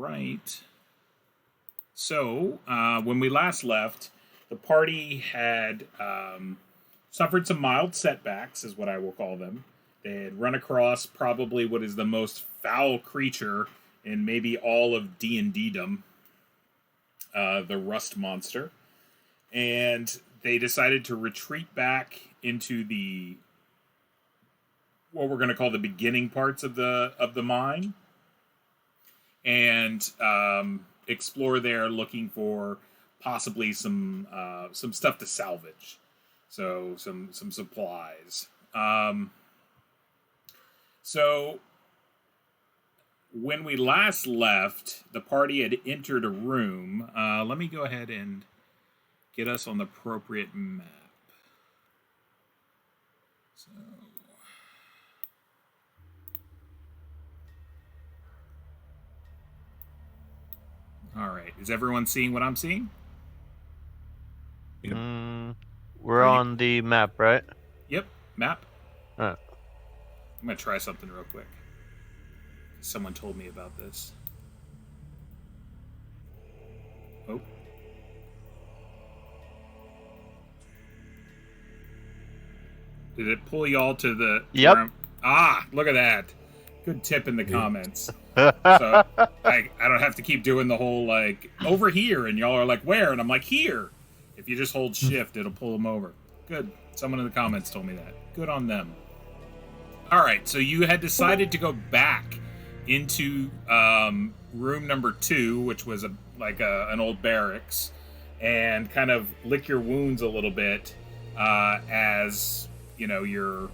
right. So, when we last left, the party had suffered some mild setbacks, is what I will call them. They had run across probably what is the most foul creature in maybe all of D&D-dom, the Rust Monster. And they decided to retreat back into the what we're going to call the beginning parts of the mine, and explore there, looking for possibly some stuff to salvage, so some supplies. So when we last left, the party had entered a room. Let me go ahead and get us on the appropriate map. So, all right. Is everyone seeing what I'm seeing? Yep. We're on the map, right? Yep, map. I'm gonna try something real quick. Someone told me about this. Oh. Did it pull y'all to the... Yep. Ah, look at that. Good tip in the comments. So I don't have to keep doing the whole, like, over here, and y'all are like, where? And I'm like, here. If you just hold shift, it'll pull them over. Good. Someone in the comments told me that. Good on them. All right, so you had decided to go back into room number 2, which was an old barracks, and kind of lick your wounds a little bit as, you know, you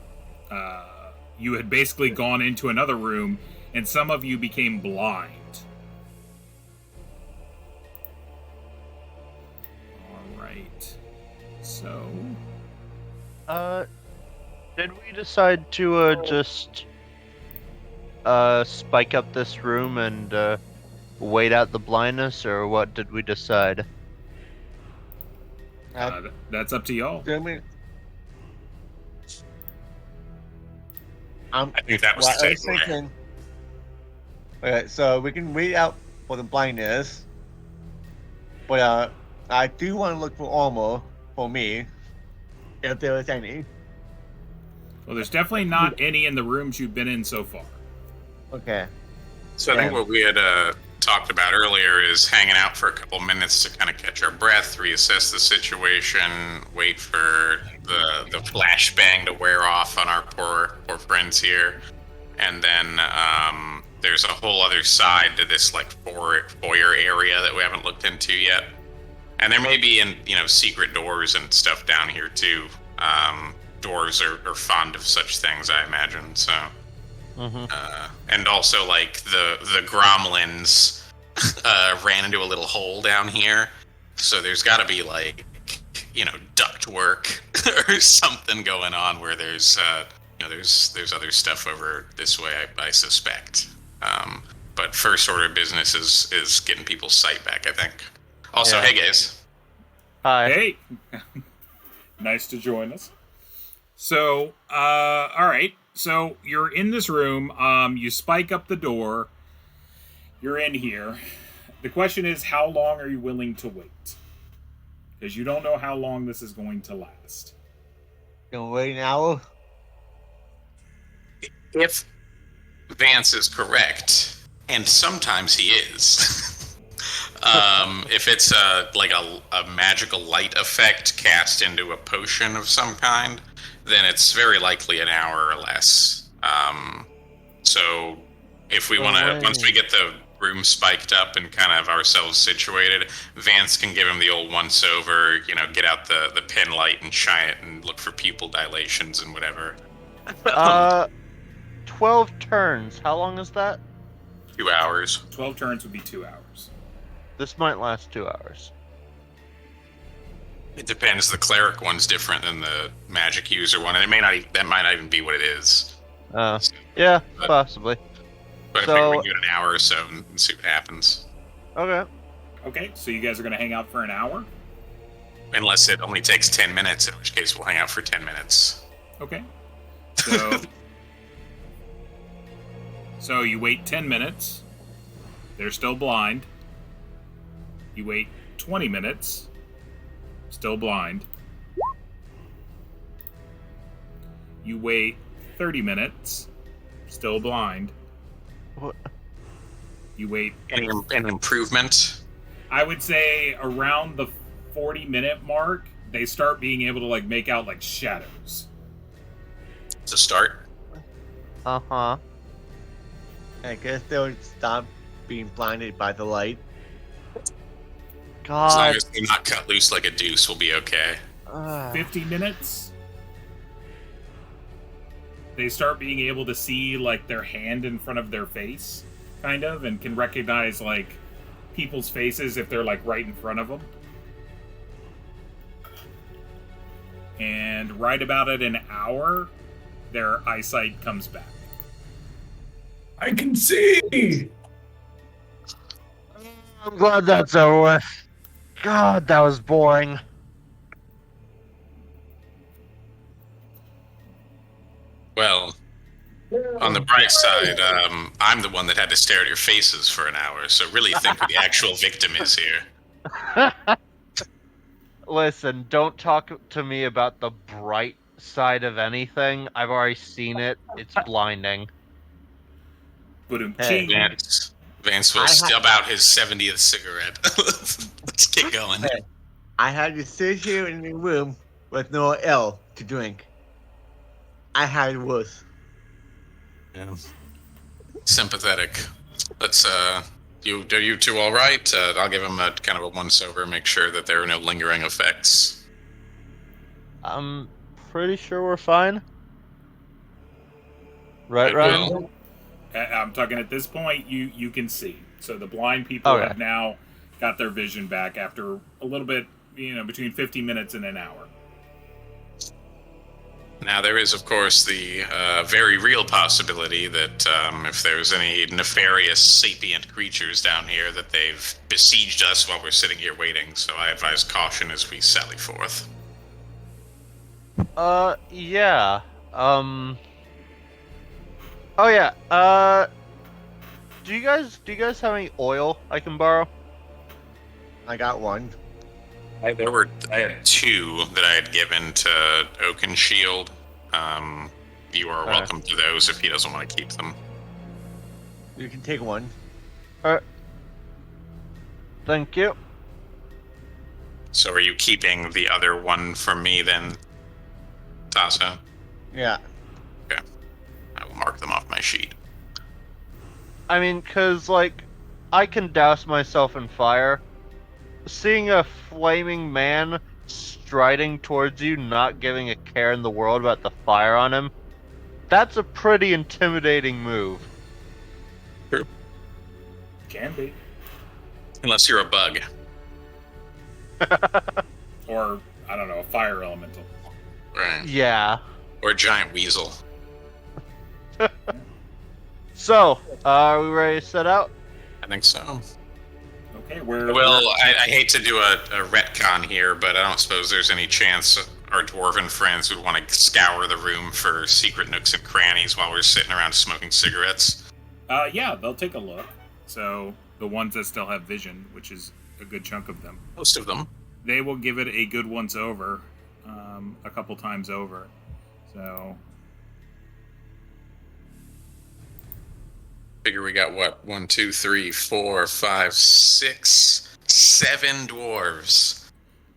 had basically gone into another room, and some of you became blind. All right. So... did we decide to just spike up this room and wait out the blindness, or what did we decide? That's up to y'all. I think that was the takeaway. Okay, so we can wait out for the blindness, but I do want to look for armor for me, if there is any. Well, there's definitely not any in the rooms you've been in so far. Okay. So I think what we had talked about earlier is hanging out for a couple minutes to kind of catch our breath, reassess the situation, wait for the flashbang to wear off on our poor friends here, and then there's a whole other side to this like foyer area that we haven't looked into yet, and there may be secret doors and stuff down here too. Dwarves are fond of such things, I imagine. So, and also like the gremlins ran into a little hole down here, so there's got to be like duct work or something going on where there's there's other stuff over this way, I suspect. But first order of business is getting people's sight back, I think. Also, Hey guys. Hi. Hey. Nice to join us. So, all right. So you're in this room. You spike up the door. You're in here. The question is, how long are you willing to wait? Because you don't know how long this is going to last. Gonna wait an hour? If Vance is correct, and sometimes he is, if it's a magical light effect cast into a potion of some kind, then it's very likely an hour or less. So if we want to, once we get the room spiked up and kind of ourselves situated, Vance can give him the old once over, get out the pen light and shine it and look for pupil dilations and whatever. 12 turns. How long is that? 2 hours. 12 turns would be 2 hours. This might last 2 hours. It depends. The cleric one's different than the magic user one, and that might not even be what it is. Yeah, possibly. But I think we can do it an hour or so and see what happens. Okay. Okay, so you guys are going to hang out for an hour? Unless it only takes 10 minutes, in which case we'll hang out for 10 minutes. Okay. So, so you wait 10 minutes. They're still blind. You wait 20 minutes. Still blind. You wait 30 minutes. Still blind. What? You wait. Any improvement? I would say around the 40-minute mark, they start being able to like make out like shadows. To start? Uh-huh. I guess they'll stop being blinded by the light. As long God. as they're not cut loose like a deuce, we'll be okay. 50 minutes, they start being able to see like their hand in front of their face, kind of, and can recognize like people's faces if they're like right in front of them. And right about at an hour, their eyesight comes back. I can see. I'm glad that's over with. God, that was boring. Well, on the bright side, I'm the one that had to stare at your faces for an hour, so really think who the actual victim is here. Listen, don't talk to me about the bright side of anything. I've already seen it. It's blinding. Hey, Ching. Vance will stub out his 70th cigarette. Let's get going. Hey. I had to sit here in the room with no ale to drink. I had it worse. Yeah. Sympathetic. Let's, are you two all right? I'll give him a kind of a once-over, make sure that there are no lingering effects. I'm pretty sure we're fine. Right, I Ryan? will. I'm talking at this point, you can see. So the blind people Okay. have now got their vision back after a little bit, between 50 minutes and an hour. Now, there is, of course, the very real possibility that if there's any nefarious sapient creatures down here, that they've besieged us while we're sitting here waiting, so I advise caution as we sally forth. Yeah. Oh yeah. Do you guys have any oil I can borrow? I got one. I had two that I had given to Oakenshield. You are welcome to those if he doesn't want to keep them. You can take one. Thank you. So are you keeping the other one for me then, Tasso? Yeah. I will mark them off my sheet. I mean, cause like, I can douse myself in fire. Seeing a flaming man striding towards you, not giving a care in the world about the fire on him, that's a pretty intimidating move. Can be. Unless you're a bug. Or, I don't know, a fire elemental. Right. Yeah. Or a giant weasel. So, are we ready to set out? I think so. Okay, Well, I hate to do a retcon here, but I don't suppose there's any chance our dwarven friends would want to scour the room for secret nooks and crannies while we're sitting around smoking cigarettes. Yeah, they'll take a look. So, the ones that still have vision, which is a good chunk of them, Most of them. they will give it a good once over, a couple times over. So, Figure we got what? 1, 2, 3, 4, 5, 6, 7 dwarves.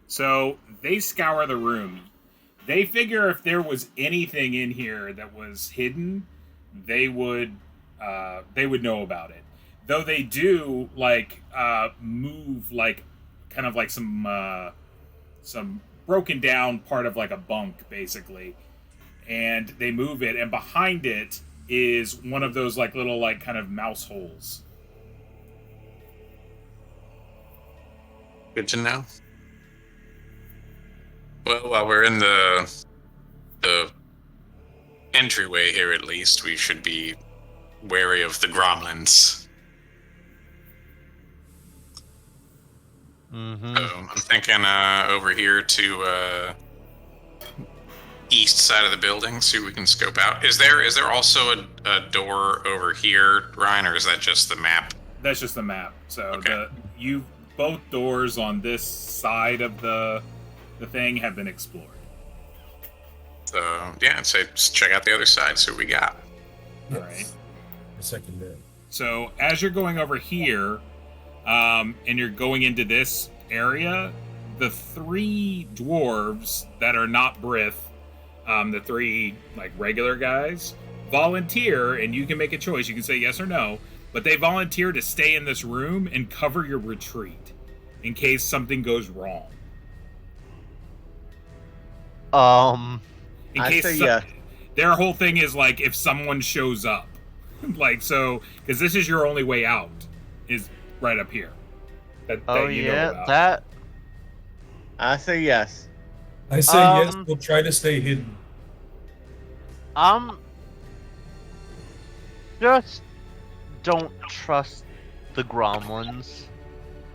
So they scour the room. They figure if there was anything in here that was hidden, they would know about it. Though they do move like kind of like some broken down part of like a bunk basically, and they move it, and behind it is one of those like little like kind of mouse holes. Good to know. Well, while we're in the entryway here, at least, we should be wary of the gremlins. Mm-hmm. So I'm thinking over here to east side of the building, see what we can scope out. Is there also a door over here, Ryan, or is that just the map? That's just the map. So Okay. both doors on this side of the thing have been explored. So yeah, I'd say just check out the other side. See what we got. All right. A second there. So as you're going over here, and you're going into this area, the 3 dwarves that are not Brith, the 3 like regular guys, volunteer, and you can make a choice. You can say yes or no, but they volunteer to stay in this room and cover your retreat in case something goes wrong. In I case say yes. Their whole thing is like if someone shows up, like so, because this is your only way out, is right up here. That you know about. that. I say yes. I say yes, we'll try to stay hidden. Just don't trust the gremlins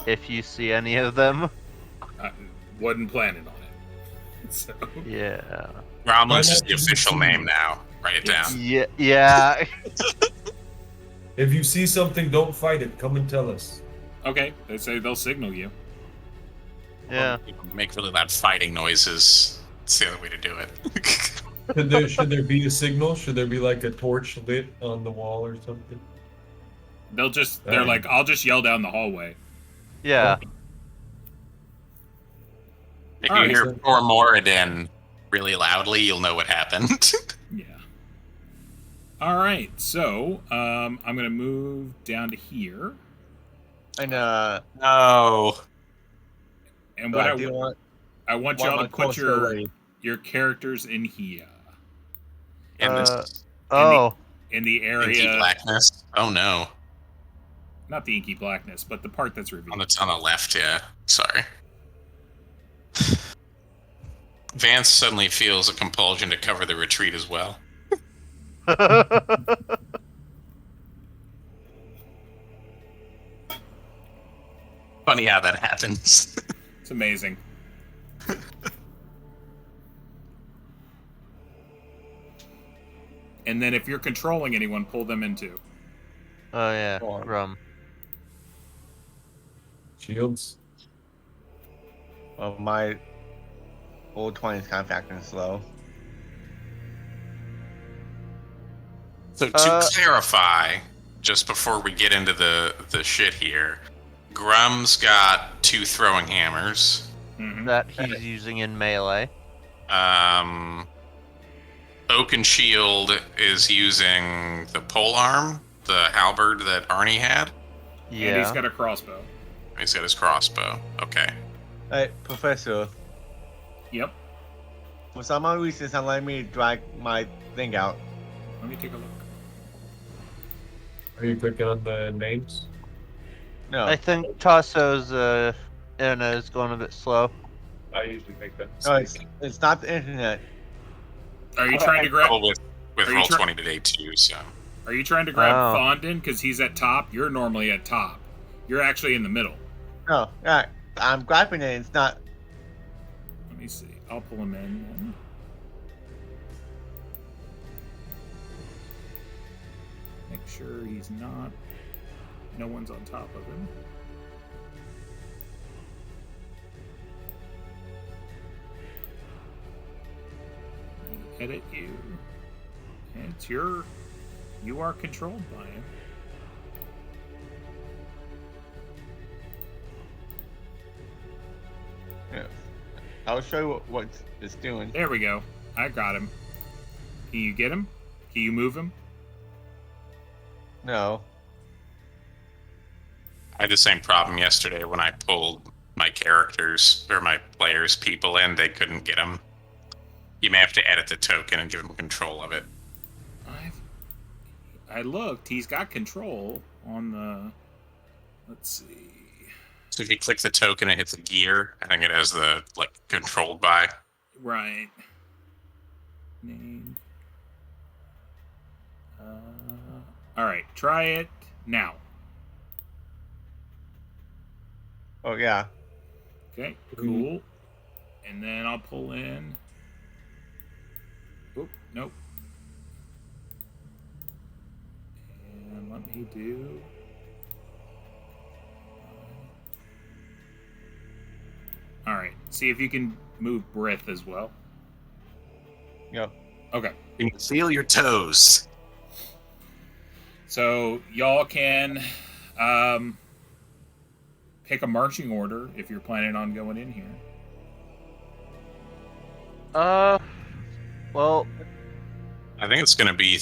if you see any of them. I wasn't planning on it. So Yeah. Gromlin's is the official name now. Write it down. Yeah. If you see something, don't fight it. Come and tell us. okay, they say they'll signal you. Yeah. Make really loud fighting noises. It's the other way to do it. Should there be a signal? Should there be like a torch lit on the wall or something? They're like, I'll just yell down the hallway. Yeah. If All you right. hear Poor Moradin really loudly, you'll know what happened. Yeah. All right, so I'm gonna move down to here, And No. and but what I do want I want one y'all to more put closer away. your characters in here In this in the inky area, blackness. Oh no. not the inky blackness, but the part that's revealed. On the left, yeah. Sorry. Vance suddenly feels a compulsion to cover the retreat as well. Funny how that happens. It's amazing. And then if you're controlling anyone, pull them into. Oh yeah. Go on. Rum. Shields. Well, my old 20s kind of acting slow. So to clarify, just before we get into the shit here, Grum's got 2 throwing hammers. Mm-hmm. That he's using in melee. Oaken Shield is using the polearm, the halberd that Arnie had. Yeah. And he's got a crossbow. He's got his crossbow. Okay. Hey, Professor, Yep. for some odd reason, it's not letting me drag my thing out. Let me take a look. Are you clicking on the names? No. I think Tasso's internet is going a bit slow. I usually make that No, mistake. it's not the internet. Are you trying to grab? Trouble with Are you Roll20 today too, so. Are you trying to grab Oh. Fondin because he's at top? You're normally at top. You're actually in the middle. No, yeah, I'm grabbing it. It's not. Let me see. I'll pull him in. Then. Make sure he's not. No one's on top of him. Edit you. And it's your. You are controlled by him. Yeah. I'll show you what it's doing. There we go. I got him. Can you get him? Can you move him? No. I had the same problem yesterday when I pulled my characters, or my players' people in, they couldn't get them. You may have to edit the token and give them control of it. I looked. He's got control on the. Let's see. So if you click the token and hit the gear, I think it has the, like, controlled by. Right. Name. All right. Try it now. Oh yeah. Okay. Cool. And then I'll pull in. Oop. Nope. And let me do. see if you can move Brith as well. Yeah. Okay. You can feel your toes. So y'all can pick a marching order if you're planning on going in here. Well, I think it's going to be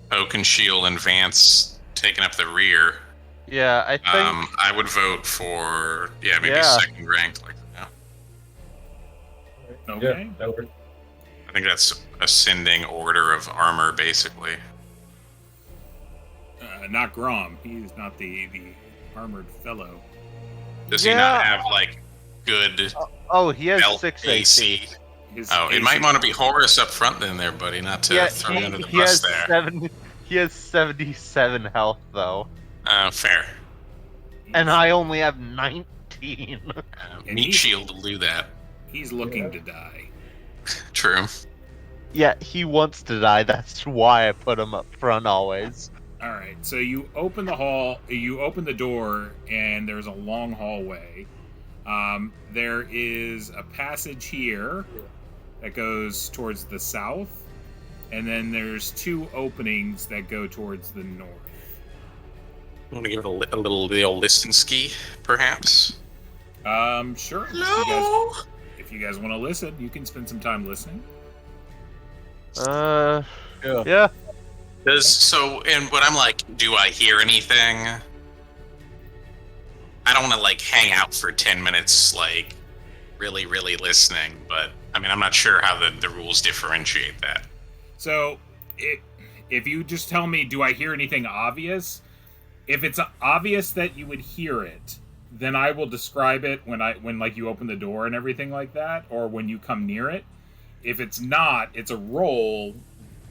Oakenshield and Vance taking up the rear. yeah, I think. I would vote for maybe Yeah. second ranked like that. Okay. Yeah, that works. I think that's ascending order of armor, basically. Not Grom. He's not the armored fellow. Does he not have like good Oh, he has belt 6 AC? AC. His Oh, it AC might want to be Horus up front then, there, buddy. Not to Yeah, throw you under the he bus has there. 7. He has 77 health though, Fair. and I only have 19. And Meat he's- shield will do that. He's looking to die. True. Yeah, he wants to die. That's why I put him up front always. All right. So you open the hall. You open the door, and there's a long hallway. There is a passage here that goes towards the south, and then there's 2 openings that go towards the north. Want to give it a little the old listen ski, perhaps? Sure. Hello. If you guys want to listen, you can spend some time listening. Yeah. And what I'm like, do I hear anything? I don't want to like hang out for 10 minutes, like really, really listening. But I mean, I'm not sure how the rules differentiate that. So, if you just tell me, do I hear anything obvious? If it's obvious that you would hear it, then I will describe it when like you open the door and everything like that, or when you come near it. If it's not, it's a roll.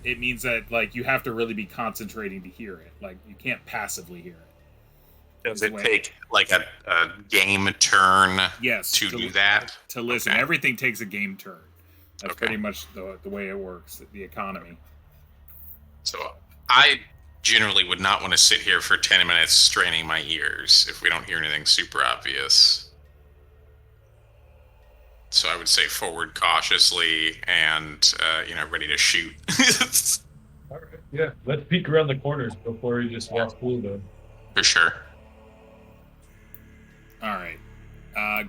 It means that like you have to really be concentrating to hear it. Like you can't passively hear it. Does it take like a game turn Yes, to do that? To listen. Okay. Everything takes a game turn. That's Okay. pretty much the way it works, the economy. So I generally would not want to sit here for 10 minutes straining my ears if we don't hear anything super obvious. So I would say forward cautiously and, ready to shoot. All right. Yeah, let's peek around the corners before he just walks through them. For sure. All right.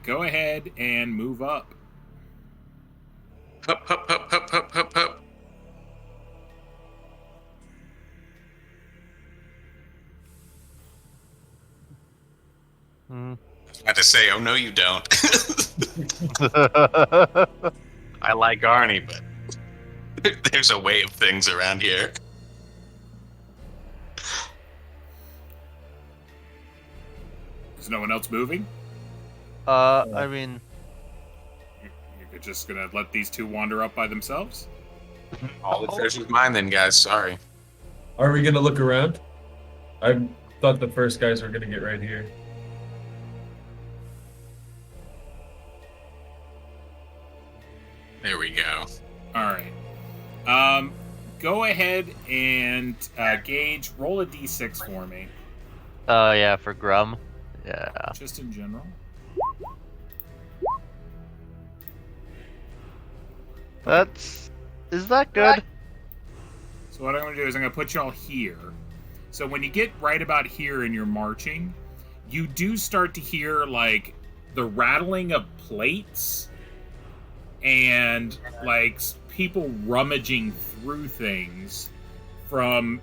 Go ahead and move up. Hup, hup, hup, hup, hup, hup, hup. Hmm. I had to say, oh no, you don't. I like Arnie, but there's a way of things around here. Is no one else moving? I mean, You're just gonna let these 2 wander up by themselves? All the treasure's mine then, guys. Sorry. Are we gonna look around? I thought the first guys were gonna get right here. There we go. All right. Go ahead and Gage, roll a d6 for me, yeah, for Grum. Yeah. just in general. Is that good? So what I'm going to do is I'm going to put y'all here. So when you get right about here and you're marching, you do start to hear like the rattling of plates and like people rummaging through things from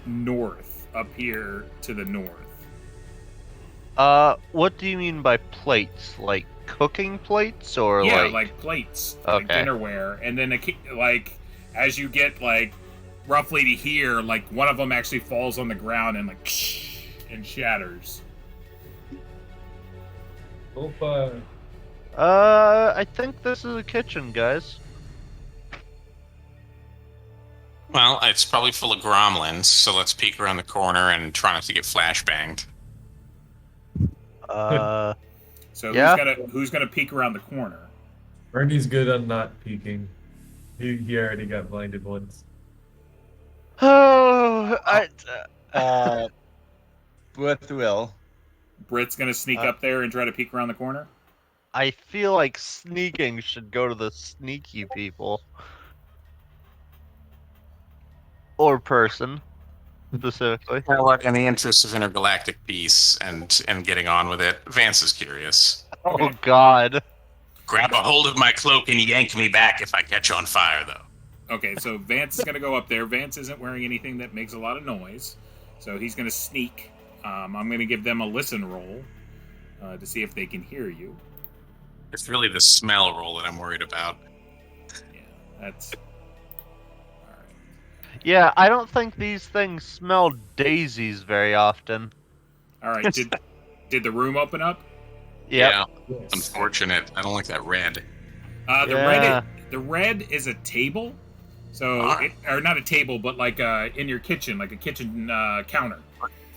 north up here to the north. What do you mean by plates? Like cooking plates or Yeah, like? like plates, like Okay. dinnerware, and then like as you get like roughly to here, like one of them actually falls on the ground and like and shatters. Opa. I think this is a kitchen, guys. Well, it's probably full of gromlins, so let's peek around the corner and try not to get flashbanged. So Yeah. who's gonna peek around the corner? Ernie's good on not peeking. He already got blinded once. Oh, Brith will. Brit's gonna sneak up there and try to peek around the corner. I feel like sneaking should go to the sneaky people. Or person, specifically. You know what? In the interest of intergalactic peace and getting on with it, Vance is curious. Oh god. Grab a hold of my cloak and yank me back if I catch on fire, though. Okay, so Vance is going to go up there. Vance isn't wearing anything that makes a lot of noise, so he's going to sneak. I'm going to give them a listen roll to see if they can hear you. It's really the smell roll that I'm worried about. Yeah, that's... Alright. Yeah, I don't think these things smell daisies very often. Alright, did the room open up? Yep. Yeah, Yes. unfortunate. I don't like that red. The red is a table. So, Alright. or not a table, but like in your kitchen, like a kitchen counter.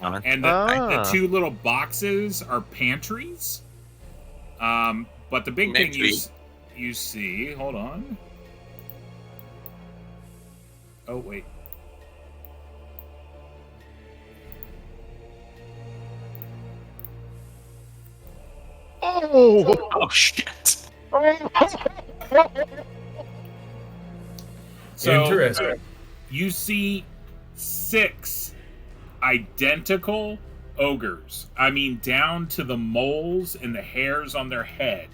Connor. And the two little boxes are pantries. But the big thing you see, hold on. Oh, wait. Oh shit! So, Interesting. you see 6 identical ogres. I mean, down to the moles and the hairs on their head.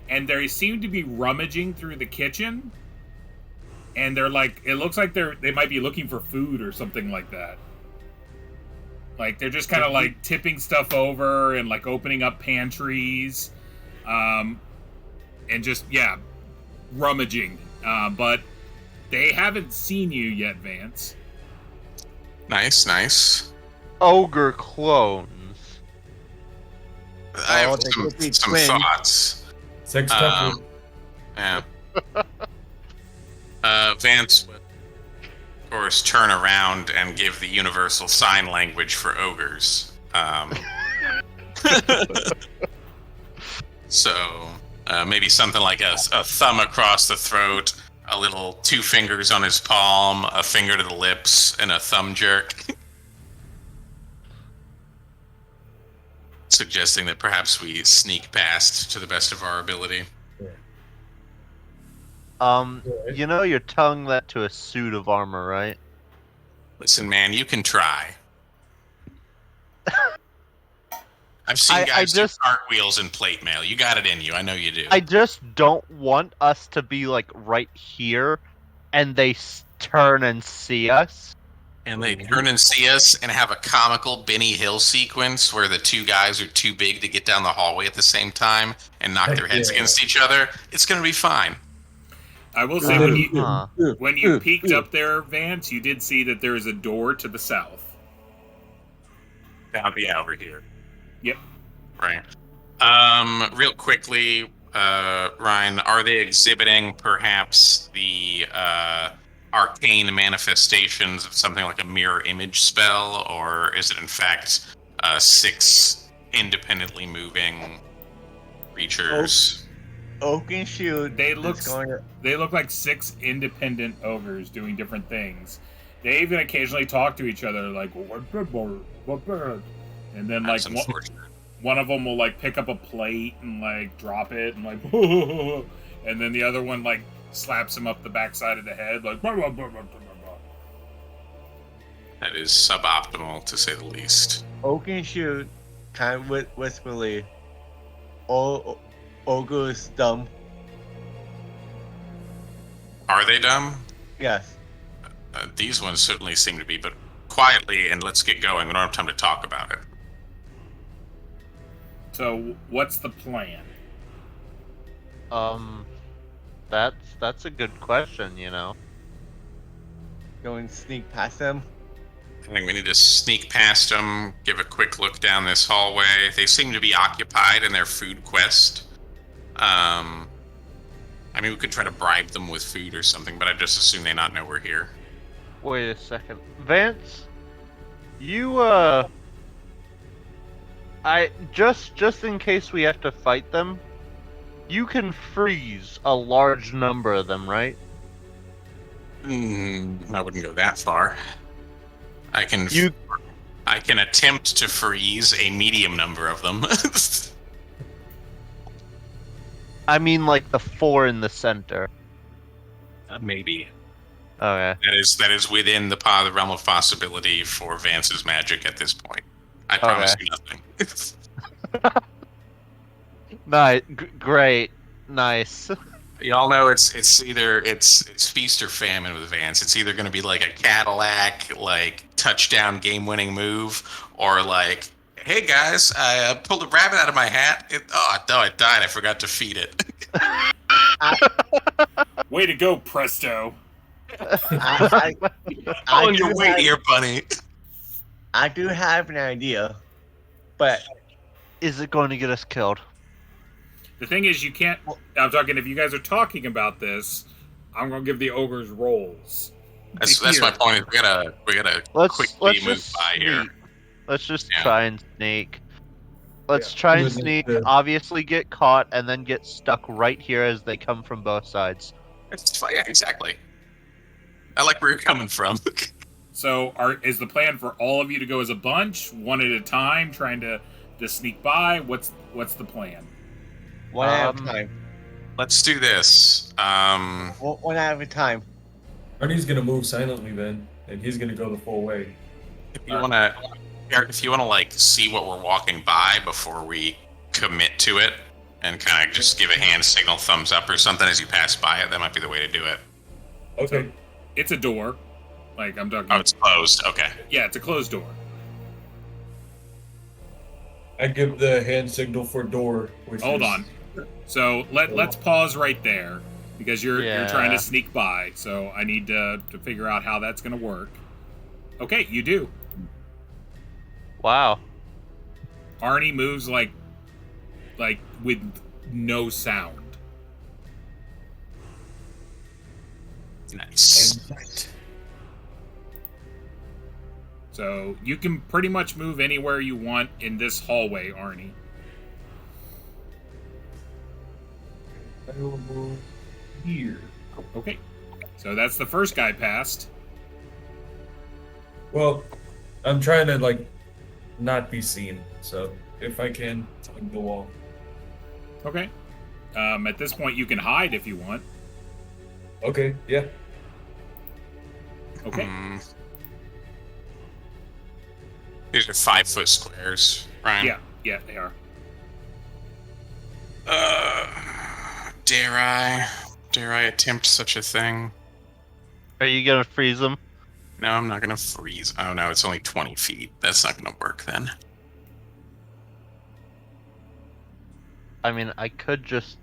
And they seem to be rummaging through the kitchen. And they're like, it looks like they might be looking for food or something like that. Like, they're just kind of like tipping stuff over and like opening up pantries. And just, yeah, rummaging. But they haven't seen you yet, Vance. Nice. Ogre clones. I have they could be some twins. thoughts. Sex tough. Yeah. Vance would, of course, turn around and give the universal sign language for ogres. So, maybe something like a thumb across the throat, a little 2 fingers on his palm, a finger to the lips, and a thumb jerk. Suggesting that perhaps we sneak past to the best of our ability. You know you're telling that to a suit of armor, right? Listen, man, you can try. I've seen I guys just- do cartwheels and plate mail. You got it in you. I know you do. I just don't want us to be like right here and they turn and see us. And they turn and see us and have a comical Benny Hill sequence where the 2 guys are too big to get down the hallway at the same time and knock their heads against each other. It's going to be fine. I will say, when you Ooh, peeked ooh. up there, Vance, you did see that there is a door to the south. Down over here. Yep. Right. Real quickly, Ryan, are they exhibiting perhaps the arcane manifestations of something like a mirror image spell, or is it in fact 6 independently moving creatures? Oak and Shield. They is look like 6 independent ogres doing different things. They even occasionally talk to each other, like, and then like That's unfortunate. one of them will like pick up a plate and like drop it and like, and then the other one like slaps him up the backside of the head, like. That is suboptimal, to say the least. Oak and Shield kind of whisperly. Ogre is dumb. Are they dumb? Yes. These ones certainly seem to be, but quietly, and let's get going. We don't have time to talk about it. So what's the plan? That's a good question, you know. Go and sneak past them. I think we need to sneak past them, give a quick look down this hallway. They seem to be occupied in their food quest. I mean, we could try to bribe them with food or something, but I just assume they not know we're here. Wait a second. Vance, you I just in case we have to fight them, you can freeze a large number of them, right? I wouldn't go that far. I can attempt to freeze a medium number of them. I mean, like the 4 in the center. Maybe. Okay. That is within the realm of possibility for Vance's magic at this point. I promise you nothing. Nice. Great. Nice. Y'all know it's either it's feast or famine with Vance. It's either going to be like a Cadillac, like touchdown game-winning move, or like, hey guys, I pulled a rabbit out of my hat. No, it died. I forgot to feed it. Way to go, Presto. I On your do way have- here, bunny. I do have an idea, but Is it going to get us killed? The thing is, you can't. I'm talking. If you guys are talking about this, I'm gonna give the ogres rolls. That's my point. We gotta quickly Let's move just by here. sneak. Let's just Yeah. try and sneak. Let's Yeah, try we and would sneak. need to- Obviously, get caught and then get stuck right here as they come from both sides. Yeah, exactly. I like where you're coming from. So, is the plan for all of you to go as a bunch, one at a time, trying to sneak by? What's the plan? one at a time. Let's do this. One at a time. Arnie's gonna move silently then, and he's gonna go the full way. If you wanna like see what we're walking by before we commit to it, and kind of just give a hand signal, thumbs up or something as you pass by it, that might be the way to do it. Okay. It's a door. Like I'm talking. Oh, it's closed. Okay. Yeah, it's a closed door. I give the hand signal for door. Which Hold is, on. So let's pause right there because you're trying Yeah. to sneak by. So I need to figure out how that's gonna work. Okay, you do. Wow. Arnie moves like with no sound. Nice. So you can pretty much move anywhere you want in this hallway, Arnie. I will move here. Okay. So that's the first guy passed. Well, I'm trying to like not be seen, so if I can go on. Okay. At this point, you can hide if you want. Okay, yeah. Okay. These are 5-foot squares, Ryan. Yeah, they are. Dare I attempt such a thing? Are you gonna freeze them? No, I'm not gonna freeze. Oh no, it's only 20 feet. That's not gonna work then. I mean, I could just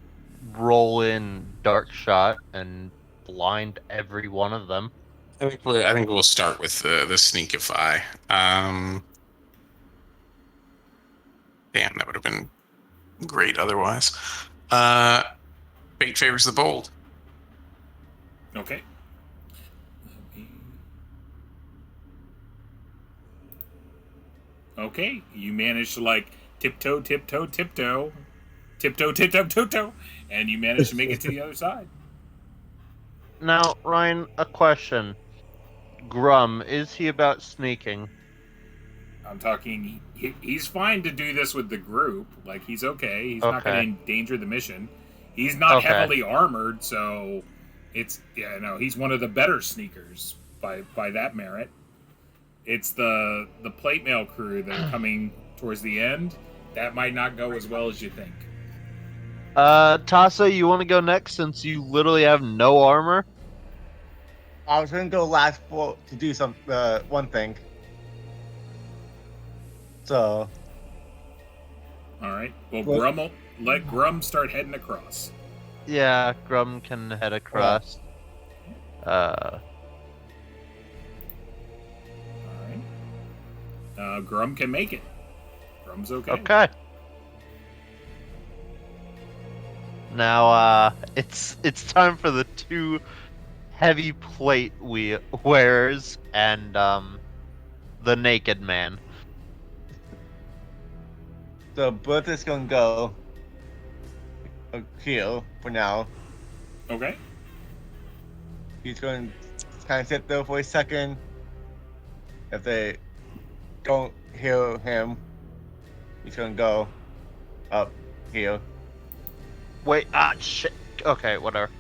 roll in dark shot and blind every one of them. I think we'll start with the sneakify. Damn, that would have been great otherwise. Fate favors the bold. Okay. Okay, you managed to like tiptoe, and you managed to make it to the other side. Now, Ryan, a question. Grum, is he about sneaking? I'm talking. He's fine to do this with the group. Like he's okay. He's not going to endanger the mission. He's not heavily armored, so it's he's one of the better sneakers by that merit. It's the plate mail crew that are coming towards the end. That might not go as well as you think. Tasa, you want to go next since you literally have no armor? I was gonna go last to do one thing. So. All right. Well, let Grum start heading across. Yeah, Grum can head across. All right. Grum can make it. Grum's okay. Okay. Now, it's time for the 2 heavy plate wearers and the naked man. So Booth is gonna go here for now. Okay. He's going to kind of sit there for a second. If they don't hear him, he's gonna go up here. Wait, shit. Okay, whatever.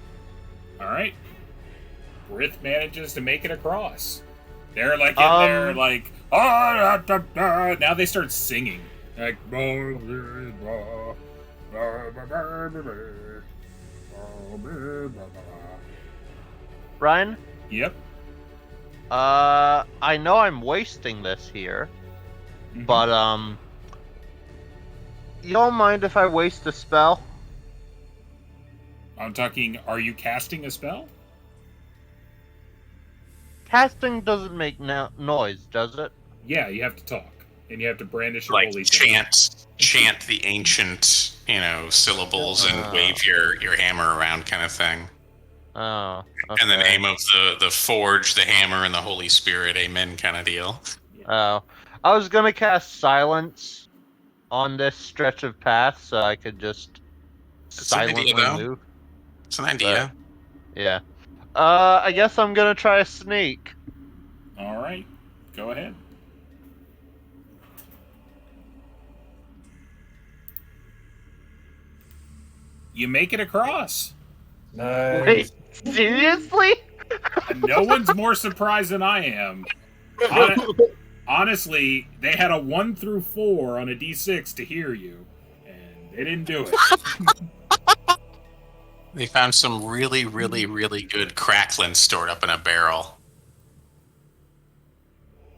All right. Brith manages to make it across. They're like in there, like, now they start singing. Like, Ryan? yep. I know I'm wasting this here, but, you don't mind if I waste a spell? I'm talking, are you casting a spell? Casting doesn't make noise, does it? Yeah, you have to talk. And you have to brandish your Like holy thing. chant the ancient, syllables and wave your hammer around kind of thing. Oh, okay. In the name of the forge, the hammer, and the Holy Spirit, amen kind of deal. Oh. I was gonna cast silence on this stretch of path so I could just It's an idea, silently though. move. It's an idea. Yeah. I guess I'm gonna try a sneak. All right. Go ahead. You make it across. Nice. Wait, seriously? And no one's more surprised than I am. Honestly, they had a 1 through 4 on a d6 to hear you, and they didn't do it. They found some really, really, really good cracklin stored up in a barrel.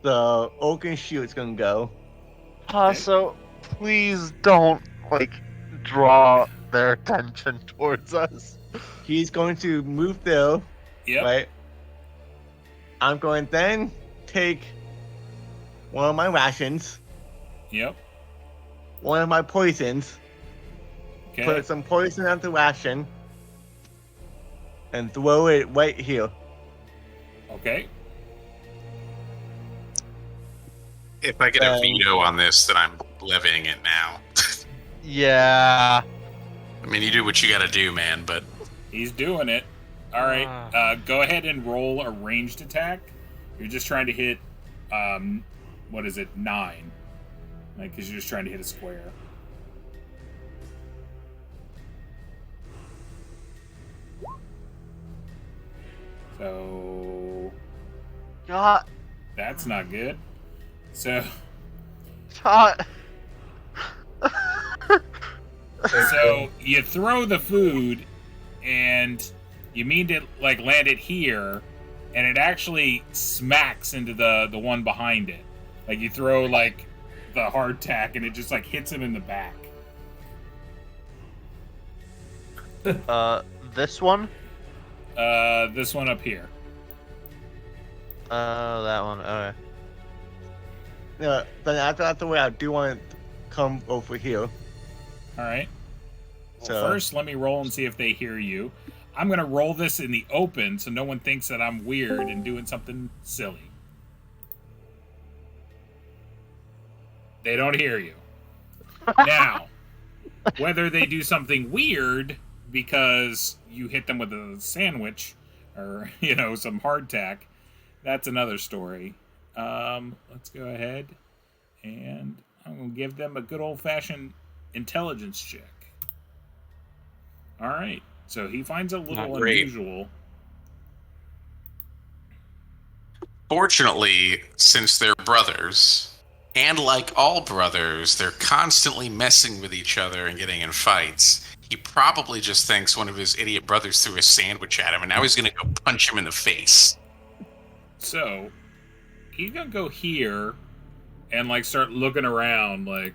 The oaken shield's gonna go. So please don't draw their attention towards us. He's going to move there, Yep. right? I'm going to then take one of my rations, Yep. one of my poisons, Okay. put some poison on the ration, and throw it right here. Okay. If I get a veto on this, then I'm levying it now. Yeah. I mean, you do what you gotta do, man, but He's doing it. All right. Go ahead and roll a ranged attack. You're just trying to hit, what is it, 9. Because you're just trying to hit a square. So God. that's not good. So God. so you throw the food and you mean to land it here, and it actually smacks into the one behind it. Like you throw the hardtack and it just hits him in the back. This one? This one up here. That one. Okay. Yeah, then after the way, I do want to come over here. All right. Well, So- first, let me roll and see if they hear you. I'm gonna roll this in the open so no one thinks that I'm weird and doing something silly. They don't hear you. Now, whether they do something weird because you hit them with a sandwich or, some hardtack, that's another story. Let's go ahead and I'm going to give them a good old-fashioned intelligence check. All right. So he finds a little Not great. unusual. fortunately, since they're brothers, and like all brothers, they're constantly messing with each other and getting in fights. He probably just thinks one of his idiot brothers threw a sandwich at him, and now he's going to go punch him in the face. So he's gonna go here and start looking around, and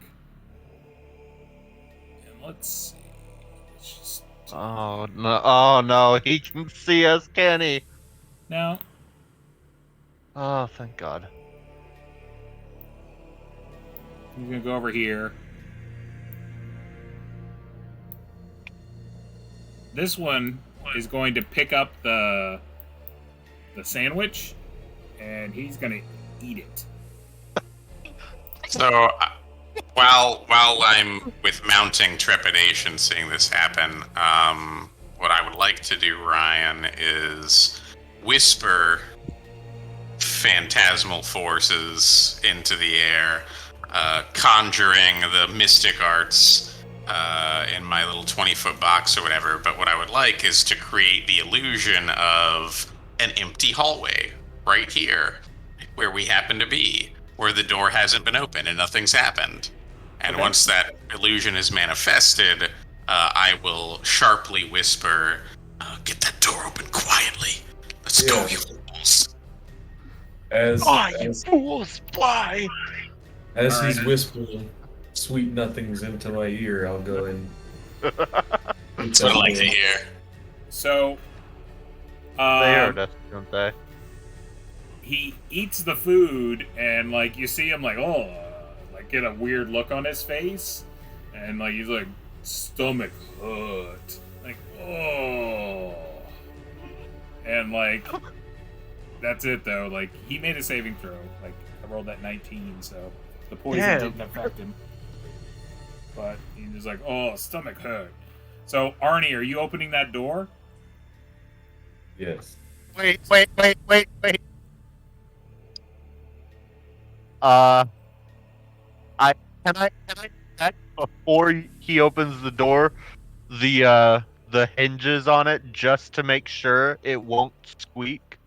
let's see. Let's just Oh no! Oh no! He can see us, can he? now. Oh, thank God. He's gonna go over here. This one is going to pick up the sandwich, and he's gonna eat it. So, while I'm with mounting trepidation seeing this happen, what I would like to do, Ryan, is whisper phantasmal forces into the air, conjuring the mystic arts in my little 20-foot box or whatever. But what I would like is to create the illusion of an empty hallway right here, where we happen to be, where the door hasn't been open and nothing's happened. And once that illusion is manifested, I will sharply whisper, "Get that door open quietly. Let's go, you fools." You fools, fly! As he's whispering sweet nothings into my ear, I'll go in. That's what I like to hear. So, They heard us, don't they? he eats the food, and like you see him like, like get a weird look on his face, and like he's like stomach hurt, like and like that's it though. Like he made a saving throw. Like I rolled that 19, so the poison didn't affect him. But he's just like, stomach hurt. So Arnie, are you opening that door? Yes. Wait. Can I check before he opens the door the hinges on it just to make sure it won't squeak?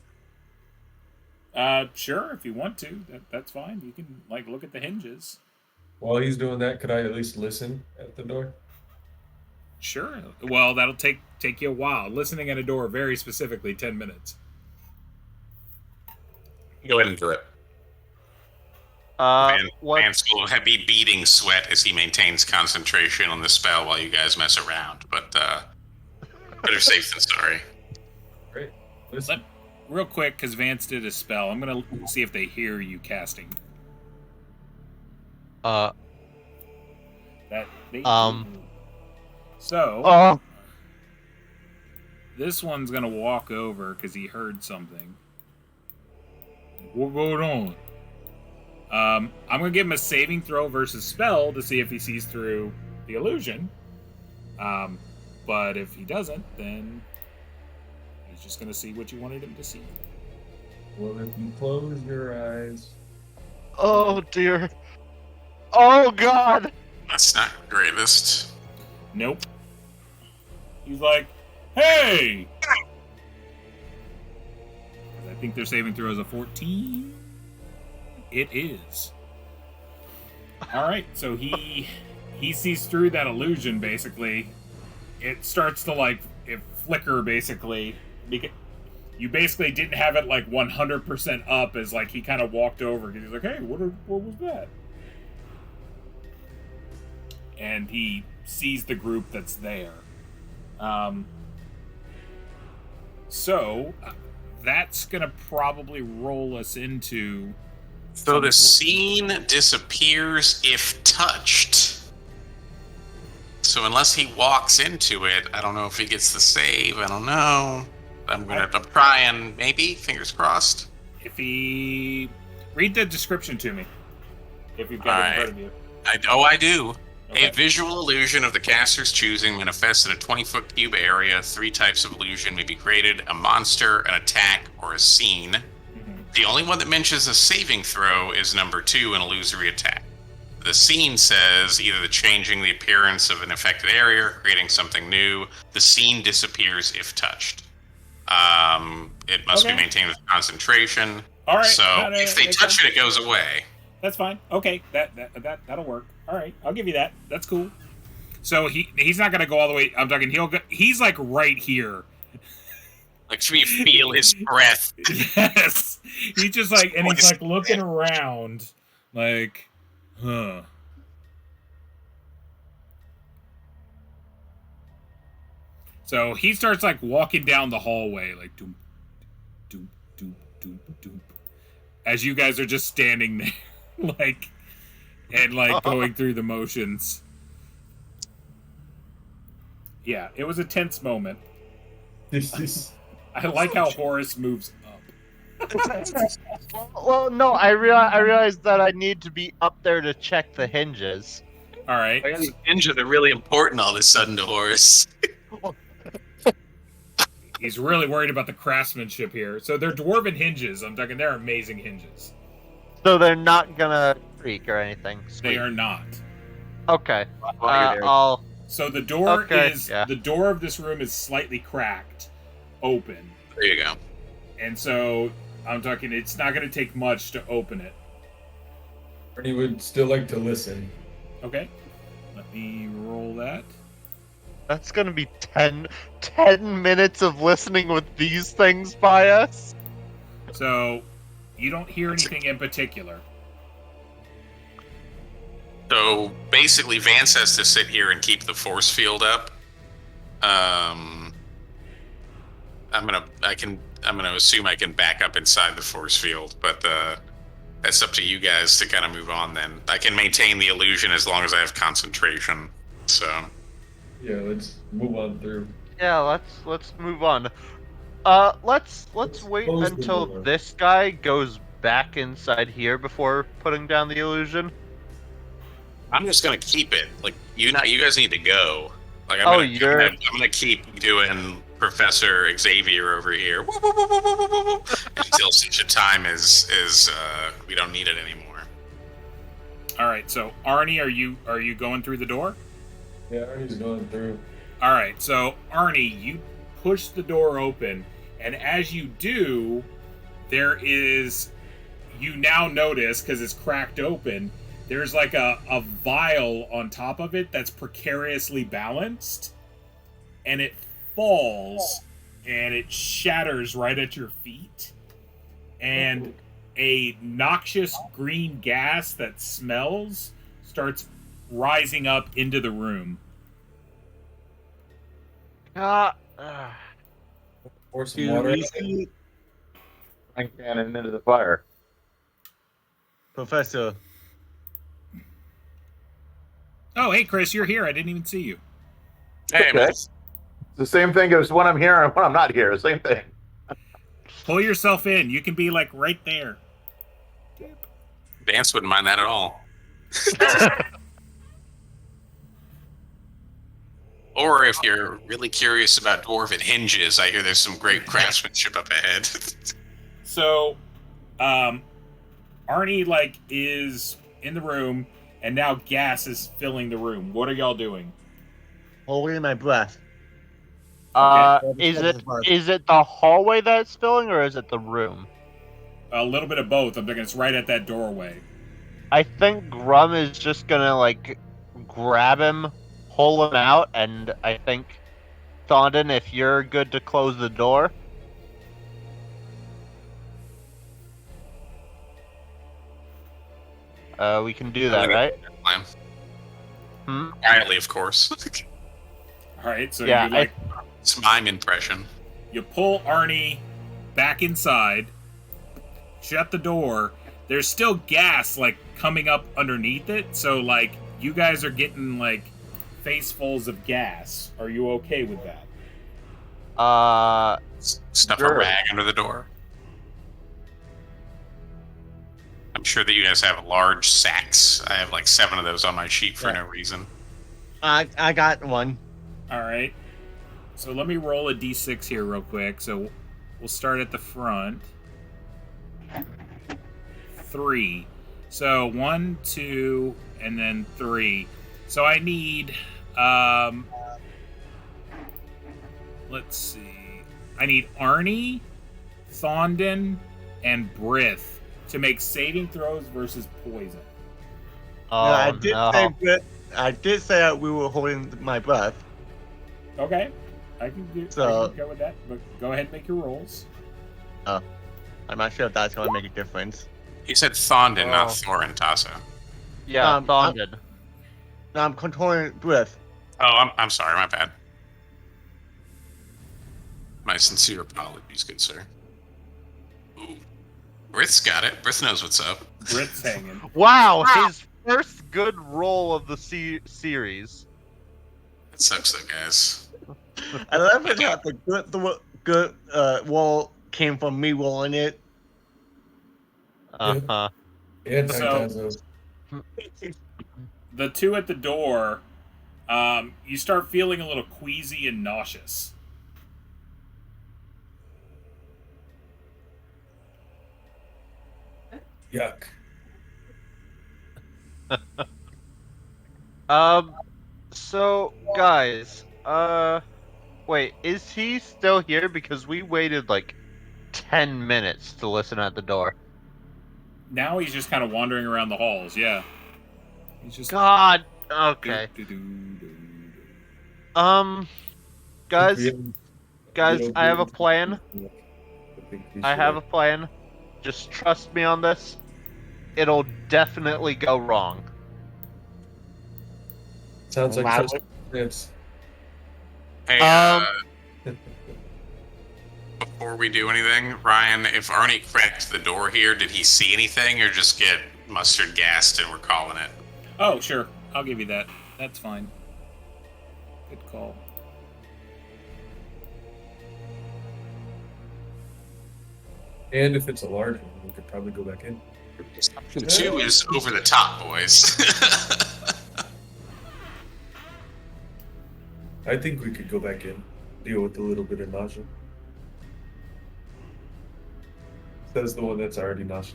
Sure, if you want to. That's fine. You can like look at the hinges. While he's doing that, could I at least listen at the door? Sure. Well, that'll take you a while. Listening at a door, very specifically, 10 minutes. Go ahead and do it. Vance will be beating sweat as he maintains concentration on the spell while you guys mess around. But better safe than sorry. Great. Listen. Real quick, because Vance did a spell, I'm gonna see if they hear you casting. That they do. So this one's gonna walk over because he heard something. What going on? I'm gonna give him a saving throw versus spell to see if he sees through the illusion. But if he doesn't, then he's just gonna see what you wanted him to see. Well, if you close your eyes. Oh dear. Oh god. That's not the greatest. Nope. He's like, hey! I think their saving throw is a 14. It is. Alright, so he sees through that illusion, basically. It starts to, it flicker, basically. Because you basically didn't have it, 100% up as, he kind of walked over. Because he's like, hey, what was that? And he sees the group that's there. So, that's going to probably roll us into... So the scene disappears if touched. So unless he walks into it, I don't know if he gets the save. I don't know. I'm trying, maybe. Fingers crossed. If he... Read the description to me. If you've got it in front of you. I do. Okay. A visual illusion of the caster's choosing manifests in a 20-foot cube area. 3 types of illusion may be created: a monster, an attack, or a scene. Mm-hmm. The only one that mentions a saving throw is number 2, an illusory attack. The scene says either the changing the appearance of an affected area or creating something new. The scene disappears if touched. It must be maintained with concentration. All right. So if they touch it, it goes away. That's fine. Okay, that'll work. All right, I'll give you that. That's cool. So he's not gonna go all the way. I'm talking. He's right here. Like we feel his breath. Yes. He's just and he's looking around, huh. So he starts walking down the hallway, doom, doom, doom, doom, doom, as you guys are just standing there, going through the motions. Yeah, it was a tense moment. I like how Horace moves up. Well, no, I realized that I need to be up there to check the hinges. All right. The hinges are really important all of a sudden to Horace. He's really worried about the craftsmanship here. So they're dwarven hinges. I'm talking, they're amazing hinges. So they're not gonna creak or anything. Sweet. They are not. Okay. I'll So the door Okay, is yeah. the door of this room is slightly cracked, open, There you go. and so I'm talking. It's not going to take much to open it. Ernie would still like to listen. Okay, let me roll that. That's gonna be 10 minutes of listening with these things by us. So you don't hear anything in particular. So basically, Vance has to sit here and keep the force field up. I'm gonna assume I can back up inside the force field, but that's up to you guys to kind of move on. Then I can maintain the illusion as long as I have concentration. So Yeah, let's move on through. Yeah, let's move on. Let's wait Close the until door. this guy goes back inside here before putting down the illusion. I'm just gonna keep it. Like you guys need to go. Like Oh, I'm gonna keep doing Professor Xavier over here until such a time as we don't need it anymore. All right. So Arnie, are you going through the door? Yeah, Ernie's going through. All right. So Arnie, you push the door open, and as you do, you now notice, because it's cracked open, there's like a vial on top of it that's precariously balanced, and it falls and it shatters right at your feet, and a noxious green gas that smells starts rising up into the room. Pour some Do water. we see Frying pan and into the fire. Professor? Oh, hey, Chris, you're here. I didn't even see you. Hey, Okay. man. It's the same thing as when I'm here and when I'm not here. Same thing. Pull yourself in. You can be like right there. Vance wouldn't mind that at all. Or if you're really curious about dwarven hinges, I hear there's some great craftsmanship up ahead. So, Arnie is in the room, and now gas is filling the room. What are y'all doing? Holding my breath. Is it the hallway that's filling, or is it the room? A little bit of both. I'm thinking it's right at that doorway. I think Grum is just gonna grab him, pull him out, and I think Thondon, if you're good to close the door. We can do that, right? Hmm? Quietly, of course. All right, so Yeah, It's mime impression. you pull Arnie back inside, shut the door. There's still gas coming up underneath it, so you guys are getting facefuls of gas. Are you okay with that? Stuff Sure. a rag under the door. I'm sure that you guys have large sacks. I have 7 of those on my sheet for no reason. I got one. All right. So let me roll a d6 here real quick. So we'll start at the front. 3. So 1, 2, and then 3. So I need, let's see. I need Arnie, Thondon, and Brith to make saving throws versus poison. Oh, I did say that we were holding my breath. Okay. I can go with that. But go ahead and make your rolls. I'm not sure if that's going to make a difference. He said Thondon, not Oh. Thorin, Tasso. Yeah, Um, Thondon. Now I'm controlling breath. Oh, I'm sorry, my bad. My sincere apologies, good sir. Ooh. Brith's got it. Brith knows what's up. Brith's hanging. Wow, his first good roll of the series. It sucks though, guys. I love it how the good wall came from me rolling it. Uh-huh. Yeah, So- Tazo. The two at the door, you start feeling a little queasy and nauseous. Yuck. So, guys, wait, is he still here? Because we waited like 10 minutes to listen at the door. Now he's just kind of wandering around the halls. Yeah. He's just. God. Okay. Guys, I have a plan. I have a plan. Just trust me on this. It'll definitely go wrong. Sounds like trust. Yes. Hey, before we do anything, Ryan, if Arnie cracked the door here, did he see anything or just get mustard gassed and we're calling it? Oh, sure. I'll give you that. That's fine. Good call. And if it's a large one, we could probably go back in. Option 2 is over the top, boys. I think we could go back in, deal with a little bit of nausea. Says the one that's already nauseous.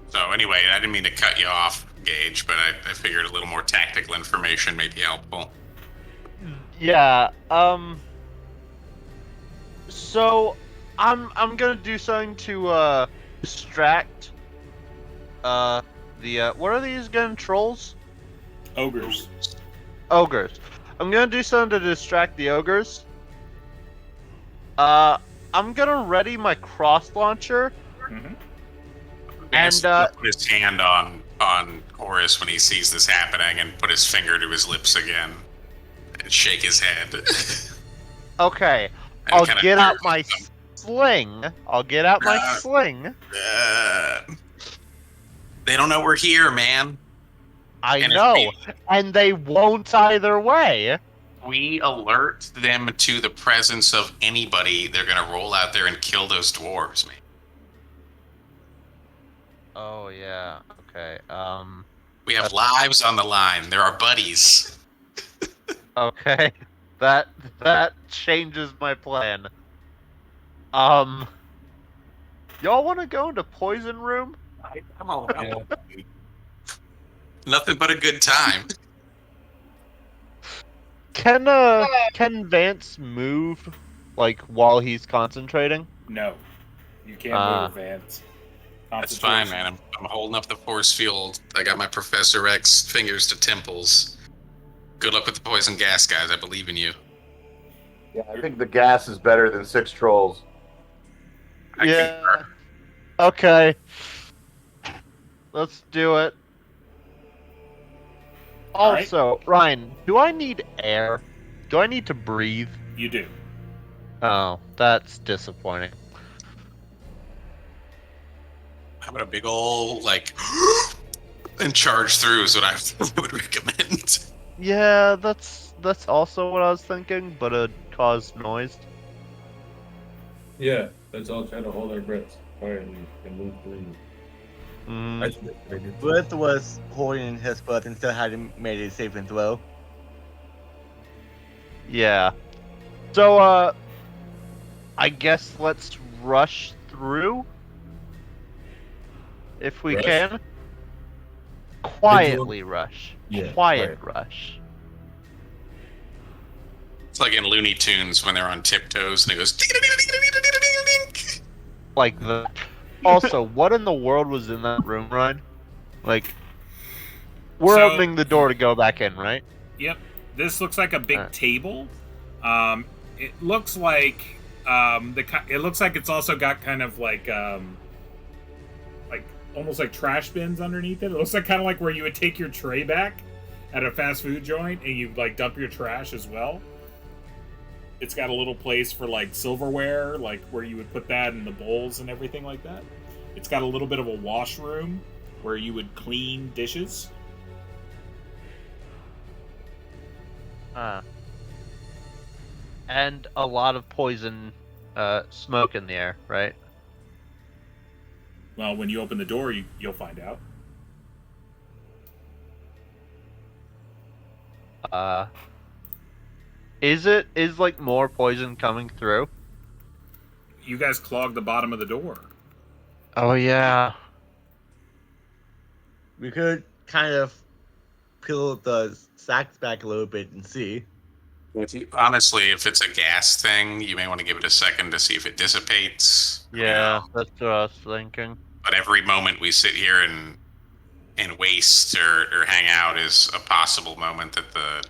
So anyway, I didn't mean to cut you off, Gage, but I figured a little more tactical information may be helpful. Yeah, so I'm gonna do something to distract what are these again? Trolls? Ogres. Ogres. I'm gonna do something to distract the ogres. I'm gonna ready my cross launcher. Mm-hmm. And put his hand on Horace when he sees this happening and put his finger to his lips again and shake his head. Okay, I'll get out my sling. I'll get out my sling. They don't know we're here, man. I know, and they won't either way. We alert them to the presence of anybody, they're gonna roll out there and kill those dwarves, man. Oh yeah. Okay. We have lives on the line. They're our buddies. Okay. That changes my plan. Y'all want to go into poison room? Come on. Yeah. Nothing but a good time. Can Vance move like while he's concentrating? No. You can't move, Vance. That's fine, man. I'm holding up the force field. I got my Professor X fingers to temples. Good luck with the poison gas, guys. I believe in you. Yeah, I think the gas is better than 6 trolls. Yeah. Okay. Let's do it. Also, right. Ryan, do I need air? Do I need to breathe? You do. Oh, that's disappointing. How about a big ol' and charge through is what I would recommend. Yeah, that's also what I was thinking, but it caused noise. Yeah, let's all try to hold our breaths quietly and move through. Worth was holding his breath and still hadn't made a saving throw. Yeah. So, I guess let's rush through. If we can. Quietly rush. Yeah, Quiet rush. It's like in Looney Tunes when they're on tiptoes and it goes. Like that. Also, what in the world was in that room, Ryan? Like, we're opening the door to go back in, right? Yep. This looks like a big table. It looks like it's also got kind of like almost like trash bins underneath it. It looks like kind of like where you would take your tray back at a fast food joint and you like dump your trash as well. It's got a little place for like silverware, like where you would put that in the bowls and everything like that. It's got a little bit of a washroom where you would clean dishes. And a lot of poison smoke in the air, right? Well, when you open the door, you'll find out. Is like more poison coming through? You guys clogged the bottom of the door. Oh yeah. We could kind of peel the sacks back a little bit and see. Honestly, if it's a gas thing, you may want to give it a second to see if it dissipates. Yeah, that's what I was thinking. But every moment we sit here and waste or hang out is a possible moment that the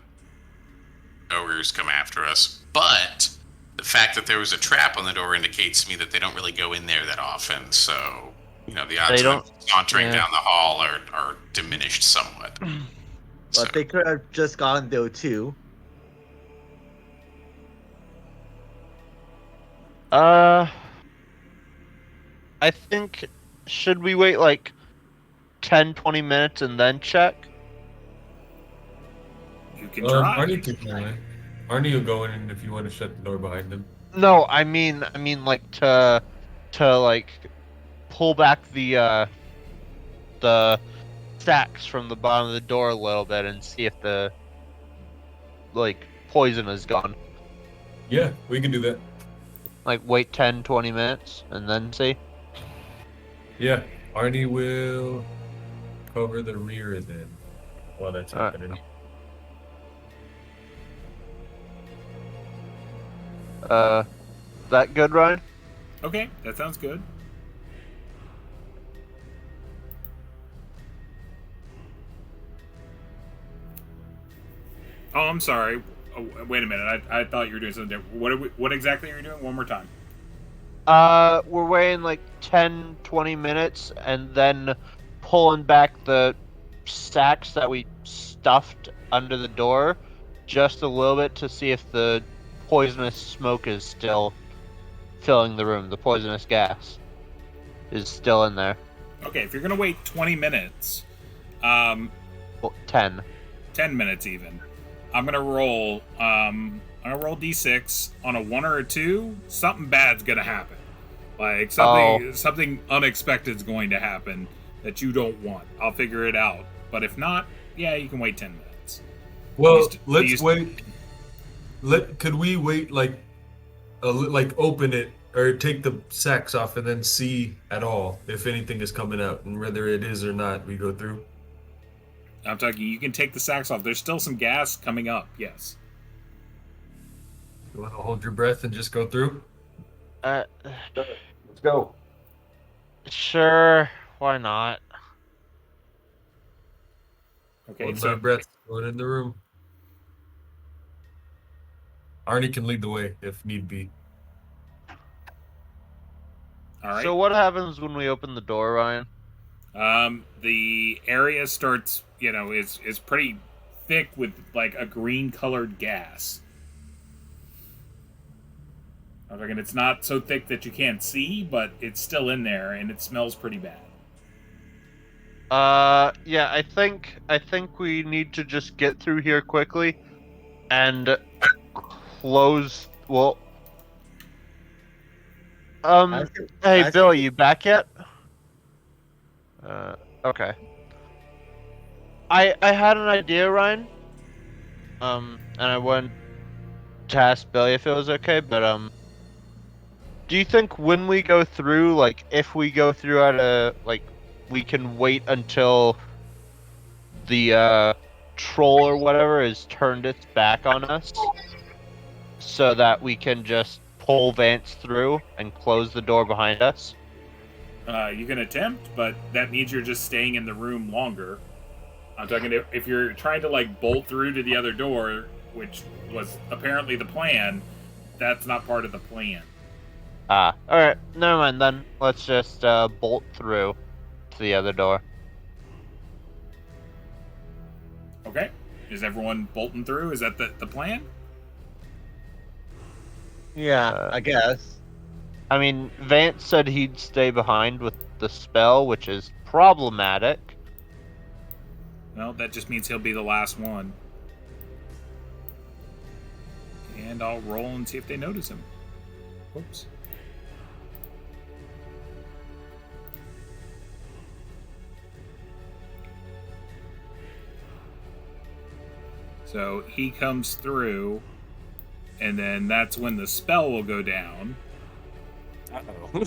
ogres come after us. But the fact that there was a trap on the door indicates to me that they don't really go in there that often. So, the odds They of them don't- sauntering yeah. down the hall are diminished somewhat. But they could have just gone there too. I think, should we wait like 10, 20 minutes and then check? You can try. Arnie can go in. Arnie will go in if you want to shut the door behind him. No, I mean like to like pull back the sacks from the bottom of the door a little bit and see if the like poison is gone. Yeah, we can do that. Like wait 10, 20 minutes and then see. Yeah, Arnie will cover the rear then while that's Alright. happening. That good, Ryan? Okay, that sounds good. Oh, I'm sorry. Oh, wait a minute. I thought you were doing something different. What exactly are you doing? One more time. We're waiting like 10, 20 minutes and then pulling back the sacks that we stuffed under the door just a little bit to see if the poisonous smoke is still filling the room. The poisonous gas is still in there. Okay, if you're gonna wait 20 minutes, Well, 10. 10 minutes even, I'm gonna roll. I'm gonna roll d6 on a 1 or a 2. Something bad's gonna happen. Like something unexpected's going to happen that you don't want. I'll figure it out. But if not, yeah, you can wait 10 minutes. Well, Let's let's wait. Could we wait like open it or take the sacks off and then see at all if anything is coming out and whether it is or not we go through? I'm talking. You can take the sacks off. There's still some gas coming up. Yes. You want to hold your breath and just go through? Let's go. Sure. Why not? Okay. Hold my So breath. Going in the room. Arnie can lead the way if need be. all right. So what happens when we open the door, Ryan? The area starts. Is pretty thick with like a green colored gas. I reckon it's not so thick that you can't see, but it's still in there and it smells pretty bad. Yeah, I think we need to just get through here quickly and close. Well, hey, Bill, you back yet? Okay. I had an idea, Ryan. And I went to ask Billy if it was okay, but do you think when we go through, like, if we go through at a, like, we can wait until the troll or whatever has turned its back on us, so that we can just pull Vance through and close the door behind us? You can attempt, but that means you're just staying in the room longer. I'm talking if you're trying to like bolt through to the other door, which was apparently the plan. That's not part of the plan. Alright, never mind then. Let's just bolt through to the other door. Okay. Is everyone bolting through? Is that the plan? Yeah, I guess. I mean, Vance said he'd stay behind with the spell, which is problematic. Well, that just means he'll be the last one. And I'll roll and see if they notice him. Whoops. So he comes through, and then that's when the spell will go down. Uh-oh.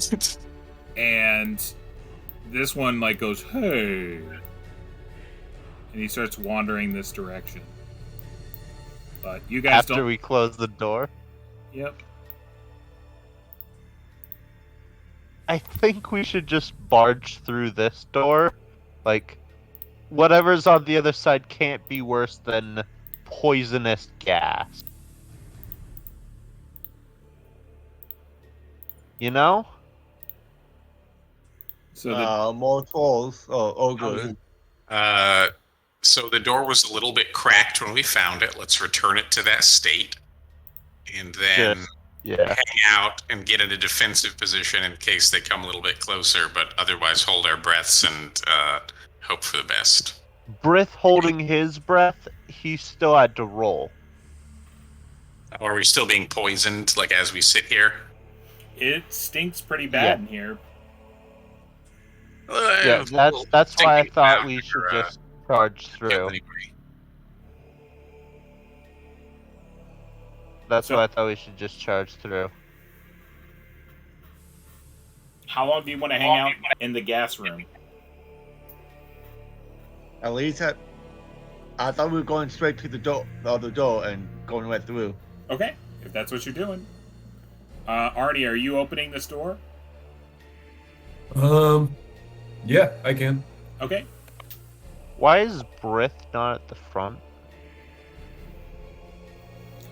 And this one like goes, hey, and he starts wandering this direction. But you guys After don't. we close the door? Yep. I think we should just barge through this door. Like, whatever's on the other side can't be worse than poisonous gas. You know? So the More trolls. Oh, ogres. So the door was a little bit cracked when we found it. Let's return it to that state, and then Yeah. hang out and get in a defensive position in case they come a little bit closer. But otherwise, hold our breaths and hope for the best. Brith holding his breath, he still had to roll. Are we still being poisoned, like as we sit here? it stinks pretty bad in here. Yeah, that's why I thought we should just charge through. That's why I thought we should just charge through. How long do you want to hang out in the gas room? At least I thought we were going straight to the other door, and going right through. Okay, if that's what you're doing. Arnie, are you opening this door? Yeah, I can. Okay. Why is Brith not at the front?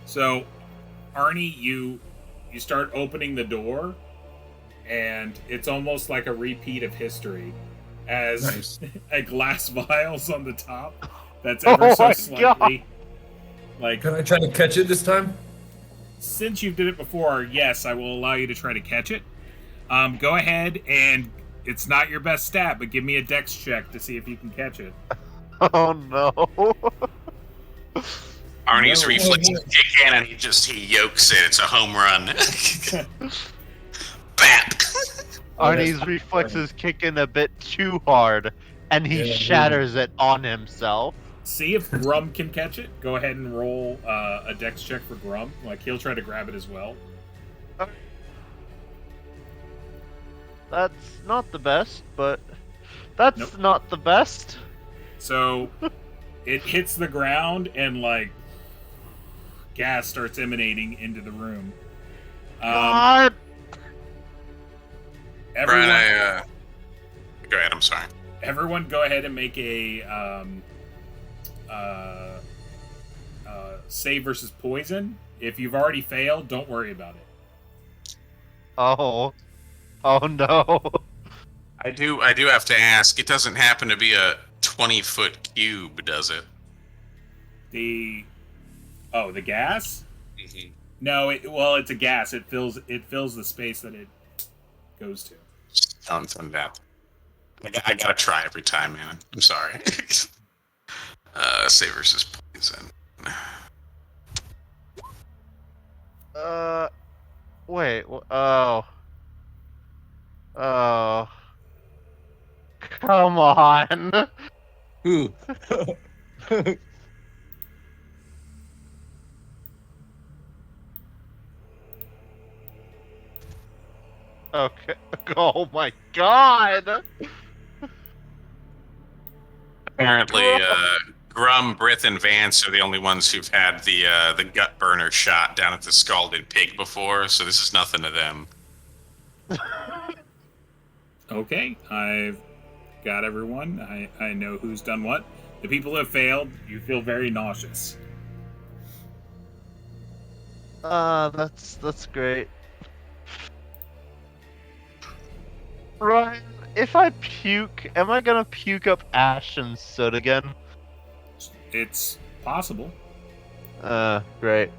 So, Arnie, you start opening the door, and it's almost like a repeat of history, as Nice. a glass vial's on the top. That's ever so my slightly. Like, Can I try to catch it this time? since you did it before, yes, I will allow you to try to catch it. Go ahead, and it's not your best stat, but give me a dex check to see if you can catch it. Oh no. Arnie's No. reflexes kick in and he yokes it. It's a home run. Bap! Arnie's reflexes kick in a bit too hard, and he Yeah, shatters it on himself. See if Grum can catch it. Go ahead and roll a dex check for Grum. Like, he'll try to grab it as well. That's not the best, but that's Nope. not the best. So, it hits the ground, and, like, gas starts emanating into the room. God. Everyone, Brian, go ahead, I'm sorry. everyone go ahead and make a save versus poison. If you've already failed, don't worry about it. Oh no. I do have to ask, it doesn't happen to be a 20-foot cube, does it? The gas? Mm-hmm. No, it's a gas. It fills the space that it goes to. On that. I gotta try every time, man. I'm sorry. Save versus poison. Wait. Oh. Come on. Ooh. Okay. Oh my god. Apparently, Grum, Brith, and Vance are the only ones who've had the gut burner shot down at the Scalded Pig before, so this is nothing to them. Okay, I've got everyone. I know who's done what. The people who have failed, you feel very nauseous. That's great. Ryan, if I puke, am I gonna puke up ash and soot again? It's possible. Great.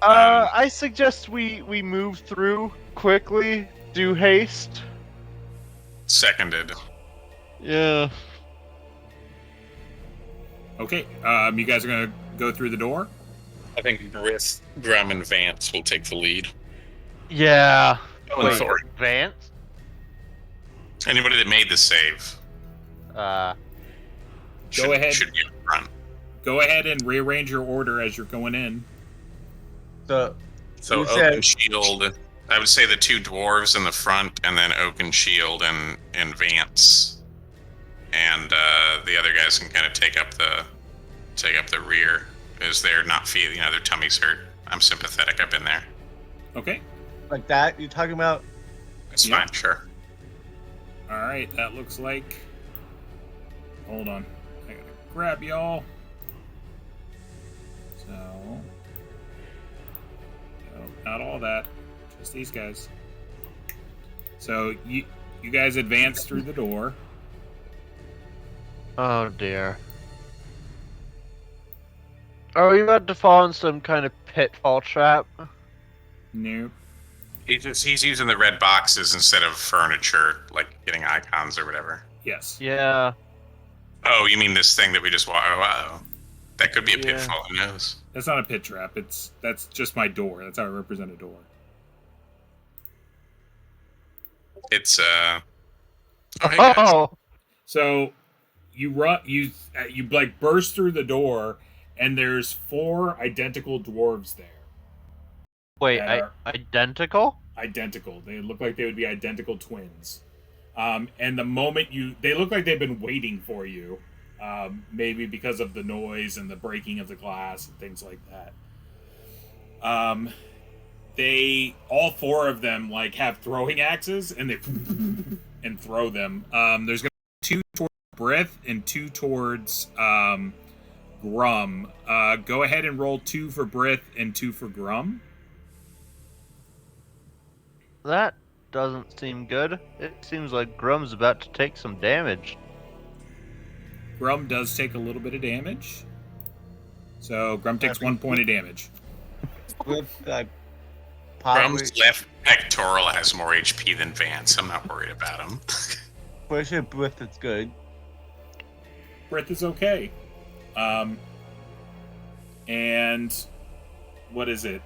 I suggest we move through quickly, do haste. Seconded. Yeah. Okay, you guys are gonna go through the door. I think Brith, Grum, and Vance will take the lead. Yeah. Wait, sorry. Vance? Anybody that made the save Go ahead. should be in front. Go ahead and rearrange your order as you're going in. So So You open said- shield, I would say the two dwarves in the front, and then Oak and Shield and Vance, and the other guys can kind of take up the rear, as they're not feeling, their tummies hurt. I'm sympathetic. I've been there. Okay. Like that? You're talking about? It's Yeah. fine, sure. All right. That looks like. Hold on. I gotta grab y'all. So. No, not all that. Just these guys. So you guys advance through the door. Oh dear. Are we about to fall in some kind of pitfall trap? Nope. He's using the red boxes instead of furniture, like getting icons or whatever. Yes. Yeah. Oh, you mean this thing that we just walked? Oh, wow. That could be a Yeah. pitfall. Who knows? That's not a pit trap. That's just my door. That's how I represent a door. It's Oh, hey guys. Oh. So you run, you like burst through the door, and there's 4 identical dwarves there. Wait, That are- identical? Identical. They look like they would be identical twins. And the moment they look like they've been waiting for you, maybe because of the noise and the breaking of the glass and things like that. All 4 of them like have throwing axes, and they and throw them. There's gonna be 2 towards Brith and 2 towards Grum. Go ahead and roll 2 for Brith and 2 for Grum. That doesn't seem good. It seems like Grum's about to take some damage. Grum does take a little bit of damage. So Grum takes 1 point of damage. With probably Grum's left pectoral has more HP than Vance. I'm not worried about him. pushing Brith is good. Brith is okay. And what is it?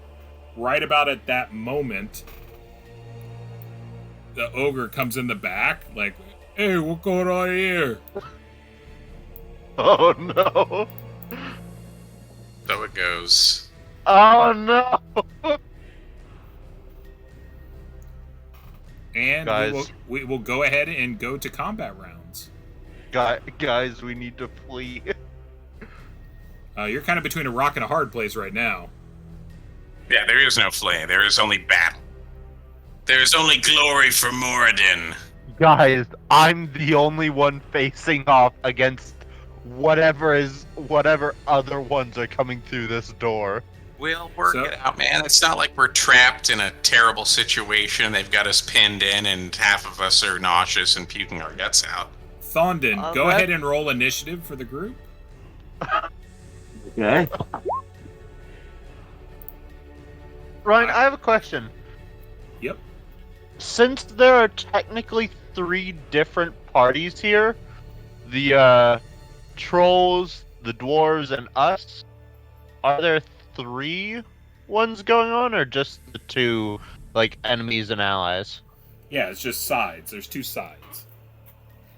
Right about at that moment, the ogre comes in the back, like, "Hey, what's going on here?" Oh no! So it goes. Oh no! And Guys. we will go ahead and go to combat rounds. Guys, we need to flee. You're kind of between a rock and a hard place right now. Yeah, there is no flame. There is only battle. There is only glory for Moradin. Guys, I'm the only one facing off against whatever other ones are coming through this door. We'll work it out, man. It's not like we're trapped in a terrible situation. They've got us pinned in, and half of us are nauseous and puking our guts out. Thondon, go ahead and roll initiative for the group. Okay. Ryan, I have a question. Yep. Since there are technically 3 different parties here, the trolls, the dwarves, and us, are there 3 ones going on, or just the 2, like, enemies and allies? Yeah, it's just sides. There's 2 sides.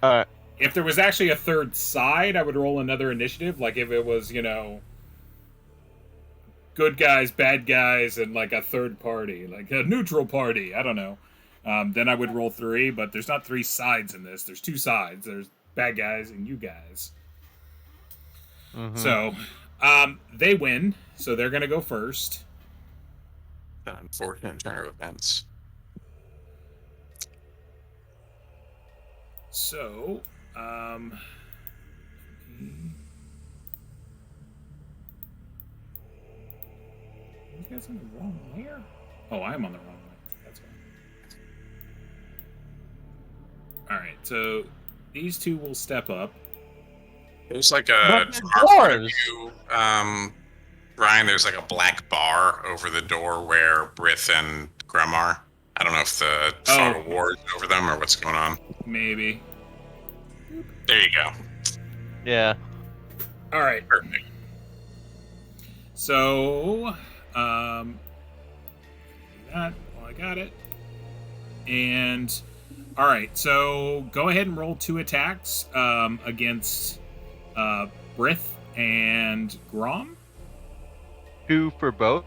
Alright. If there was actually a third side, I would roll another initiative. Like if it was, good guys, bad guys, and like a third party, like a neutral party. I don't know. Then I would roll 3, but there's not 3 sides in this. There's 2 sides. There's bad guys and you guys. Mm-hmm. So, they win. So they're gonna go first. An unfortunate turn of events. So, you guys on the wrong layer? Oh, I'm on the wrong layer. That's why. Alright, so these 2 will step up. There's like But from they're our point of dwarves. view, Ryan, there's like a black bar over the door where Brith and Grum are. I don't know if the fog of war is over them or what's going on. Maybe. There you go. Yeah. Alright. Perfect. So, that. Well, I got it. And, alright, so go ahead and roll 2 attacks against Brith and Grom. 2 for both?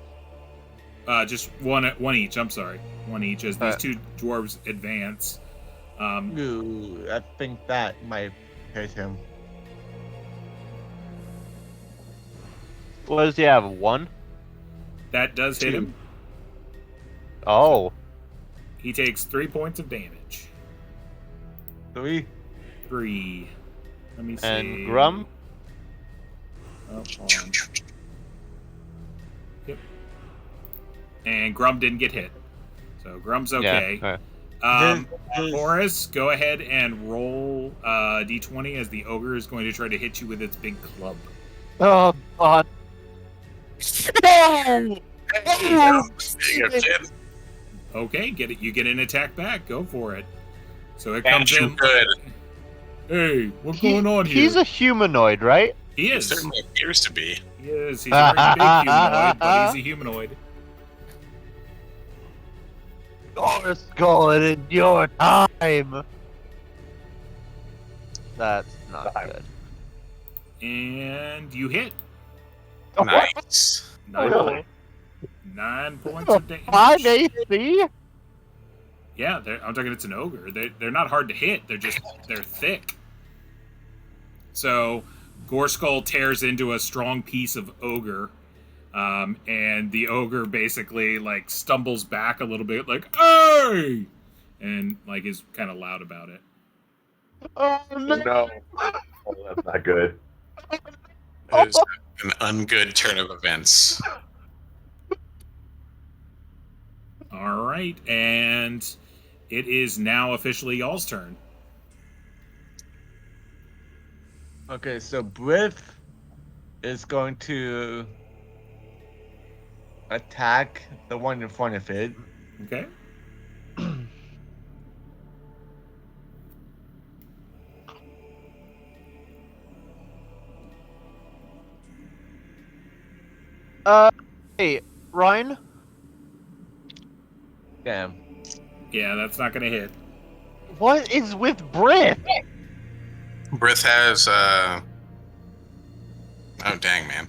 just one each. I'm sorry, one each as these two dwarves advance. Ooh, I think that might hit him. What does he have? 1? That does hit him. Oh. He takes 3 points of damage. 3. 3. Let me see. And Grum? Oh, hold on. Yep. And Grum didn't get hit. So Grum's okay. Yeah. Okay. Horace, go ahead and roll d20 as the ogre is going to try to hit you with its big club. Oh, God. No! Okay, get it. You get an attack back. Go for it. So it comes in. Good. Hey, what's going on here? He's a humanoid, right? He It is. certainly appears to be. He is. He's a very big humanoid, but he's a humanoid. You're going in your time. That's not good. And you hit. Nice. 9 points of damage. 5 AC? Yeah, I'm talking. It's an ogre. They're not hard to hit. They're thick. So, Goreskull tears into a strong piece of ogre, and the ogre basically like stumbles back a little bit, like "Hey!" and like is kind of loud about it. Oh, no. No. Oh, that's not good. It is an ungood turn of events. All right, and it is now officially y'all's turn. Okay, so Brith is going to attack the one in front of it. Okay. Hey, Ryan? Damn. Yeah, that's not gonna hit. What is with Brith? Brith has, oh, dang, man.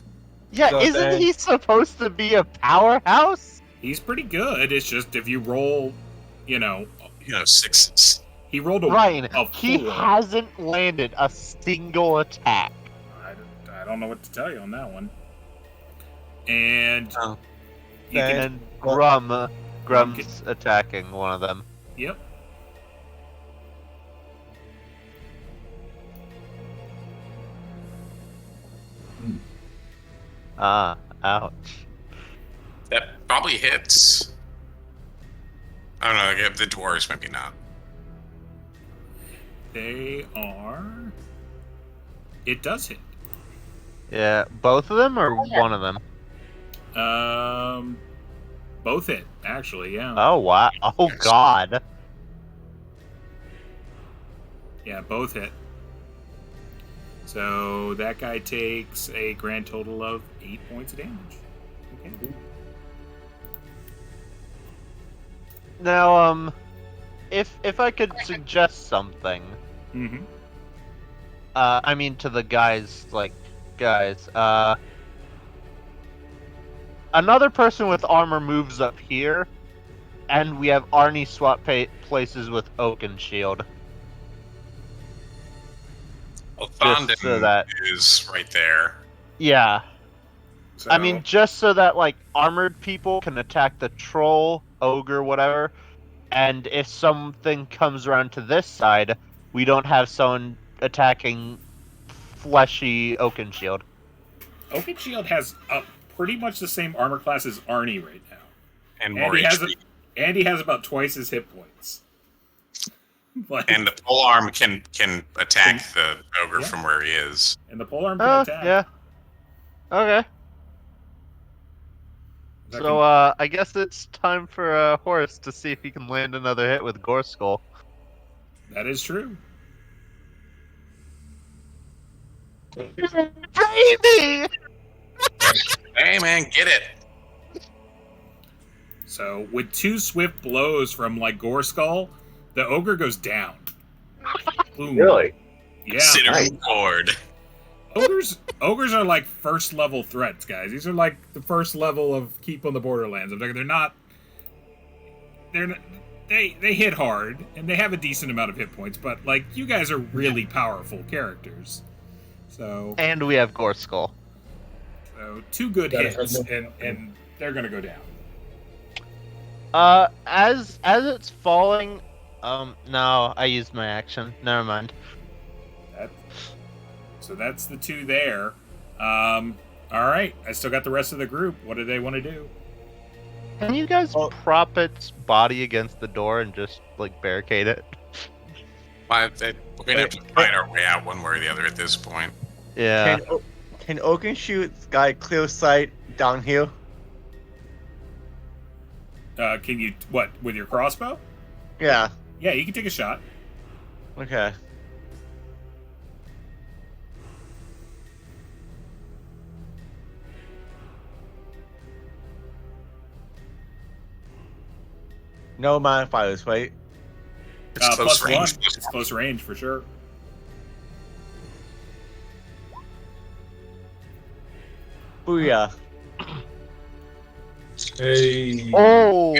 Yeah, So isn't then- he supposed to be a powerhouse? He's pretty good. It's just if you roll, You know, 6s. he rolled a Ryan, a he 4. hasn't landed a single attack. I don't know what to tell you on that one. And Oh. you can, And Grum's attacking one of them. yep. Ah, ouch. That probably hits. I don't know, the dwarves maybe not. They are. It does hit. Yeah, both of them or one of them? Both hit actually. Yeah. Oh, wow. Oh, God. Yeah, both hit. So that guy takes a grand total of 8 points of damage. Okay. Now, if I could suggest something, Mm-hmm. I mean to the guys, another person with armor moves up here, and we have Arnie swap places with Oakenshield. Well, Just so that- is right there. Yeah, So, I mean just so that like armored people can attack the troll, ogre, whatever, and if something comes around to this side, we don't have someone attacking fleshy Oakenshield. Oakenshield has pretty much the same armor class as Arnie right now, And more HP. and he has about twice his hit points. Like, And the polearm can attack the ogre Yeah. from where he is. and the polearm can attack. Yeah. Okay. That So, I guess it's time for Horace to see if he can land another hit with Goreskull. that is true. Baby! Hey man, get it! So with 2 swift blows from like Goreskull, the ogre goes down. Boom. Really? Yeah. Consider reward. Ogres are like first level threats, guys. These are like the first level of Keep on the Borderlands. I'm talking, they're not. They hit hard and they have a decent amount of hit points, but like you guys are really powerful characters. So And we have Gore Skull. So 2 good Gotta hits, have and they're gonna go down. As it's falling, no, I used my action. Never mind. So that's the 2 there. All right, I still got the rest of the group. What do they want to do? Can you guys prop its body against the door and just like barricade it? We're gonna have to find our way out one way or the other at this point. Yeah. Can Oaken shoot guy clear sight downhill? Can you what with your crossbow? Yeah. Yeah, you can take a shot. Okay. No modifiers, right? It's close Plus range. 1. It's close range for sure. Booyah. Hey. Oh.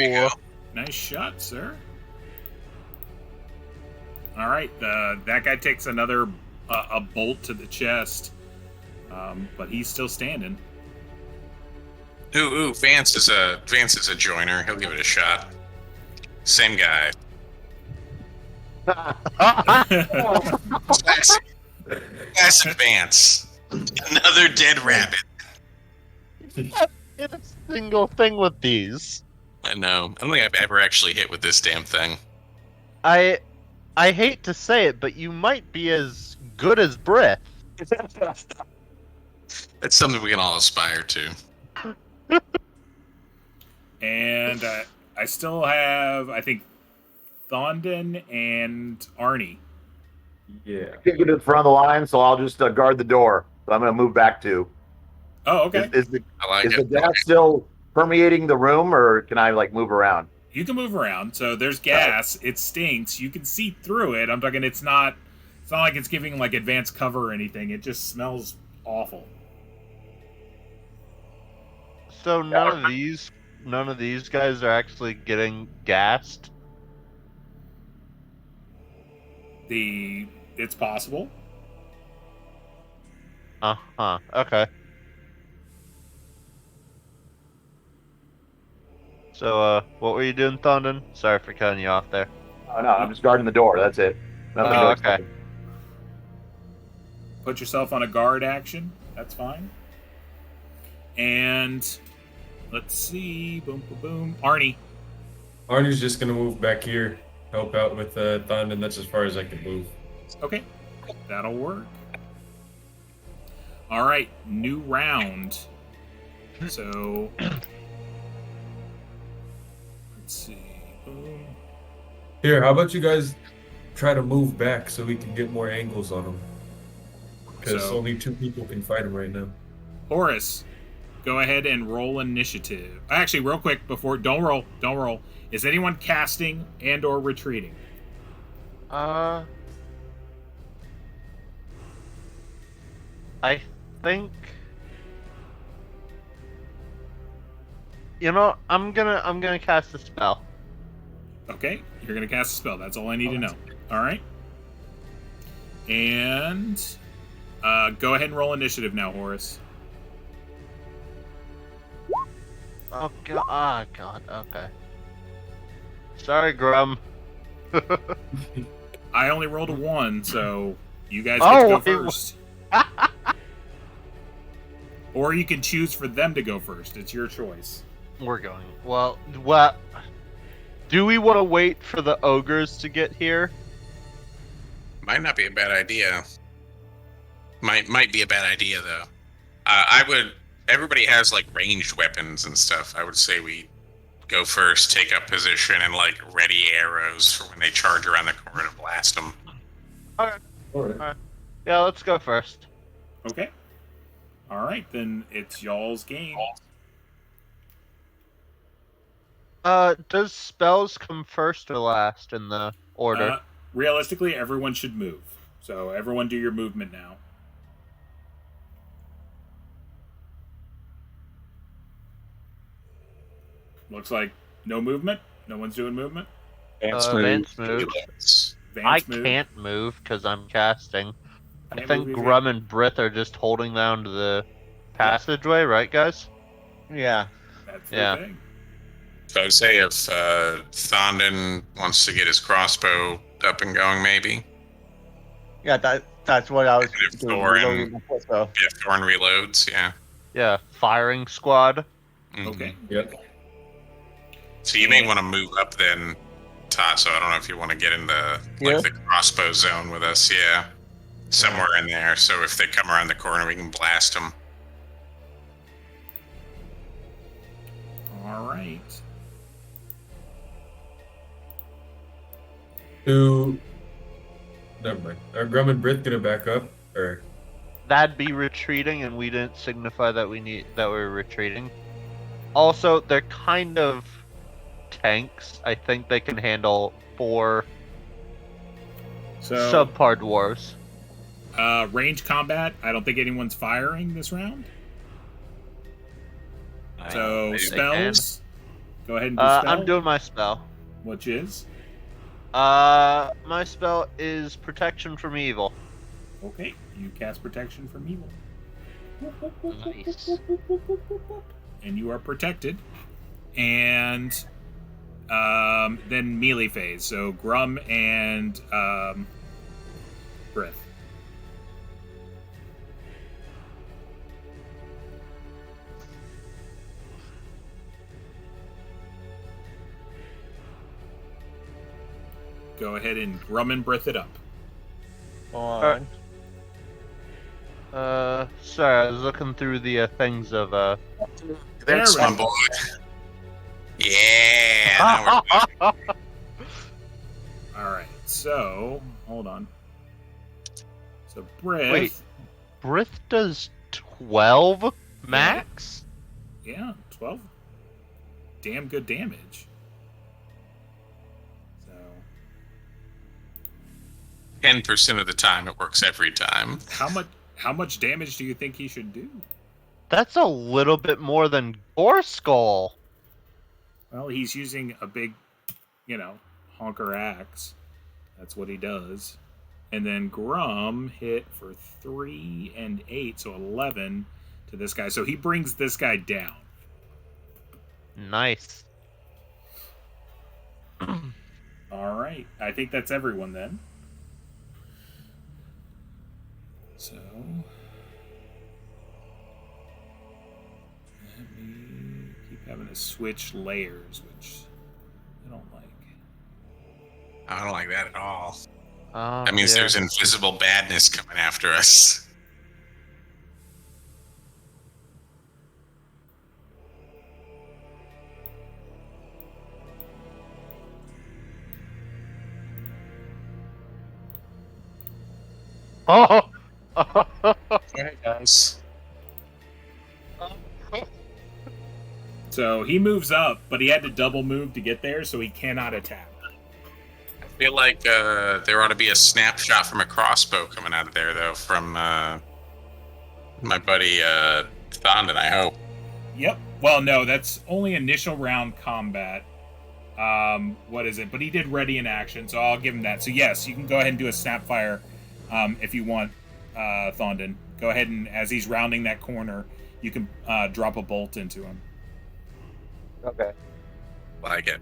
Nice shot, sir. All right, that guy takes another a bolt to the chest, but he's still standing. Ooh, Vance is a joiner. He'll give it a shot. Same guy. Classic Vance. Another dead rabbit. It's a single thing with these. I know. I don't think I've ever actually hit with this damn thing. I hate to say it, but you might be as good as Brith. That's something we can all aspire to. And I still have, I think, Thondon and Arnie. Yeah. Can't get to the front of the line, so I'll just guard the door. So I'm going to move back to. Oh, okay. Is the I like is it. the gas still permeating the room, or can I like move around? You can move around. So there's gas. It stinks. You can see through it. I'm talking. It's not like it's giving like advanced cover or anything. It just smells awful. So none of these guys are actually getting gassed. It's possible. Uh-huh. Okay. So, what were you doing, Thondon? Sorry for cutting you off there. Oh, no, I'm just guarding the door. That's it. Nothing Oh, else. okay. Put yourself on a guard action. That's fine. And let's see. Boom, boom, boom. Arnie. Arnie's just gonna move back here, help out with Thondon. That's as far as I can move. Okay, that'll work. All right, new round. So let's see. Boom. Here, how about you guys try to move back so we can get more angles on him? Because So- only 2 people can fight him right now. Horace, go ahead and roll initiative. Actually, real quick before, don't roll. Is anyone casting and or retreating? I think. You know, I'm gonna cast a spell. Okay, you're gonna cast a spell. That's all I need to know. All right. And go ahead and roll initiative now, Horace. Oh god. Ah, god. Okay. Sorry, Grum. I only rolled a 1, so you guys Oh, get to go it first. Or you can choose for them to go first. It's your choice. We're going. Well, do we want to wait for the ogres to get here? Might not be a bad idea. Might be a bad idea though. I would. Everybody has like ranged weapons and stuff. I would say we go first, take up position, and like ready arrows for when they charge around the corner to blast them. Okay. Alright. Yeah, let's go first. Okay. All right, then it's y'all's game. Does spells come first or last in the order? Realistically, everyone should move. So everyone do your movement now. Looks like no movement. No one's doing movement. Vance move. I Vance move. can't move because I'm casting. I Can't think move either. Grum and Brith are just holding down to the passageway, right, guys? Yeah. That's the Yeah. thing. So I'd say if Thondon wants to get his crossbow up and going, maybe. Yeah, that's what I was And if doing. Thor Reloading and- before, so. Yeah, Thorn reloads, yeah. Yeah, firing squad. Mhm. Okay. Yep. So you may want to move up then, Todd. So I don't know if you want to get in the Yeah. the crossbow zone with us, yeah. Somewhere in there. So if they come around the corner, we can blast them. All right. Never mind. Are Grum and Brit gonna back up? Or That'd be retreating, and we didn't signify that we're retreating. Also, they're kind of tanks. I think they can handle 4 So subpar dwarves. range combat. I don't think anyone's firing this round. So maybe they spells. Go ahead and do spell. I'm doing my spell. Which is My spell is protection from evil. okay. You cast protection from evil. Nice. And you are protected. And then melee phase. So Grum and Breath. Go ahead and Grum and Breath it up. On. Sorry, I was looking through the things of That's we one go. boy. Yeah. Now we're All right. So hold on. So Breath. Wait. Brith does 12 max? Yeah, 12. Damn good damage. So 10% of the time it works every time. how much damage do you think he should do? That's a little bit more than Gore Skull. Well, he's using a big, honker axe. That's what he does. And then Grum hit for 3 and 8, so 11 to this guy. So he brings this guy down. Nice. All right. I think that's everyone then. So let me keep having to switch layers, which I don't like. I don't like that at all. Oh, That means dear. there's invisible badness coming after us. Oh! Alright, guys. So he moves up, but he had to double move to get there, so he cannot attack. I feel like there ought to be a snapshot from a crossbow coming out of there, though, from my buddy Thondon, I hope. Yep. Well, no, that's only initial round combat. What is it? But he did ready in action, so I'll give him that. So yes, you can go ahead and do a snapfire if you want, Thondon. Go ahead and as he's rounding that corner, you can drop a bolt into him. Okay. Like it.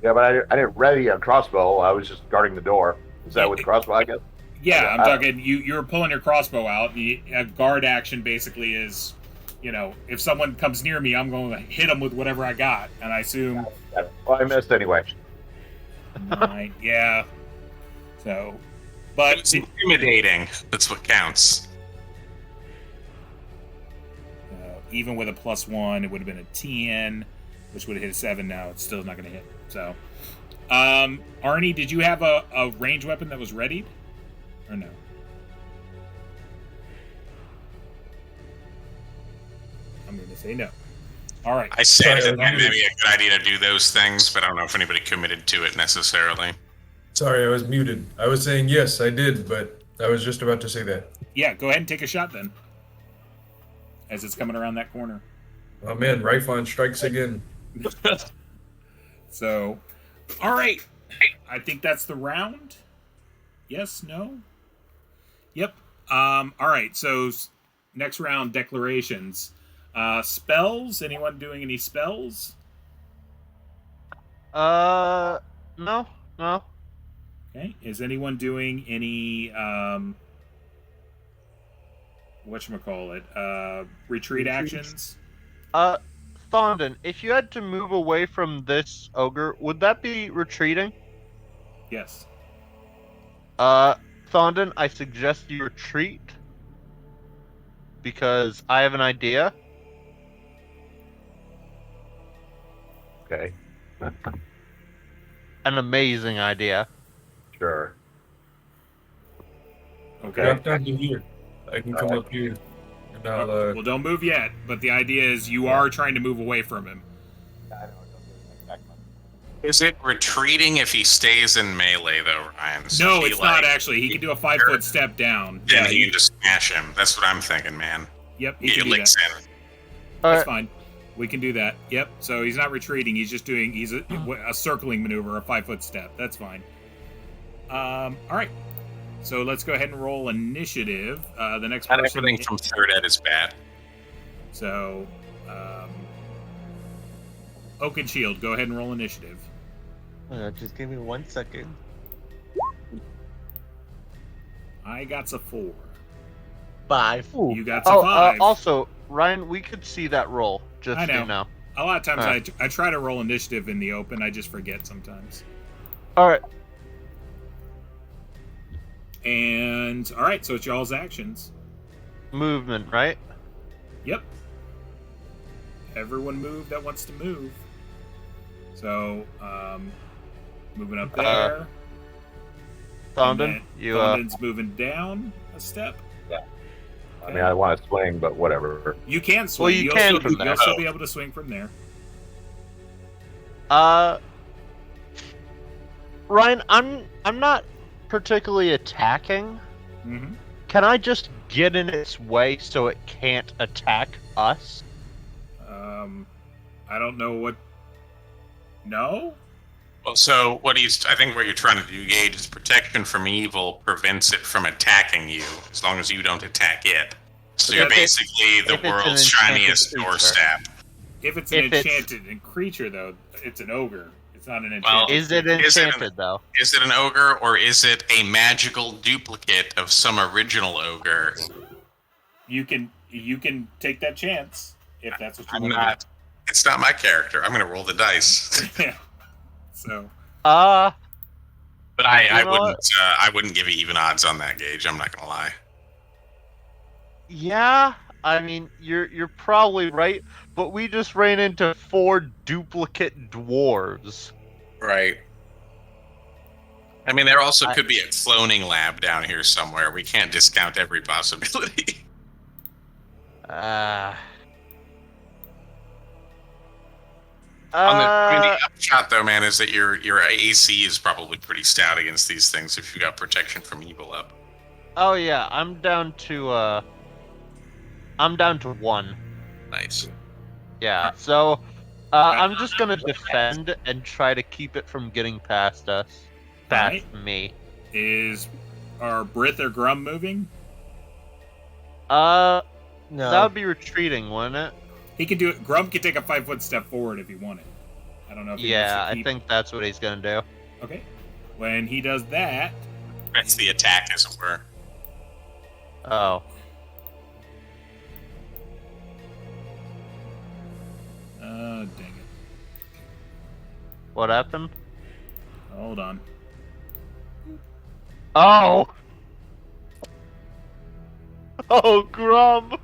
Yeah, but I didn't ready a crossbow. I was just guarding the door. Is that with the crossbow, I guess? Yeah, I'm I- talking. You're pulling your crossbow out. A guard action basically is, if someone comes near me, I'm going to hit them with whatever I got, and I assume. Well, I missed anyway. Yeah. So, But but it's intimidating. That's what counts. even with a +1, it would have been a 10, which would have hit a 7. Now it's still not going to hit. So, Arnie, did you have a range weapon that was readied, or no? I'm going to say no. All right. I said Sorry, it may be a good idea to do those things, but I don't know if anybody committed to it necessarily. sorry, I was muted. I was saying yes, I did, but I was just about to say that. Yeah, go ahead and take a shot then. As it's coming around that corner. Oh man, Rifon strikes again. So, all right. I think that's the round. Yes, no? Yep. All right, so next round, declarations. Spells? Anyone doing any spells? No. Okay. Is anyone doing any whatchamacallit? Retreat actions? Thondon, if you had to move away from this ogre, would that be retreating? Yes. Thondon, I suggest you retreat. Because I have an idea. Okay. An amazing idea. Sure. Okay. Drop down to here. I can come up here. And I'll, Well, don't move yet, but the idea is you are trying to move away from him. Is it retreating if he stays in melee, though, Ryan? So No, he, it's not actually. He can do a 5-foot step down. Then you can just smash him. That's what I'm thinking, man. Yep, he He can do licks that. in. That's Alright. fine. We can do that. Yep. So he's not retreating. He's just doing. He's a circling maneuver, a 5-foot step. That's fine. All right. So let's go ahead and roll initiative. The next Not person. everything from third ed is bad. So, Oak and Shield, go ahead and roll initiative. Just give me 1 second. I got a 4. 5. You got a 5. Also, Ryan, we could see that roll. Just I so know. you know. A lot of times Alright. I try to roll initiative in the open. I just forget sometimes. All right. And all right, so it's y'all's actions. Movement, right? Yep. Everyone move that wants to move. So, moving up there. Thondon, you Thondon's moving down a step. I mean, I want to swing, but whatever. You can swing. Well, you You'll can still, from there. You'll still be able to swing from there. Ryan, I'm not particularly attacking. Mm-hmm. Can I just get in its way so it can't attack us? I don't know what. No. Well, so I think what you're trying to do, Gage, is protection from evil prevents it from attacking you, as long as you don't attack it. So you're If it's- basically the if it's an world's enchanted shiniest creature. doorstep. If it's an If it's- enchanted creature, though, it's an ogre. It's not an Well, enchanted. Is it Is it an- enchanted though? Is it an ogre, or is it a magical duplicate of some original ogre? You can take that chance if that's what you I'm want not. It's not my character. I'm going to roll the dice. to do. Yeah. So But I You know wouldn't. I wouldn't give you even odds on that, Gage. I'm not going to lie. Yeah, I mean you're probably right, but we just ran into 4 duplicate dwarves. Right. I mean, there also could be a cloning lab down here somewhere. We can't discount every possibility. The upshot, though, man, is that your AC is probably pretty stout against these things if you got protection from evil up. Oh yeah, I'm down to 1. Nice. Yeah, so I'm just gonna defend and try to keep it from getting past us. Past me. Are Brith or Grum moving? No. That would be retreating, wouldn't it? He can do it. Grum can take a 5-foot step forward if he wanted. I don't know if he wants Yeah, to I keep... think that's what he's gonna do. Okay. When he does that, That's the attack, as it were. Oh. dang it. What happened? Hold on. Oh! Oh, Grum!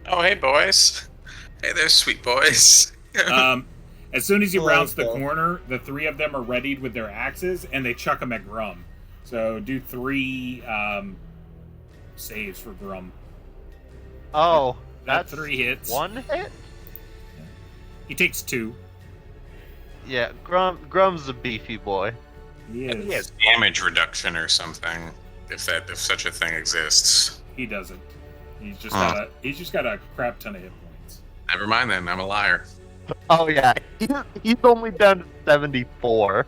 Oh, hey, boys. Hey there, sweet boys. As soon as he Oh, rounds the okay. corner, the 3 of them are readied with their axes, and they chuck them at Grum. So do 3 saves for Grum. Oh, That that's 3 hits. 1 hit? He takes 2. Yeah, Grum's a beefy boy. He He has is. damage reduction or something. if such a thing exists. He doesn't. He's just Huh. got a crap ton of hit points. Never mind then. I'm a liar. Oh yeah, he's only down to 74.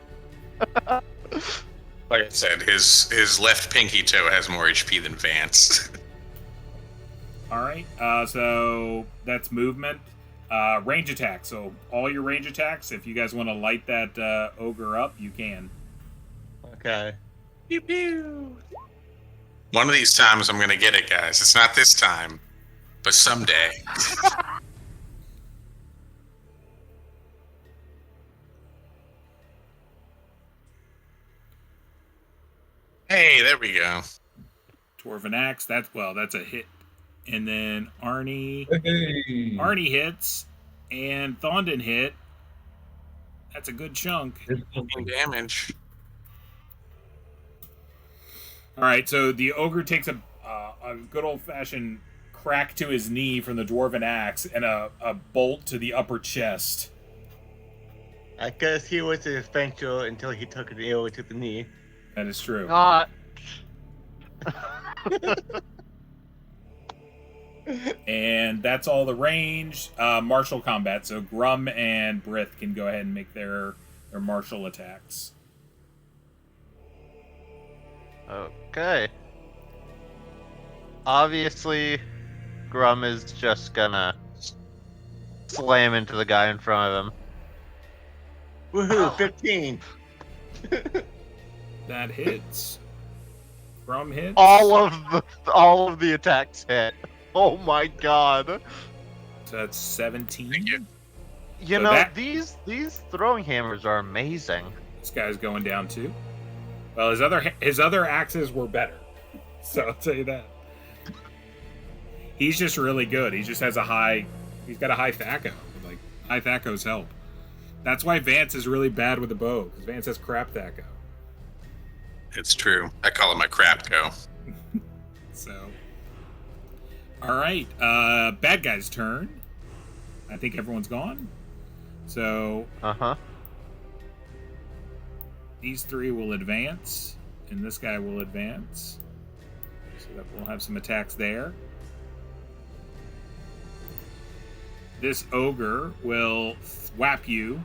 Like I said, his left pinky toe has more HP than Vance. All right. So that's movement. Range attack. So all your range attacks. If you guys want to light that ogre up, you can. Okay. Pew pew. One of these times I'm gonna get it, guys. It's not this time, but someday. Hey, there we go. Dwarven axe. That's a hit. And then Hey. Arnie hits, and Thondon hit. That's a good chunk. Damage. All right, so the ogre takes a good old fashioned crack to his knee from the dwarven axe and a bolt to the upper chest. I guess he was essential until he took an arrow to the knee. That is true. Not. And that's all the range. Martial combat. So Grum and Brith can go ahead and make their martial attacks. Okay. Obviously, Grum is just gonna slam into the guy in front of him. Woohoo! 15. That hits. Grum hits. All of the attacks hit. Oh my god! So that's 17. Thank you. You So know that- these throwing hammers are amazing. This guy's going down too. Well, his other axes were better. So I'll tell you that. He's just really good. He just has he's got a high Thaco. Like, high Thacos help. That's why Vance is really bad with the bow, because Vance has crap Thaco. It's true. I call it my crap go. So, all right, bad guy's turn. I think everyone's gone. So these three will advance, and this guy will advance. So that we'll have some attacks there. This ogre will thwap you.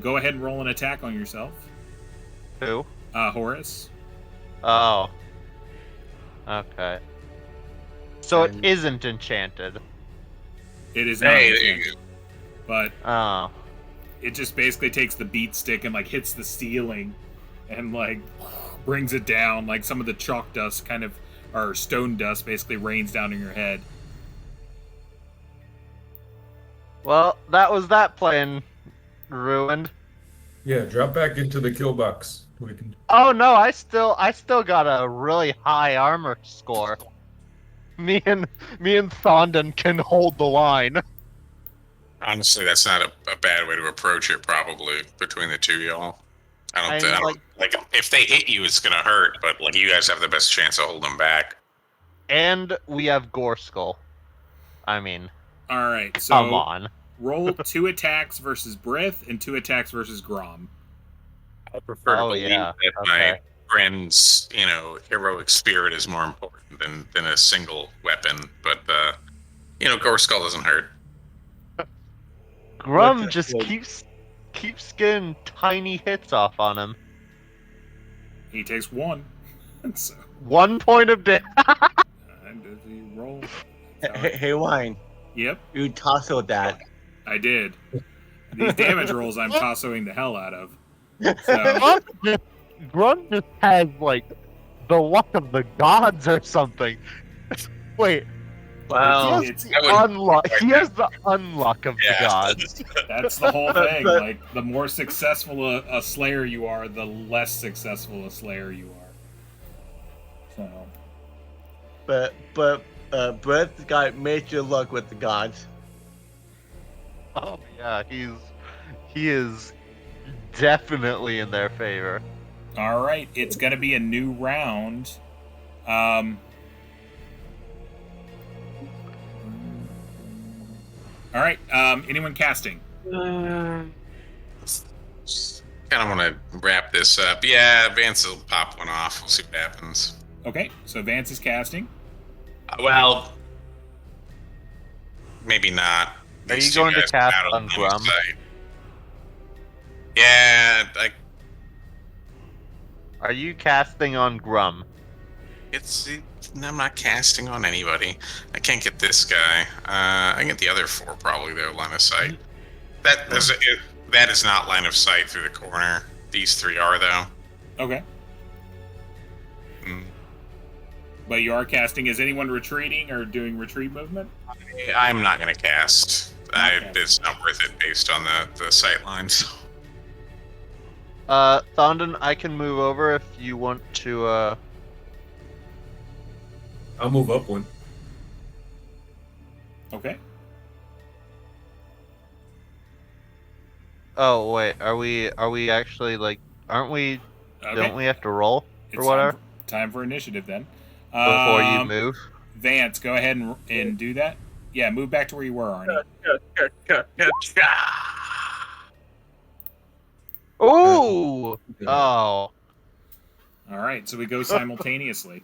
Go ahead and roll an attack on yourself, Who? Horace. Oh. Okay. So it And- isn't enchanted. It is not Hey, there you enchanted, but Oh. it just basically takes the beat stick and like hits the ceiling and like brings it down. Like some of the chalk dust kind of, or stone dust basically rains down on your head. Well, that was that plan ruined. Yeah, drop back into the kill box. We can. Oh no, I still got a really high armor score. Me and Thondon can hold the line. Honestly, that's not a bad way to approach it. Probably between the two of y'all. I I don't mean, think like if they hit you, it's gonna hurt. But like you guys have the best chance of holding them back. And we have Gore Skull. I mean, All right, come so on. roll 2 attacks versus Brith and 2 attacks versus Grom. I prefer to Oh, believe yeah. that Okay. my friend's, heroic spirit is more important than a single weapon. But Gore Skull doesn't hurt. Grum Look, just look. keeps getting tiny hits off on him. He takes 1. So, 1 point of damage. and does he roll? Hey, Wine, Yep, you tasseled that. I did. These damage rolls I'm tassoing the hell out of. So, Grum just has like the luck of the gods or something. Wait, Wow. he has it's- the I wouldn't- unluck. He has the unluck of the Yeah. gods. that's the whole thing. But- Like, the more successful a slayer you are, the less successful a slayer you are. So, But Brett's got major luck with the gods. Oh yeah, he is definitely in their favor. all right, it's going to be a new round. All right, anyone casting? Kind of want to wrap this up. Yeah, Vance will pop one off. We'll see what happens. Okay, so Vance is casting. Well, maybe not. Are These you two going to guys cast are out of on line of Grum? sight. Yeah, Are you casting on Grum? I'm not casting on anybody. I can't get this guy. I can get the other four probably though. Line of sight. That is not line of sight through the corner. These three are though. Okay. Mm. But you are casting. Is anyone retreating or doing retreat movement? I'm not going to cast. Okay. It's not worth it based on the sight lines. Thondon, I can move over if you want to, I'll move up one. Okay. Oh, wait, are we actually, like, aren't we, Okay. don't we have to roll? It's Or whatever? time for initiative then. Before you move? Vance, go ahead and do that. Yeah, move back to where you were, Arnie. Ooh! Oh. All right, so we go simultaneously.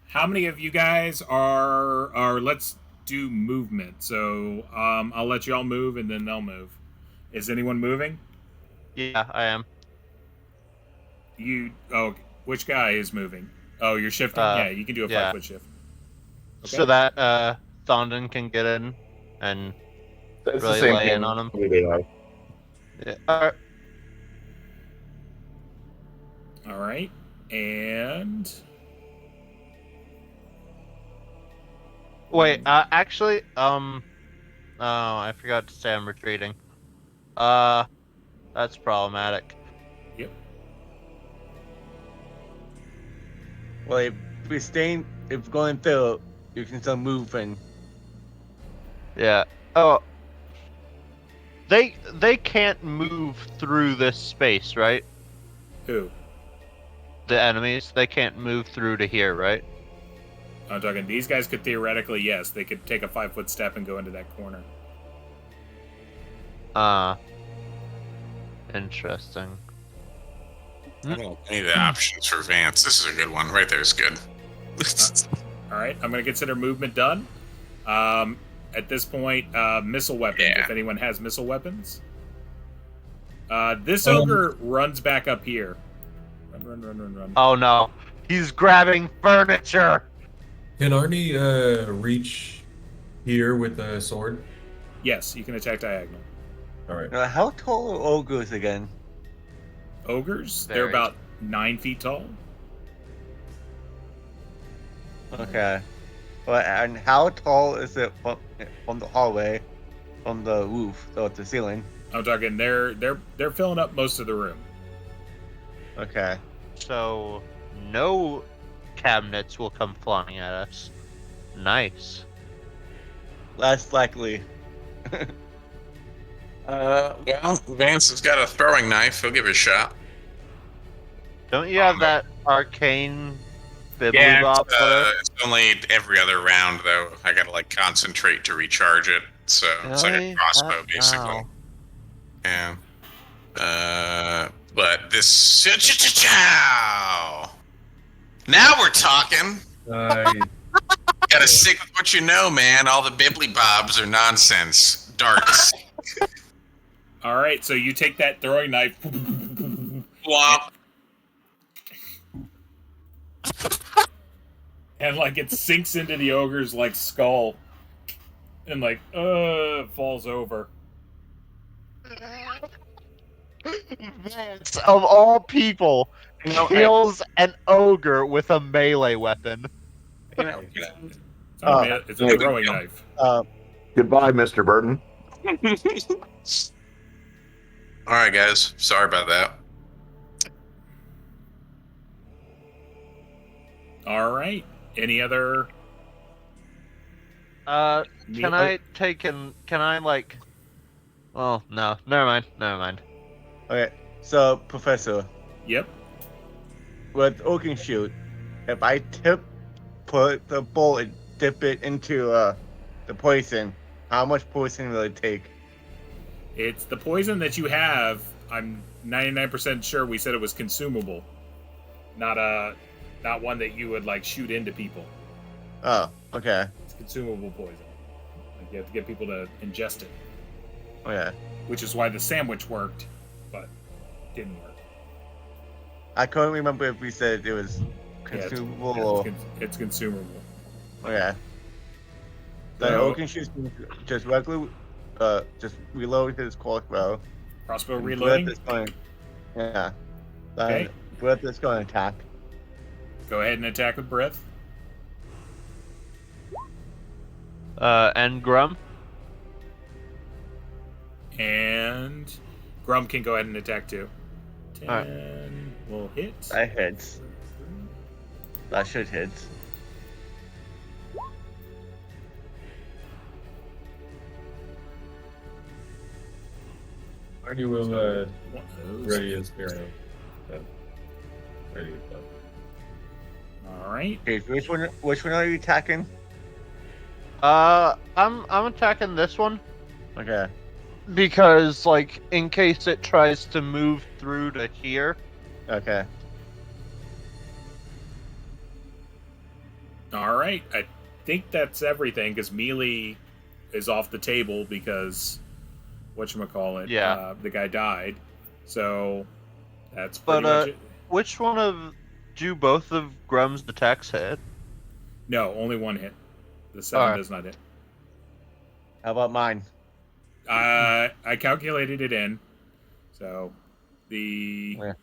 How many of you guys are? Let's do movement. So I'll let you all move, and then they'll move. Is anyone moving? Yeah, I am. Which guy is moving? Oh, you're shifting. Yeah, you can do a 5-foot shift. Okay. So that, Thondon can get in and It's really the same lay thing in on him. every day. Yeah. All right, and Wait, actually, oh, I forgot to say I'm retreating. That's problematic. yep. Well, if going through, you can still move and Yeah. Oh. They can't move through this space, right? Who? The enemies, they can't move through to here, right? I'm talking. These guys could theoretically, yes, they could take a 5-foot step and go into that corner. Interesting. I don't know any of the options for Vance. This is a good one. Right there is good. All right, I'm going to consider movement done. At this point, missile weapons. Yeah. If anyone has missile weapons, this ogre runs back up here. Run. Oh no, he's grabbing furniture. Can Arnie reach here with a sword? Yes, you can attack diagonal. All right. how tall are ogres again? Ogres, they're Very. about 9 feet tall. Okay. Well, and how tall is it from the hallway, from the roof, so the ceiling? I'm talking. They're filling up most of the room. Okay. So no cabinets will come flying at us. Nice. Less likely. Well, Vance has got a throwing knife. He'll give it a shot. Don't you have that arcane bibbly Yeah, bop? it's only every other round though. I gotta like concentrate to recharge it. So it's like a Really? crossbow basically. Wow. Yeah. But this. Now we're talking. Gotta stick with what you know, man. All the bibbly bobs are nonsense. Darts. All right, so you take that throwing knife. Womp. And like it sinks into the ogre's like skull, and like falls over. Vance, of all people, kills an ogre with a melee weapon. It's a throwing knife. Goodbye, Mr. Burton. All right, guys. Sorry about that. All right. Any other? Can I like? Oh no, never mind. Okay. So, Professor, Yep. with Oaken Shoot, if I put the bolt and dip it into the poison, how much poison will it take? It's the poison that you have. I'm 99% sure we said it was consumable. not one that you would like shoot into people. Oh, okay. It's consumable poison. Like you have to get people to ingest it, Okay. which is why the sandwich worked, but didn't work. I couldn't remember if we said it was Yeah, consumable or. it's consumable. Okay. So So- Oaken shoots just regular, just reload his crossbow. Crossbow And reloading. Brett is going, yeah. Okay. Brett is going to attack. Go ahead and attack with breath. And Grum. And Grum can go ahead and attack too. 10 Alright. will hit. That hits. That should hit. Arnie will One of those. ready as Barrow. Ready to go. All right. Okay, so which one are you attacking? I'm attacking this one Okay. because, like, in case it tries to move through to here. Okay. All right. I think that's everything because melee is off the table because whatchamacallit, Yeah. the guy died. So that's But, pretty much it. Which one of do both of Grum's attacks hit? No, only one hit. The 7 Alright. does not hit. How about mine? I calculated it in. So the Where?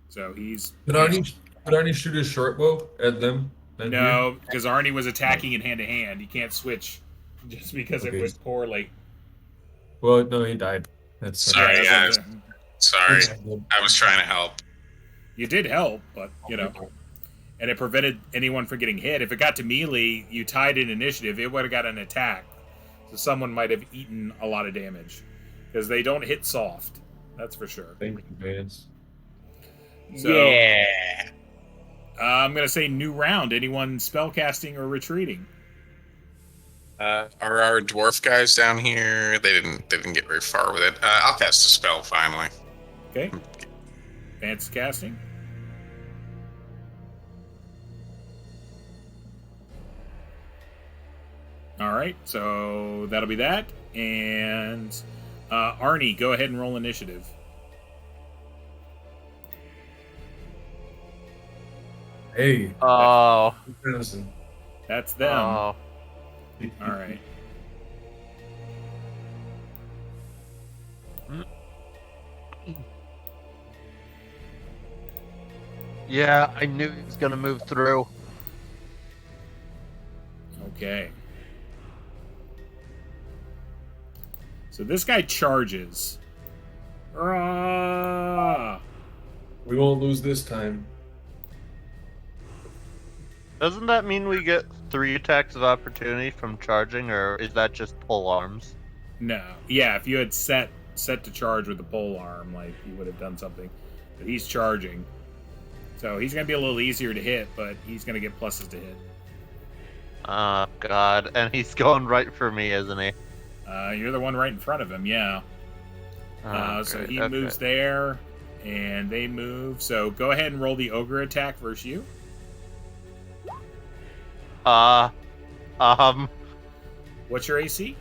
so he's Could Arnie shoot his short bow at them? Then here? no, because Arnie was attacking in hand to hand. You can't switch just because it Okay. was poorly. Well, no, he died. That's Sorry, Yeah, guys. that's what Sorry, I was trying to help. you did help, but you know, and it prevented anyone from getting hit. If it got to melee, you tied in initiative, it would have got an attack. So someone might have eaten a lot of damage because they don't hit soft. That's for sure. Thank you, Vance. So, Yeah. I'm gonna say new round. Anyone spellcasting or retreating? Are our dwarf guys down here? They didn't get very far with it. I'll cast a spell finally. Okay. Advanced casting. All right, so that'll be that. And Arnie, go ahead and roll initiative. Hey, Oh. listen. That's them. Oh. All right. Yeah, I knew he was gonna move through. Okay. So this guy charges. Ah! We won't lose this time. Doesn't that mean we get 3 attacks of opportunity from charging, or is that just pole arms? No. Yeah, if you had set to charge with the pole arm, like you would have done something. But he's charging. So he's going to be a little easier to hit, but he's going to get pluses to hit. Oh god, and he's going right for me, isn't he? You're the one right in front of him, yeah. So great, he okay. moves there, and they move. So go ahead and roll the ogre attack versus you. What's your AC?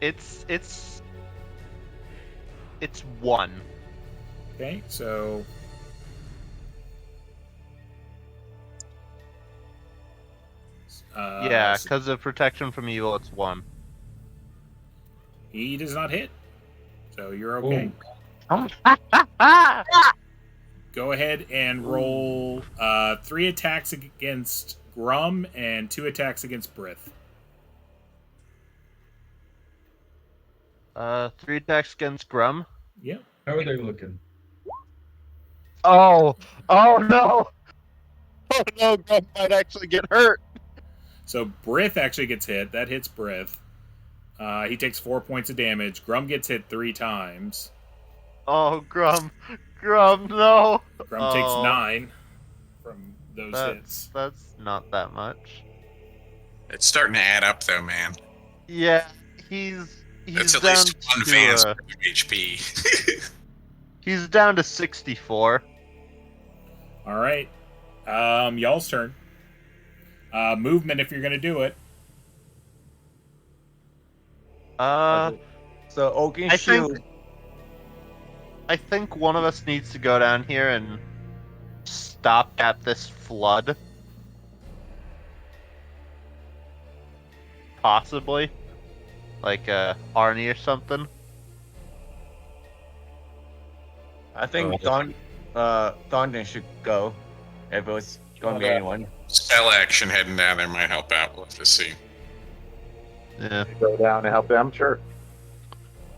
It's 1. Okay, so Yeah, because of protection from evil, it's 1. he does not hit. So you're okay. Ooh. Go ahead and roll 3 attacks against Grum and 2 attacks against Brith. 3 attacks against Grum. Yep. How are they looking? Oh no! Oh no, Grum might actually get hurt. So Brith actually gets hit. That hits Brith. He takes 4 points of damage. Grum gets hit 3 times. Oh, Grum, no. Grum takes 9 from those hits. That's not that much. It's starting to add up, though, man. Yeah, he's That's at down least one to, Vance worth of HP. he's down to 64. All right. Y'all's turn. Movement if you're gonna do it. So Oaken I Shield. think one of us needs to go down here and stop at this flood. Possibly. Like Arnie or something. I think Thondon should go. If it was going to be anyone. Spell action heading down there might help out. We'll have to see. Yeah. Go down and help them, sure.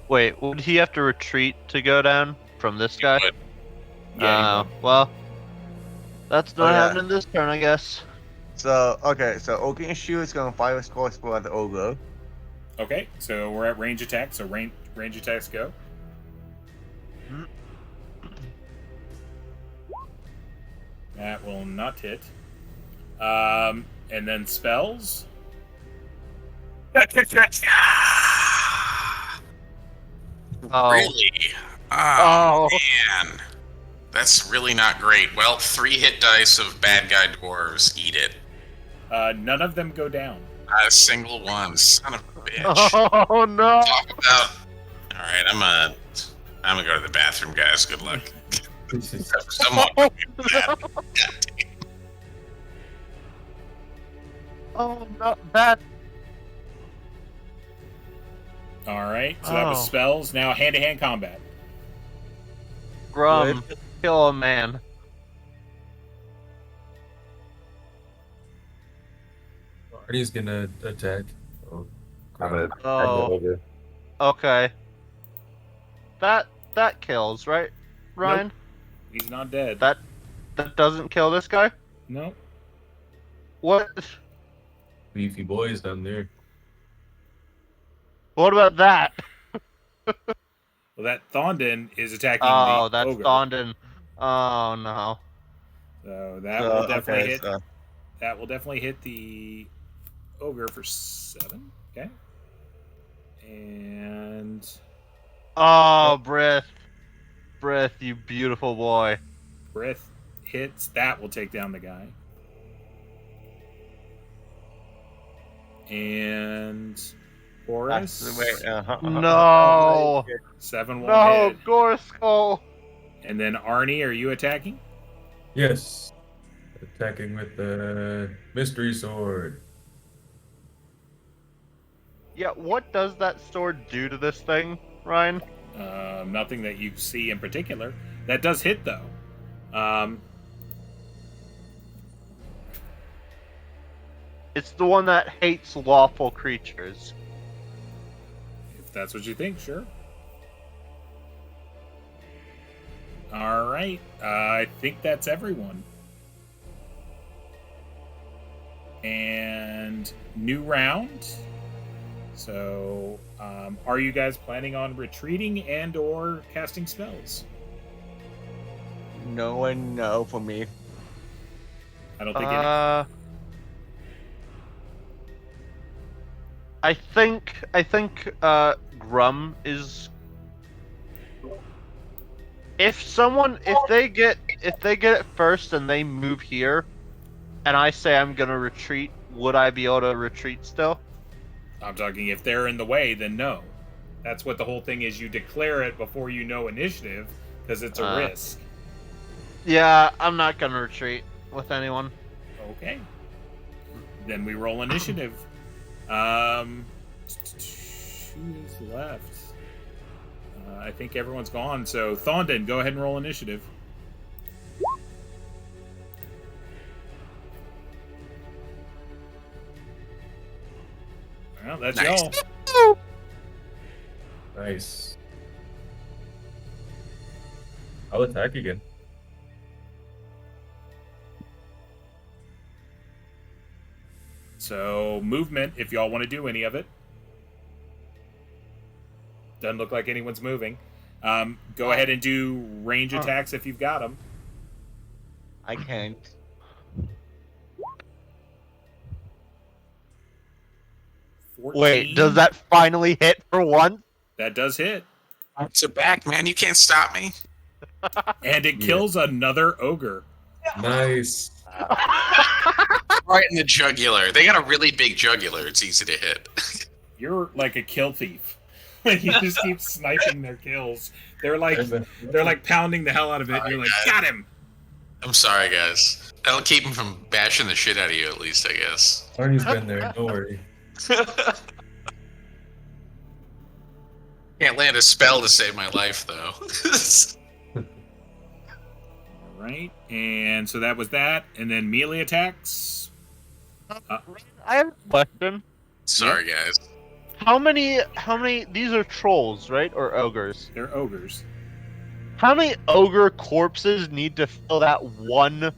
Wait, would he have to retreat to go down from this guy? But Well, that's not Oh, yeah. happening this turn, I guess. So okay, so Oaken Shield is going to fire a score spell at the ogre. Okay, so we're at range attack. So range attacks go. That will not hit. And then spells. Oh. Really? Oh, man. That's really not great. Well, 3 hit dice of bad guy dwarves. Eat it. None of them go down. Not a single one. Son of a bitch. Oh no! Talk about. Alright, I'm gonna go to the bathroom, guys. Good luck. Someone. Oh no, that. All right, so that was spells. Now hand-to-hand combat. Grum, kill a man. Arnie's gonna attack. Oh, I'm gonna Oh. over. Okay. That kills, right, Ryan? He's not dead. That doesn't kill this guy? No. What? Beefy boys down there. What about that? Well, that Thondon is attacking Oh, the that's ogre. Thondon. Oh no. So that will definitely hit. So That will definitely hit the ogre for 7. Okay. And Oh, Breath, you beautiful boy. breath hits. That will take down the guy. And Horus. No, 7 won't no, hit. Gorskull. And then Arnie, are you attacking? Yes. Attacking with the mystery sword. Yeah, what does that sword do to this thing, Ryan? Nothing that you see in particular. That does hit though. It's the one that hates lawful creatures. If that's what you think, sure. All right. I think that's everyone. And new round. So, are you guys planning on retreating and or casting spells? no and no for me. I don't think any. I think Grum is. If they get it first and they move here, and I say I'm gonna retreat, would I be able to retreat still? I'm talking if they're in the way, then no. That's what the whole thing is. You declare it before you know initiative, because it's a risk. Yeah, I'm not gonna retreat with anyone. Okay. Then we roll initiative. Who is left? I think everyone's gone. So Thondon, go ahead and roll initiative. Well, that's Nice. y'all. Nice. I'll attack again. So movement, if y'all want to do any of it. Doesn't look like anyone's moving. Go ahead and do range attacks if you've got them. I can't. Wait, does that finally hit for once? That does hit. So back, man. You can't stop me. And it kills another ogre. Nice. Right in the jugular. They got a really big jugular. It's easy to hit. You're like a kill thief. You just keep sniping their kills. They're like pounding the hell out of it. And you're like, got him. I'm sorry, guys. That'll keep him from bashing the shit out of you, at least, I guess. Arnie's been there. Don't worry. Can't land a spell to save my life, though. All right, and so that was that, and then melee attacks. I have a question. Sorry, guys. How many, these are trolls, right? Or ogres? They're ogres. How many ogre corpses need to fill that one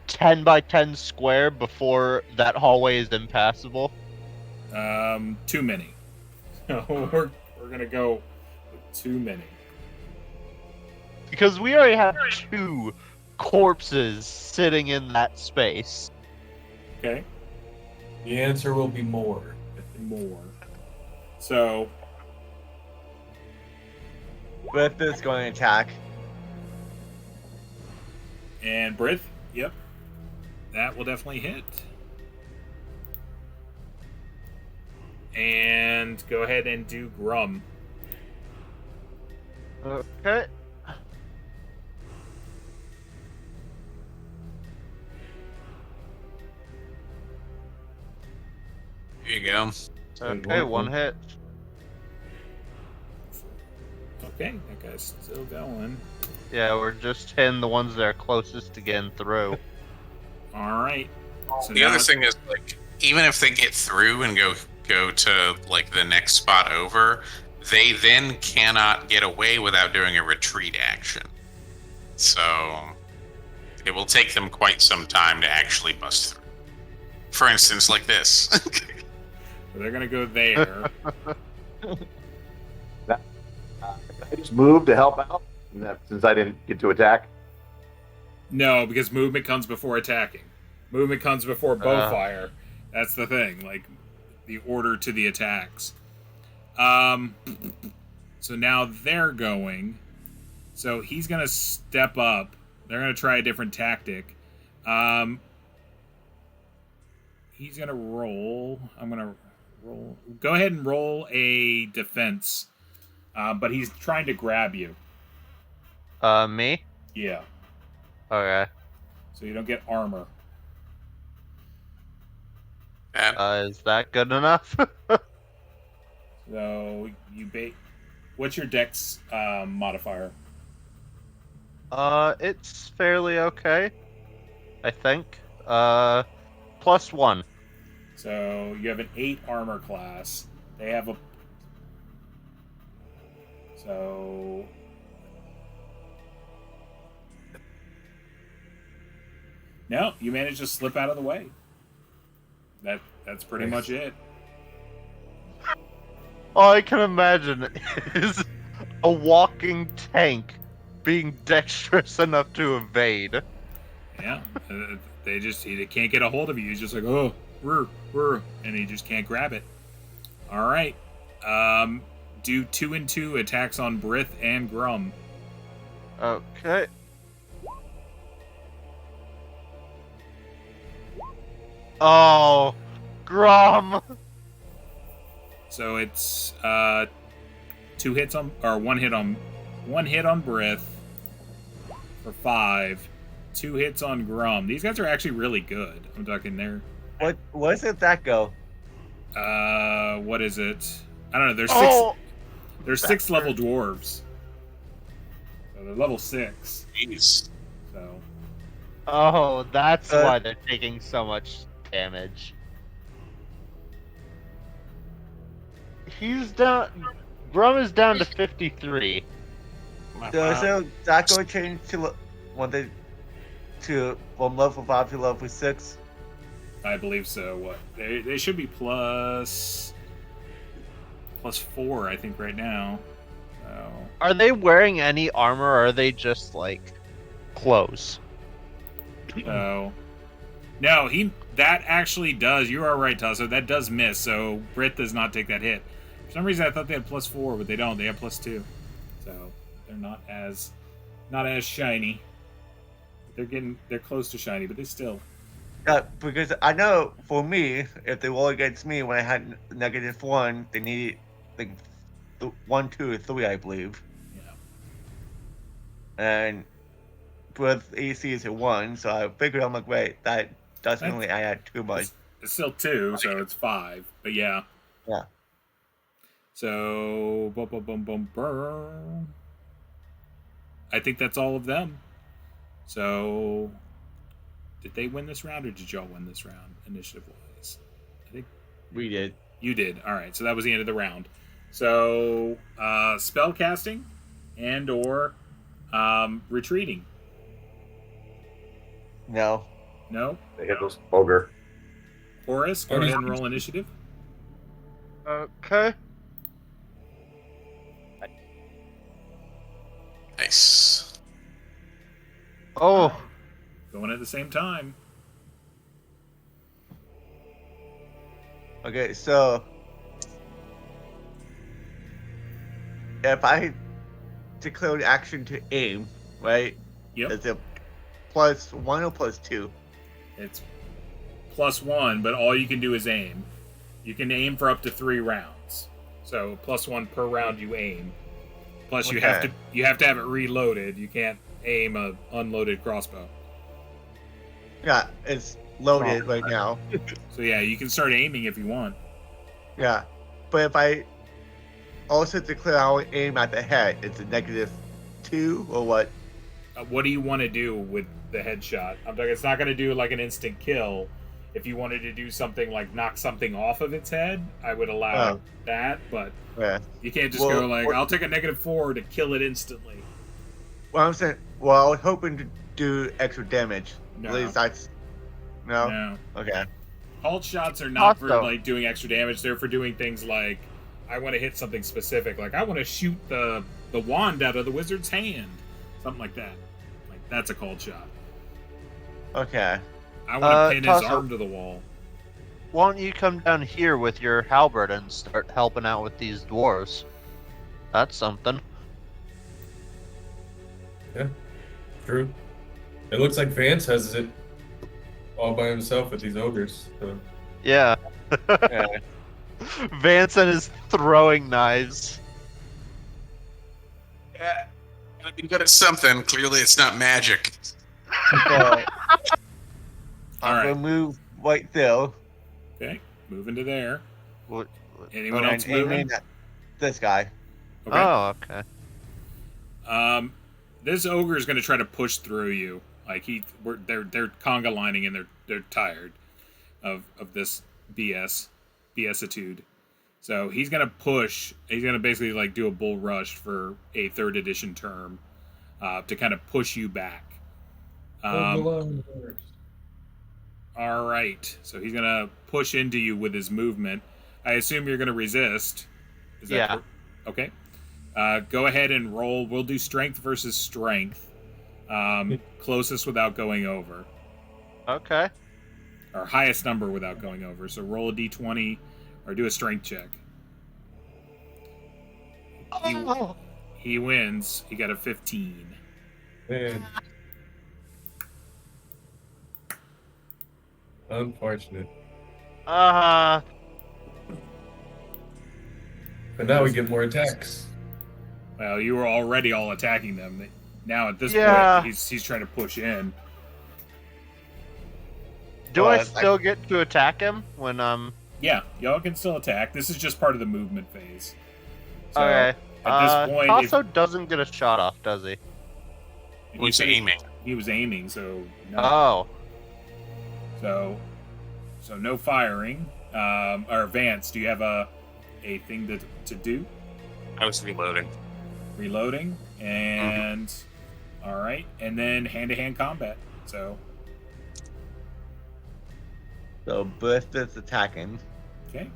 10 by 10 square before that hallway is impassable? Too many. So we're gonna go with too many. Because we already have 2 corpses sitting in that space. Okay, The answer will be more. more. So With this going to attack. and Brith, yep, that will definitely hit. And go ahead and do Grum. Okay. Here you go. Okay, one hit. Okay, that guy's still going. Yeah, we're just hitting the ones that are closest to getting through. All right. So The now other thing is, like, even if they get through and go to like the next spot over, they then cannot get away without doing a retreat action. So it will take them quite some time to actually bust through. For instance, like this. they're gonna go there. Can I just move to help out? Since I didn't get to attack. No, because movement comes before attacking. Movement comes before bow fire. That's the thing. Like the order to the attacks. So now they're going. So he's gonna step up. They're gonna try a different tactic. He's gonna roll. I'm gonna roll. Go ahead and roll a defense. But he's trying to grab you. Me? Yeah. Okay. So you don't get armor. Is that good enough? So you what's your dex modifier? It's fairly okay. I think. +1. So you have an 8 armor class. They have a. So. No, you managed to slip out of the way. That's pretty much it. All I can imagine is a walking tank being dexterous enough to evade. Yeah, they can't get a hold of you. He's just like, oh, and he just can't grab it. All right, do 2 and 2 attacks on Brith and Grum. Okay. Oh, Grum. So it's 2 hits on, or 1 hit on Brith for 5. 2 hits on Grum. These guys are actually really good. I'm talking there. What does that go? What is it? I don't know. There's 6 level dwarves. So they're level 6. Jeez. So Oh, that's why they're taking so much damage. He's down. Grum is down to 53. So that go change to from level 5 to level 6? I believe so. What they should be plus 4, I think, right now. So Are they wearing any armor, or are they just like clothes? no, that actually does. You are right, Tasso. That does miss. So Brit does not take that hit. For some reason, I thought they had +4, but they don't. They have +2. So they're not as shiny. They're close to shiny, but they still. Because I know for me, if they roll against me when I had -1, they need like 1, 2, or 3, I believe. Yeah. And both ACs are 1, so I figured I'm like, wait, that doesn't really add too much. It's still 2, so it's 5. But yeah. Yeah. So boom, boom, boom, boom, boom. I think that's all of them. So did they win this round, or did y'all win this round initiative wise? I think We did. you did. All right, so that was the end of the round. So spell casting and or retreating. No. No. They hit those ogre. Horace, go ahead and roll initiative. Okay. Nice. Oh, Going at the same time. Okay, so if I declare an action to aim, right? Yep. Is it +1 or +2? It's +1, but all you can do is aim. You can aim for up to 3 rounds. So +1 per round you aim. Plus you have to have it reloaded. You can't aim a unloaded crossbow. Yeah, it's loaded right now. So yeah, you can start aiming if you want. Yeah, but if I also declare I will aim at the head, it's a -2 or what? What do you want to do with the headshot? I'm talking. It's not going to do like an instant kill. If you wanted to do something like knock something off of its head, I would allow that. But Yeah. you can't just go like, I'll take a -4 to kill it instantly. Well, I'm saying, I was hoping to do extra damage. No. At least that's no. No. Okay. Halt shots are not for Also- like doing extra damage. They're for doing things like, I want to hit something specific. Like I want to shoot the wand out of the wizard's hand, something like that. Like that's a called shot. Okay. I want to pin his Tasso- arm to the wall. why don't you come down here with your halberd and start helping out with these dwarves? That's something. True. It looks like Vance has it all by himself with these ogres. So. Yeah. Yeah. Vance and his throwing knives. Yeah. Gotta be good at something. Clearly, it's not magic. So, All I'm right. gonna move right there. Okay, moving to there. What? Anyone and else moving? aim at this guy. Okay. Oh, okay. This ogre is going to try to push through you. Like they're conga lining and they're tired of this BS-itude. So he's going to push. He's going to basically like do a bull rush for a 3rd edition term to kind of push you back. All right. So he's going to push into you with his movement. I assume you're going to resist. Is that Yeah. correct? Okay. Go ahead and roll. We'll do strength versus strength. Closest without going over. Okay. Or highest number without going over. So roll a d20 or do a strength check. He wins. He got a 15. Man. Unfortunate. Uh, But now we get more attacks. Well, you were already all attacking them. Now at this Yeah. point, he's trying to push in. do Well, I still get to attack him when Yeah, y'all can still attack. This is just part of the movement phase. So, okay. At this point, Tasso doesn't get a shot off, does he? He's aiming. He was aiming, so no. Oh. So no firing. Or Vance, do you have a thing to do? I was reloading. Reloading and all right, and then hand-to-hand combat. So Burst is attacking. okay,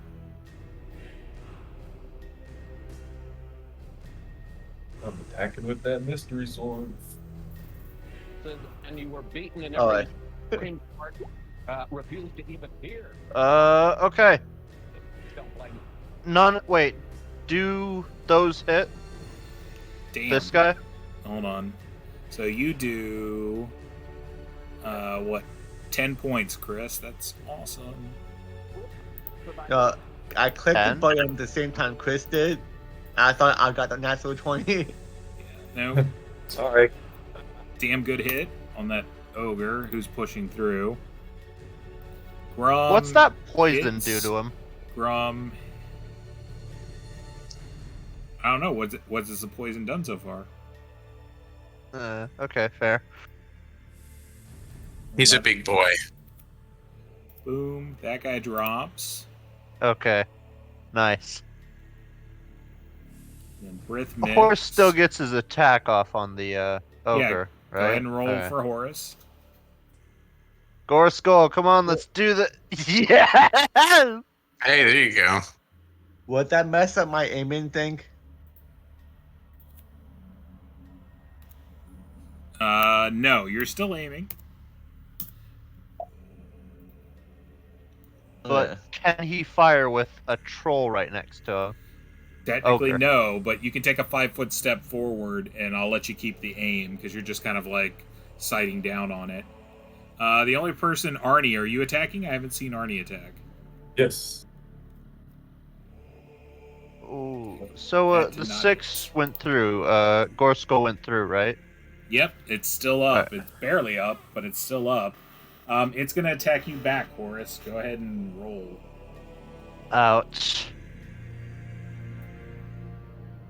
I'm attacking with that mystery sword. And you were beaten in Oh, every Supreme Court refused to even hear. Okay. Don't blame None. Wait. Do those hit damn. this guy? Hold on. So you do What? 10 points, Chris. That's awesome. I clicked the 10? button at the same time Chris did. I thought I got the natural 20. No, Sorry. damn good hit on that ogre who's pushing through. Grum. What's that poison hits. do to him? Grum. I don't know. What's this poison done so far? Okay, fair. He's a big boy. Boom. That guy drops. Okay, nice. Then Brith The mix. horse still gets his attack off on the ogre, Go right? ahead and roll Alright. for Horus. Gore Skull, come on, let's do the. Yeah! Hey, there you go. Would that mess up my aiming thing? No, you're still aiming. But can he fire with a troll right next to him? Technically, Ogre. no, but you can take a 5-foot step forward, and I'll let you keep the aim because you're just kind of like sighting down on it. The only person, Arnie, are you attacking? I haven't seen Arnie attack. Yes. Ooh. So That did the not 6 went through. Gore Skull went through, right? Yep, it's still up. It's barely up, but it's still up. It's going to attack you back, Horus. Go ahead and roll. Ouch.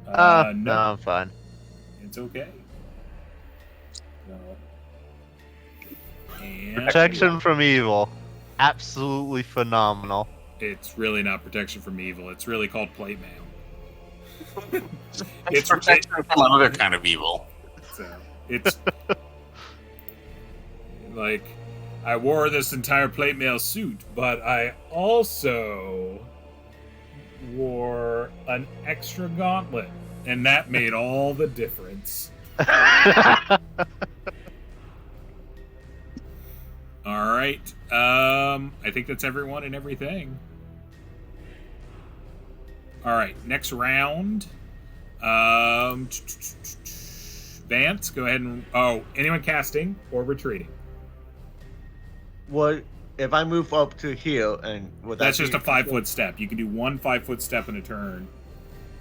No, No, I'm fine. it's okay. So, and Protection from evil. Absolutely phenomenal. it's really not protection from evil. It's really called plate mail. It's protection from another kind of evil. So it's like I wore this entire plate mail suit, but I also wore an extra gauntlet, and that made all the difference. All right. I think that's everyone and everything. All right, next round. Vance, go ahead and anyone casting or retreating? What if I move up to here and would that That's just be- a 5-foot step. You can do one 5-foot step in a turn.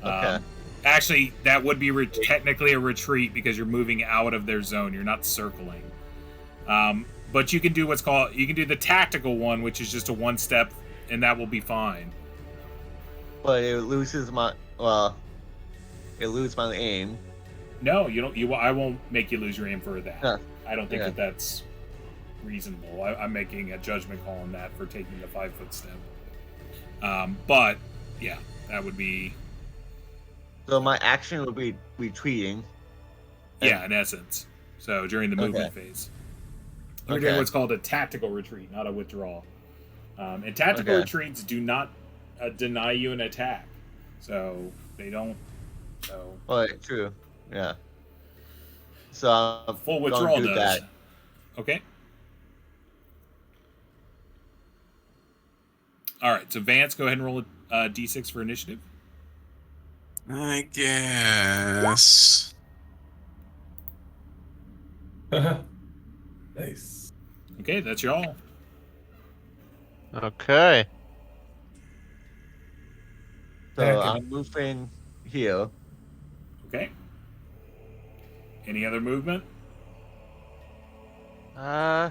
Okay. Actually, that would be technically a retreat because you're moving out of their zone. You're not circling. But you can do you can do the tactical one, which is just a 1 step, and that will be fine. But it loses my it loses my aim. No, you don't. I won't make you lose your aim for that. Huh. I don't think Yeah. that's reasonable. I'm making a judgment call on that for taking the 5-foot step. But yeah, that would be So my action would be retreating. in essence. So during the movement phase, you're doing what's called a tactical retreat, not a withdrawal. And tactical retreats do not deny you an attack, so they don't. So Oh, true. Yeah. So I'm full gonna withdrawal do does. that. Okay. All right. So Vance, go ahead and roll a d6 for initiative. I guess. Nice. Okay, that's y'all. Okay. So Yeah, I'm moving here. Okay. Any other movement? I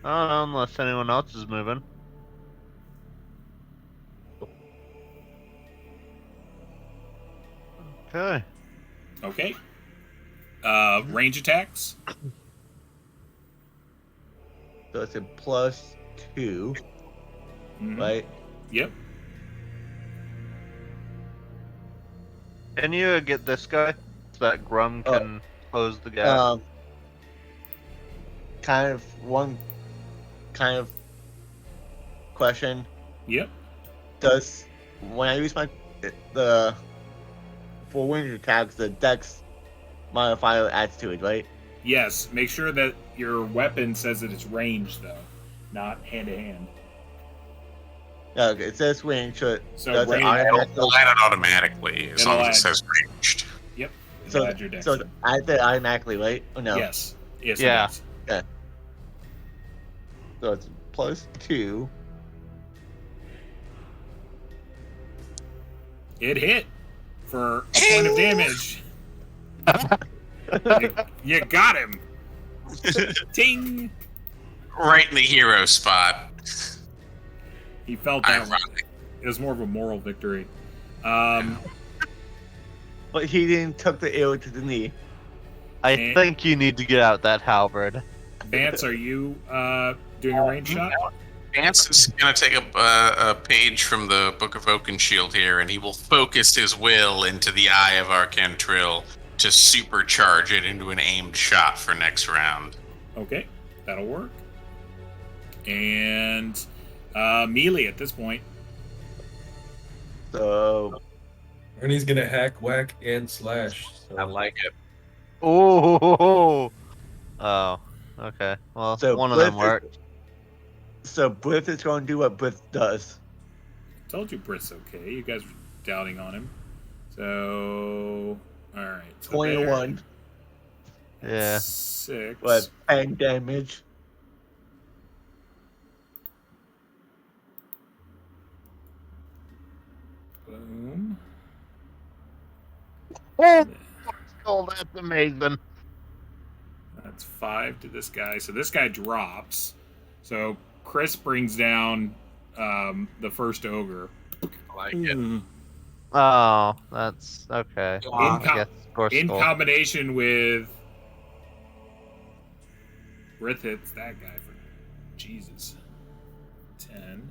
don't know unless anyone else is moving. Okay. Okay. Range attacks. So it's a +2, Mhm. right? Yep. Can you get this guy so that Grum can close the gap? One kind of question. Yep. Does when I use the for range attacks, the Dex modifier adds to it, right? Yes. Make sure that your weapon says that it's ranged, though, not hand to hand. Yeah, okay, it says range, so So does it range- automatically? It'll add it automatically as It'll long as add- it says ranged. Yep. So, Add your dex. so add that automatically, right? Or no? Yes. Yes. Yeah. It does. So it's +2. It hit for a point of damage. You got him. Ting. Right in the hero spot. He felt that. Ironic. It was more of a moral victory. But he didn't took the arrow to the knee. I think you need to get out that halberd. Vance, are you doing a range shot? Vance is going to take a page from the Book of Oakenshield here, and he will focus his will into the Eye of Arcantrill to supercharge it into an aimed shot for next round. Okay, that'll work. And melee at this point. So Ernie's gonna hack, whack, and slash. So. I like it. Oh. Oh. Okay. Well, So one of them Blith worked. So Blith is going to do what Blith does. Told you Britt's okay. You guys were doubting on him. So, all right. So 21. Yeah. 6. But 10 damage. Boom. Oh, that's amazing. That's 5 to this guy. So this guy drops. So Chris brings down the first ogre. I like it. Oh, that's okay. In, in skull. combination with Brith hits that guy for Jesus. 10.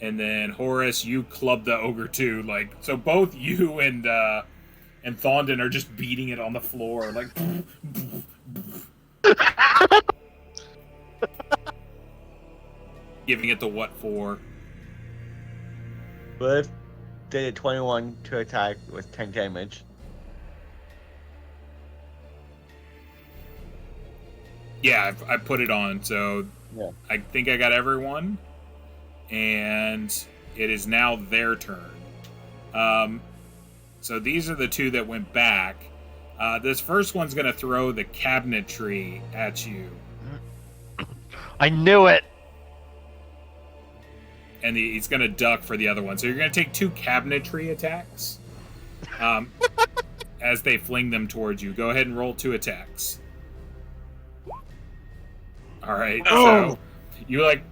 And then Horace, you club the ogre too. Like, so both you and Thondon are just beating it on the floor, like. Giving it the what for. Blith did a 21 to attack with 10 damage. Yeah, I put it on, so Yeah. I think I got everyone. And it is now their turn. So these are the two that went back. This first one's going to throw the cabinetry at you. I knew it. And he's going to duck for the other one. So you're going to take 2 cabinetry attacks as they fling them towards you. Go ahead and roll 2 attacks. All right. Oh. So you like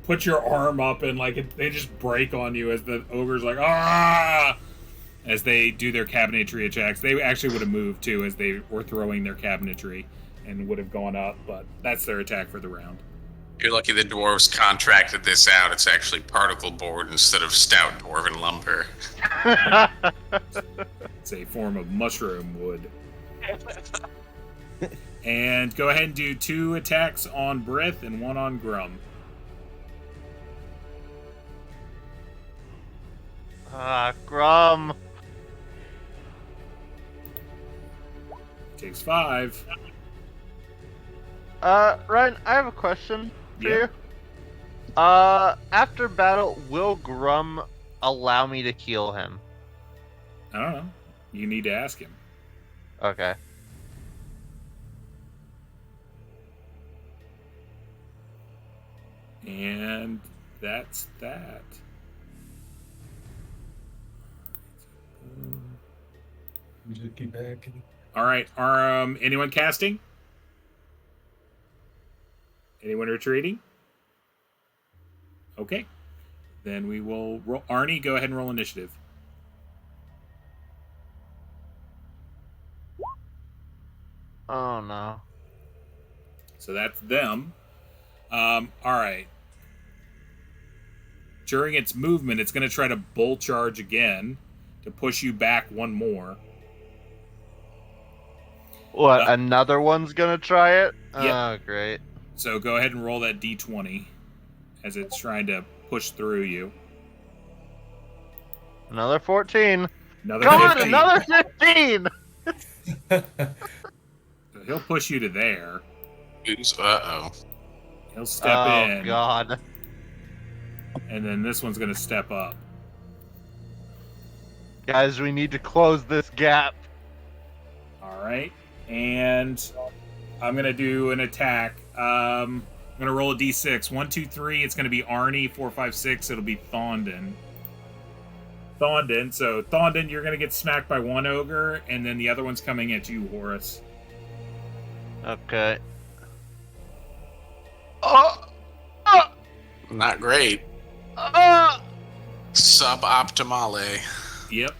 put your arm up and like they just break on you as the ogre's like ah as they do their cabinetry attacks. They actually would have moved too as they were throwing their cabinetry and would have gone up, but that's their attack for the round. You're lucky the dwarves contracted this out. It's actually particle board instead of stout dwarven lumber. It's a form of mushroom wood. And go ahead and do 2 attacks on Brith and 1 on Grum. Grum. Takes 5. Ryan, I have a question for Yeah. you. After battle, will Grum allow me to heal him? I don't know. You need to ask him. Okay. And that's that. Just keep hacking. All right. Are anyone casting? Anyone retreating? Okay. Then we will roll. Arnie, go ahead and roll initiative. Oh no. So that's them. All right. During its movement, it's going to try to bull charge again to push you back 1 more. What? Another one's gonna try it? Yeah. Oh, great. So go ahead and roll that d20 as it's trying to push through you. Another 14. Another Come on, 15. another 15! So he'll push you to there. Uh-oh. He'll step in. Oh, God. And then this one's going to step up. Guys, we need to close this gap. All right. And I'm going to do an attack. I'm gonna roll a d6. 1, 2, 3. It's gonna be Arnie. 4, 5, 6. It'll be Thondon. So Thondon, you're gonna get smacked by one ogre, and then the other one's coming at you, Horus. Okay. Oh! Not great. Suboptimale. Yep.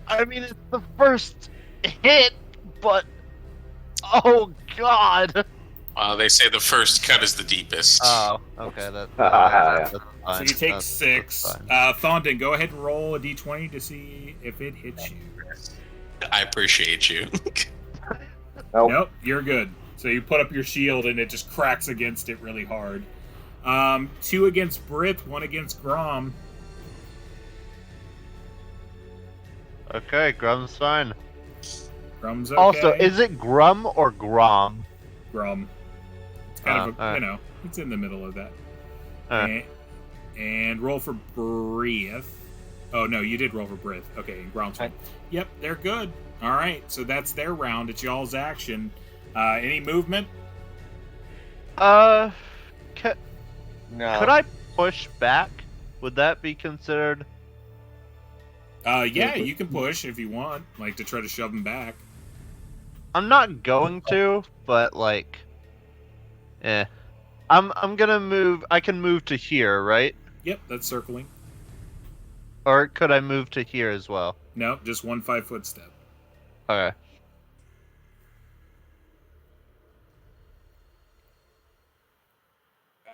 I mean, it's the first hit, but oh god. They say the first cut is the deepest. Oh, okay. That's So fine. you take That's 6. fine. Thondon, go ahead and roll a d20 to see if it hits you. I appreciate you. Nope. Nope, you're good. So you put up your shield and it just cracks against it really hard. 2 against Brith, 1 against Grom. Okay, Grum's fine. Grom's okay. Also, is it Grum or Grom? Grom. It's kind of a, alright. it's in the middle of that. Alright. And roll for Brith. Oh no, you did roll for Brith. Okay, and Grom's fine. Yep, they're good. All right, so that's their round. It's y'all's action. Any movement? No. Could I push back? Would that be considered? Yeah, you can push if you want, like to try to shove them back. I'm not going to, but like, I'm gonna move. I can move to here, right? Yep, that's circling. Or could I move to here as well? No, just 1 5-foot step. Okay.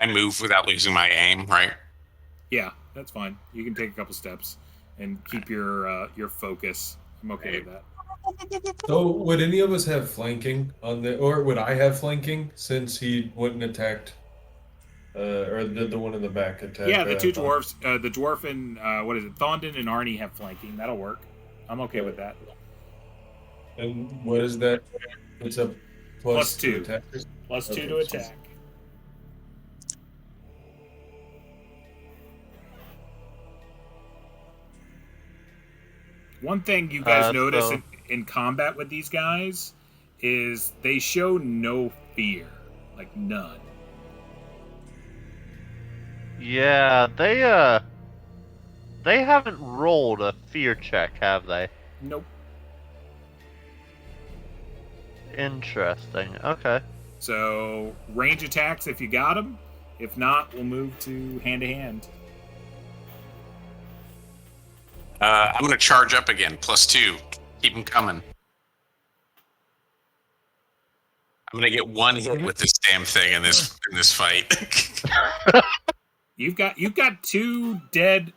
I move without losing my aim, right? Yeah, that's fine. You can take a couple steps and keep your focus. I'm okay with that. So, would any of us have flanking on the, or would I have flanking since he wouldn't attacked, or the one in the back attack? Yeah, the two dwarves, the dwarf and what is it? Thondon and Arnie have flanking. That'll work. I'm okay with that. And what is that? It's a Plus 2. to attack. Plus 2 Okay, to so- attack. One thing you guys notice in combat with these guys is they show no fear, like none. Yeah, they haven't rolled a fear check, have they? Nope. Interesting. Okay. So range attacks if you got them. If not, we'll move to hand to hand. I'm gonna charge up again. Plus 2. Keep them coming. I'm gonna get 1 hit with this damn thing in this fight. You've got 2 dead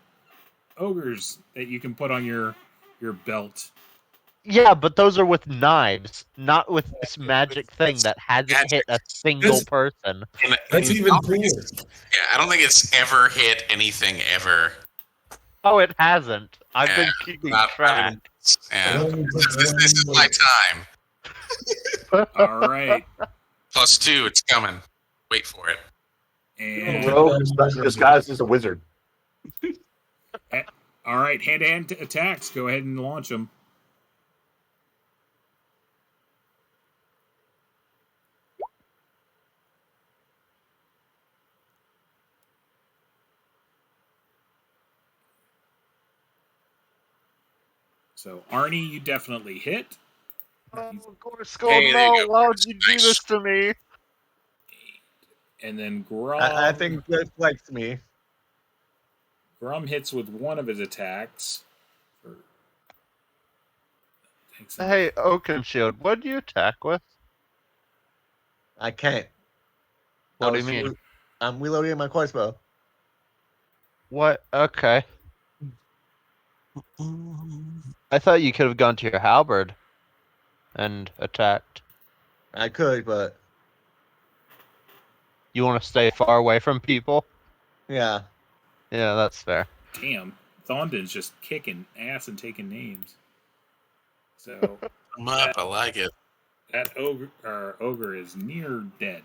ogres that you can put on your belt. Yeah, but those are with knives, not with this magic thing that hasn't hit a single person. That's even cooler. Yeah, I don't think it's ever hit anything ever. Oh, it hasn't. I've been Yeah, keeping not- track. Yeah. This is my time. All right. Plus 2, it's coming. Wait for it. And Rogue disguised as a wizard. all right, hand-to-hand attacks. Go ahead and launch them. So Arnie, you definitely hit. Oh, of course. Hey, there you go. Why would you do Nice. this to me? And then Grom. I think that likes me. Grom hits with one of his attacks. Hey, Oakenshield, what do you attack with? I can't. What do you mean? I'm reloading my crossbow. What? Okay. I thought you could have gone to your halberd and attacked. I could, but You want to stay far away from people? yeah. Yeah, that's fair. Damn, Thondon's just kicking ass and taking names. So I'm up. I like it. that ogre is near dead,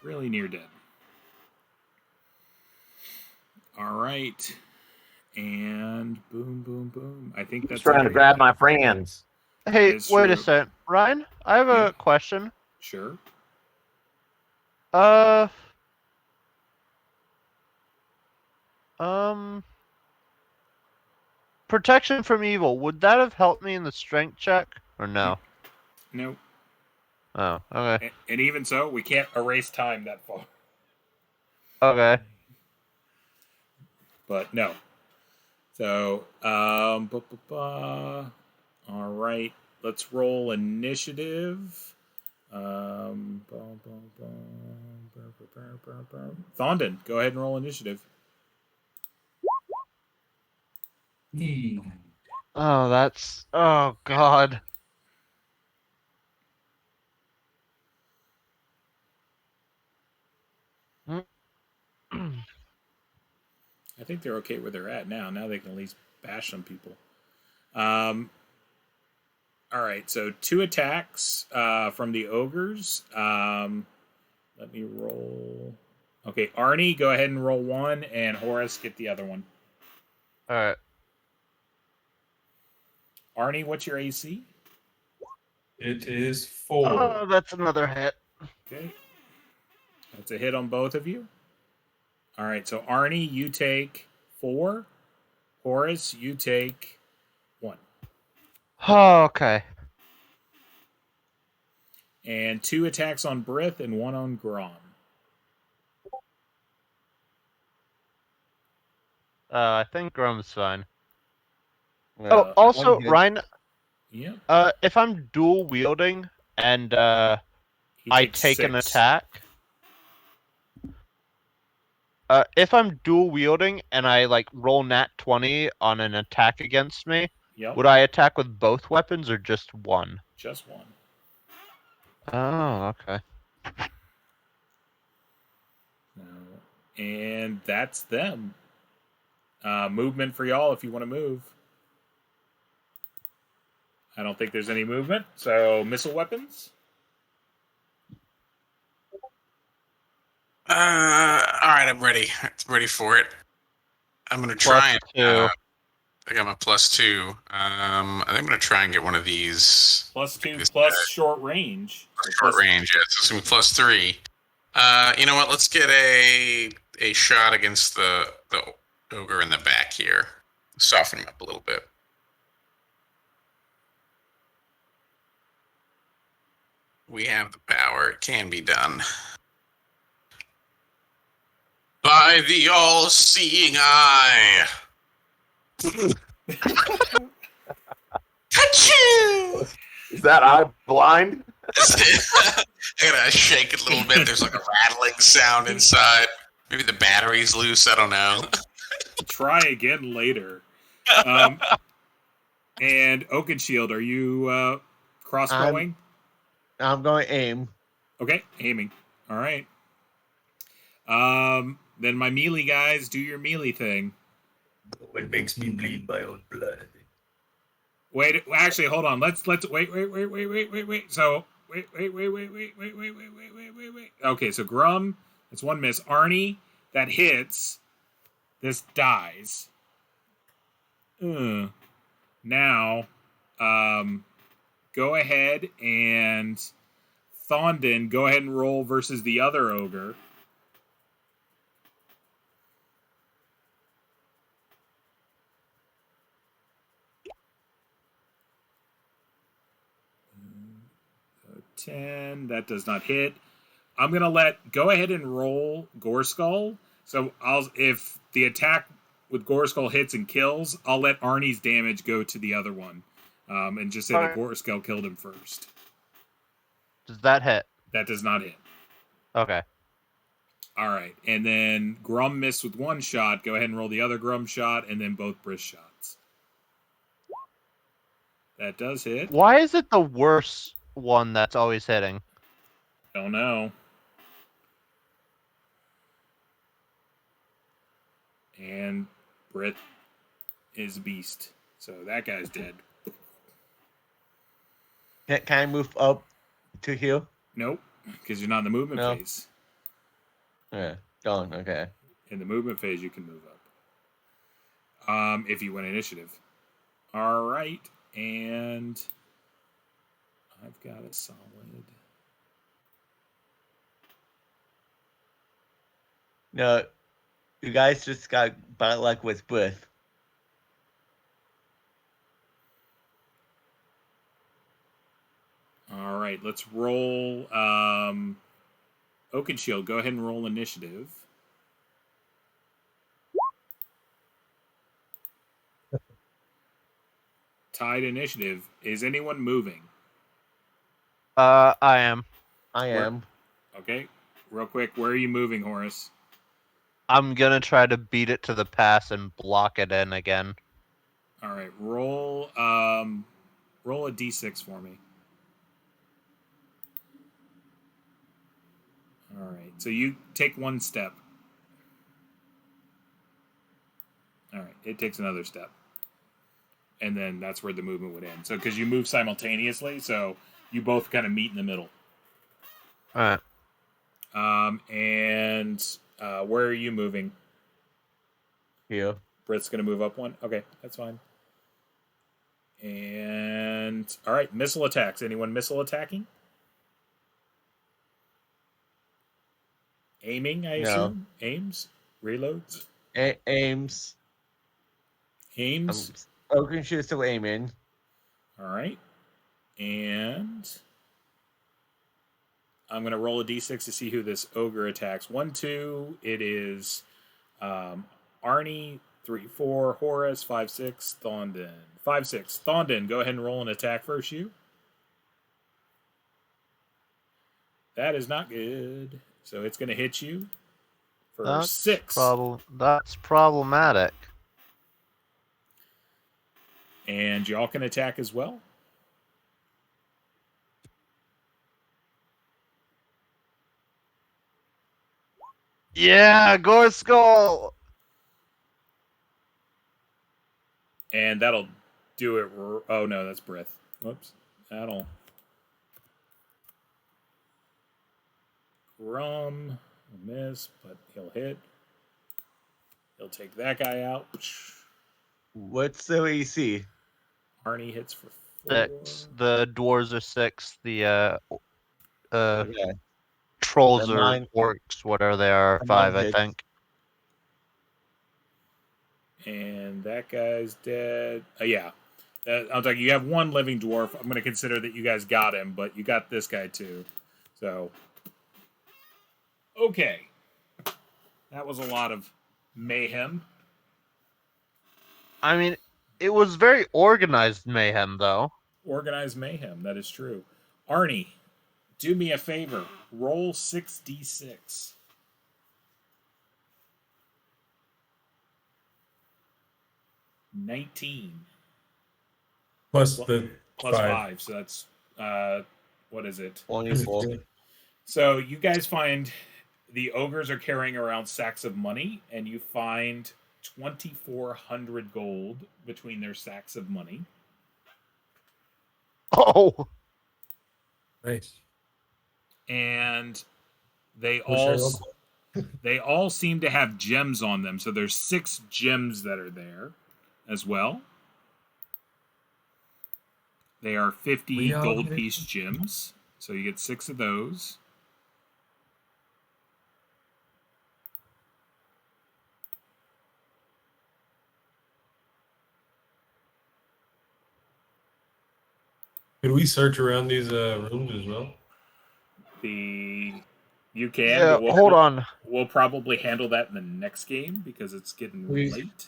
really near dead. All right, and boom, boom, boom. I think that's He's trying to grab my friends. Hey, It's wait true. a second. Ryan, I have Yeah. a question. Sure. Protection from evil. Would that have helped me in the strength check or no? No. Oh, okay. And even so, we can't erase time that far. Okay. But no. So, all right. Let's roll initiative. Thondon, go ahead and roll initiative. Oh, that's. Oh, God. I think they're okay where they're at now. Now they can at least bash some people. All right, so 2 attacks from the ogres. Let me roll. Okay, Arnie, go ahead and roll 1, and Horace, get the other one. Alright. Arnie, what's your AC? It is 4. Oh, that's another hit. Okay. That's a hit on both of you. All right, so Arnie, you take 4. Horace, you take 1. Oh, okay. And 2 attacks on Brith and 1 on Grom. I think Grum's fine. Well, Oh, also, one hit. Ryan, Yeah. if I'm dual wielding and I takes take an 6. attack, if I'm dual wielding and I like roll nat 20 on an attack against me, Yep. would I attack with both weapons or just one? Just 1. Oh, okay. And that's them. Movement for y'all if you want to move. I don't think there's any movement. So missile weapons. All right, I'm ready. I'm ready for it. I'm gonna try and. +2. I got my +2. I think I'm gonna try and get one of these. +2 this plus short range. short range. Yeah, so it's gonna be +3. You know what? Let's get a shot against the ogre in the back here. Soften him up a little bit. We have the power. It can be done. By the all-seeing eye. Achoo! Is that eye blind? I gotta shake it a little bit. There's like a rattling sound inside. Maybe the battery's loose. I don't know. Try again later. And Oakenshield, are you crossbowing? I'm going to aim. Okay, aiming. All right. Then my melee guys, do your melee thing. It makes me bleed my own blood. Wait, actually, hold on. Let's wait. So wait. Okay, so Grum, that's 1 miss. Arnie, that hits. This dies. Now, go ahead and Thondon, go ahead and roll versus the other ogre. So 10, that does not hit. I'm gonna go ahead and roll Goreskull. So if the attack with Goreskull hits and kills, I'll let Arnie's damage go to the other one, and just say that Goreskull killed him first. Does that hit? That does not hit. Okay. All right, and then Grum missed with 1 shot. Go ahead and roll the other Grum shot, and then both Briss shots. That does hit. Why is it the worst one that's always hitting? Don't know. And Brit is beast. So that guy's dead. Can I move up to heal? Nope, because you're not in the movement phase. Yeah, gone. Okay. In the movement phase, you can move up. If you win initiative. All right, and I've got a solid. No, you guys just got bad luck with Booth. All right, let's roll. Oakenshield, go ahead and roll initiative. Tied initiative. Is anyone moving? I am. I Where- am. Okay, real quick. Where are you moving, Horace? I'm gonna try to beat it to the pass and block it in again. All right, roll. Roll a d6 for me. All right, so you take one step. All right, it takes another step, and then that's where the movement would end. So because you move simultaneously, so you both kind of meet in the middle. Alright. And where are you moving? Here. Britt's gonna move up one. Okay, that's fine. And all right, missile attacks. Anyone missile attacking? Aiming, I assume. Aims, reloads, Aims. aims. Oakenshield is still aiming. All right, and I'm gonna roll a d6 to see who this ogre attacks. 1, 2. It is Arnie. 3, 4. Horace. 5, 6. Thondon. 5, 6. Thondon, go ahead and roll an attack first. You. That is not good. So it's gonna hit you for 6. That's problematic. And y'all can attack as well. Yeah, Gore Skull! And that'll do it. Oh no, that's breath. Whoops. That'll. Grum will miss, but he'll hit. He'll take that guy out. What's the AC? Arnie hits for 6. 4. The dwarves are 6. The Okay. trolls And or mine- orcs, whatever they are, and 5, mine I hits. think. And that guy's dead. Yeah. I'm talking. You have one living dwarf. I'm going to consider that you guys got him, but you got this guy too. So, okay. That was a lot of mayhem. I mean, it was very organized mayhem, though. Organized mayhem. That is true. Arnie, do me a favor. Roll 6d6. $19 Plus the plus 5. 5. So that's what is it? 24. So you guys find the ogres are carrying around sacks of money, and you find 2,400 gold between their sacks of money. Oh! Nice. And they Wish I all rolled. they all seem to have gems on them. So there's 6 gems that are there as well. They are 50 We all gold get it. piece gems. So you get 6 of those. Could we search around these rooms as well? You can. Yeah, but hold on. We'll probably handle that in the next game because it's getting Please. late.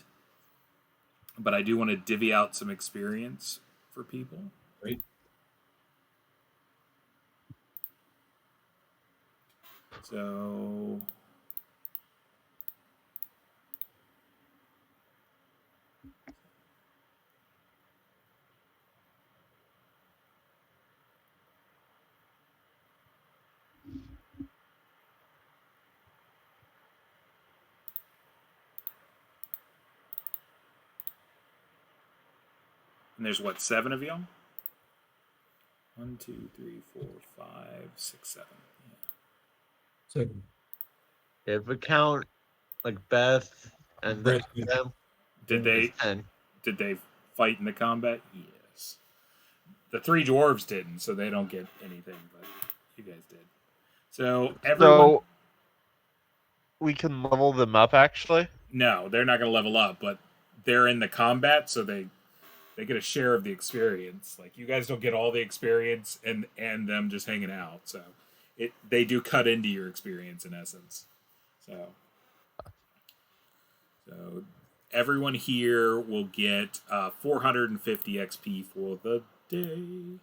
But I do want to divvy out some experience for people. Right. So and there's what, 7 of y'all? 1, 2, 3, 4, 5, 6, 7. Yeah. So, If we count like Beth and Brett, them, Did it's they 10. did they fight in the combat? Yes. The 3 dwarves didn't, so they don't get anything, but you guys did. So everyone So, we can level them up, actually? No, they're not going to level up, but they're in the combat, so they get a share of the experience. Like you guys don't get all the experience, and them just hanging out. So they do cut into your experience in essence. So everyone here will get 450 XP for the day.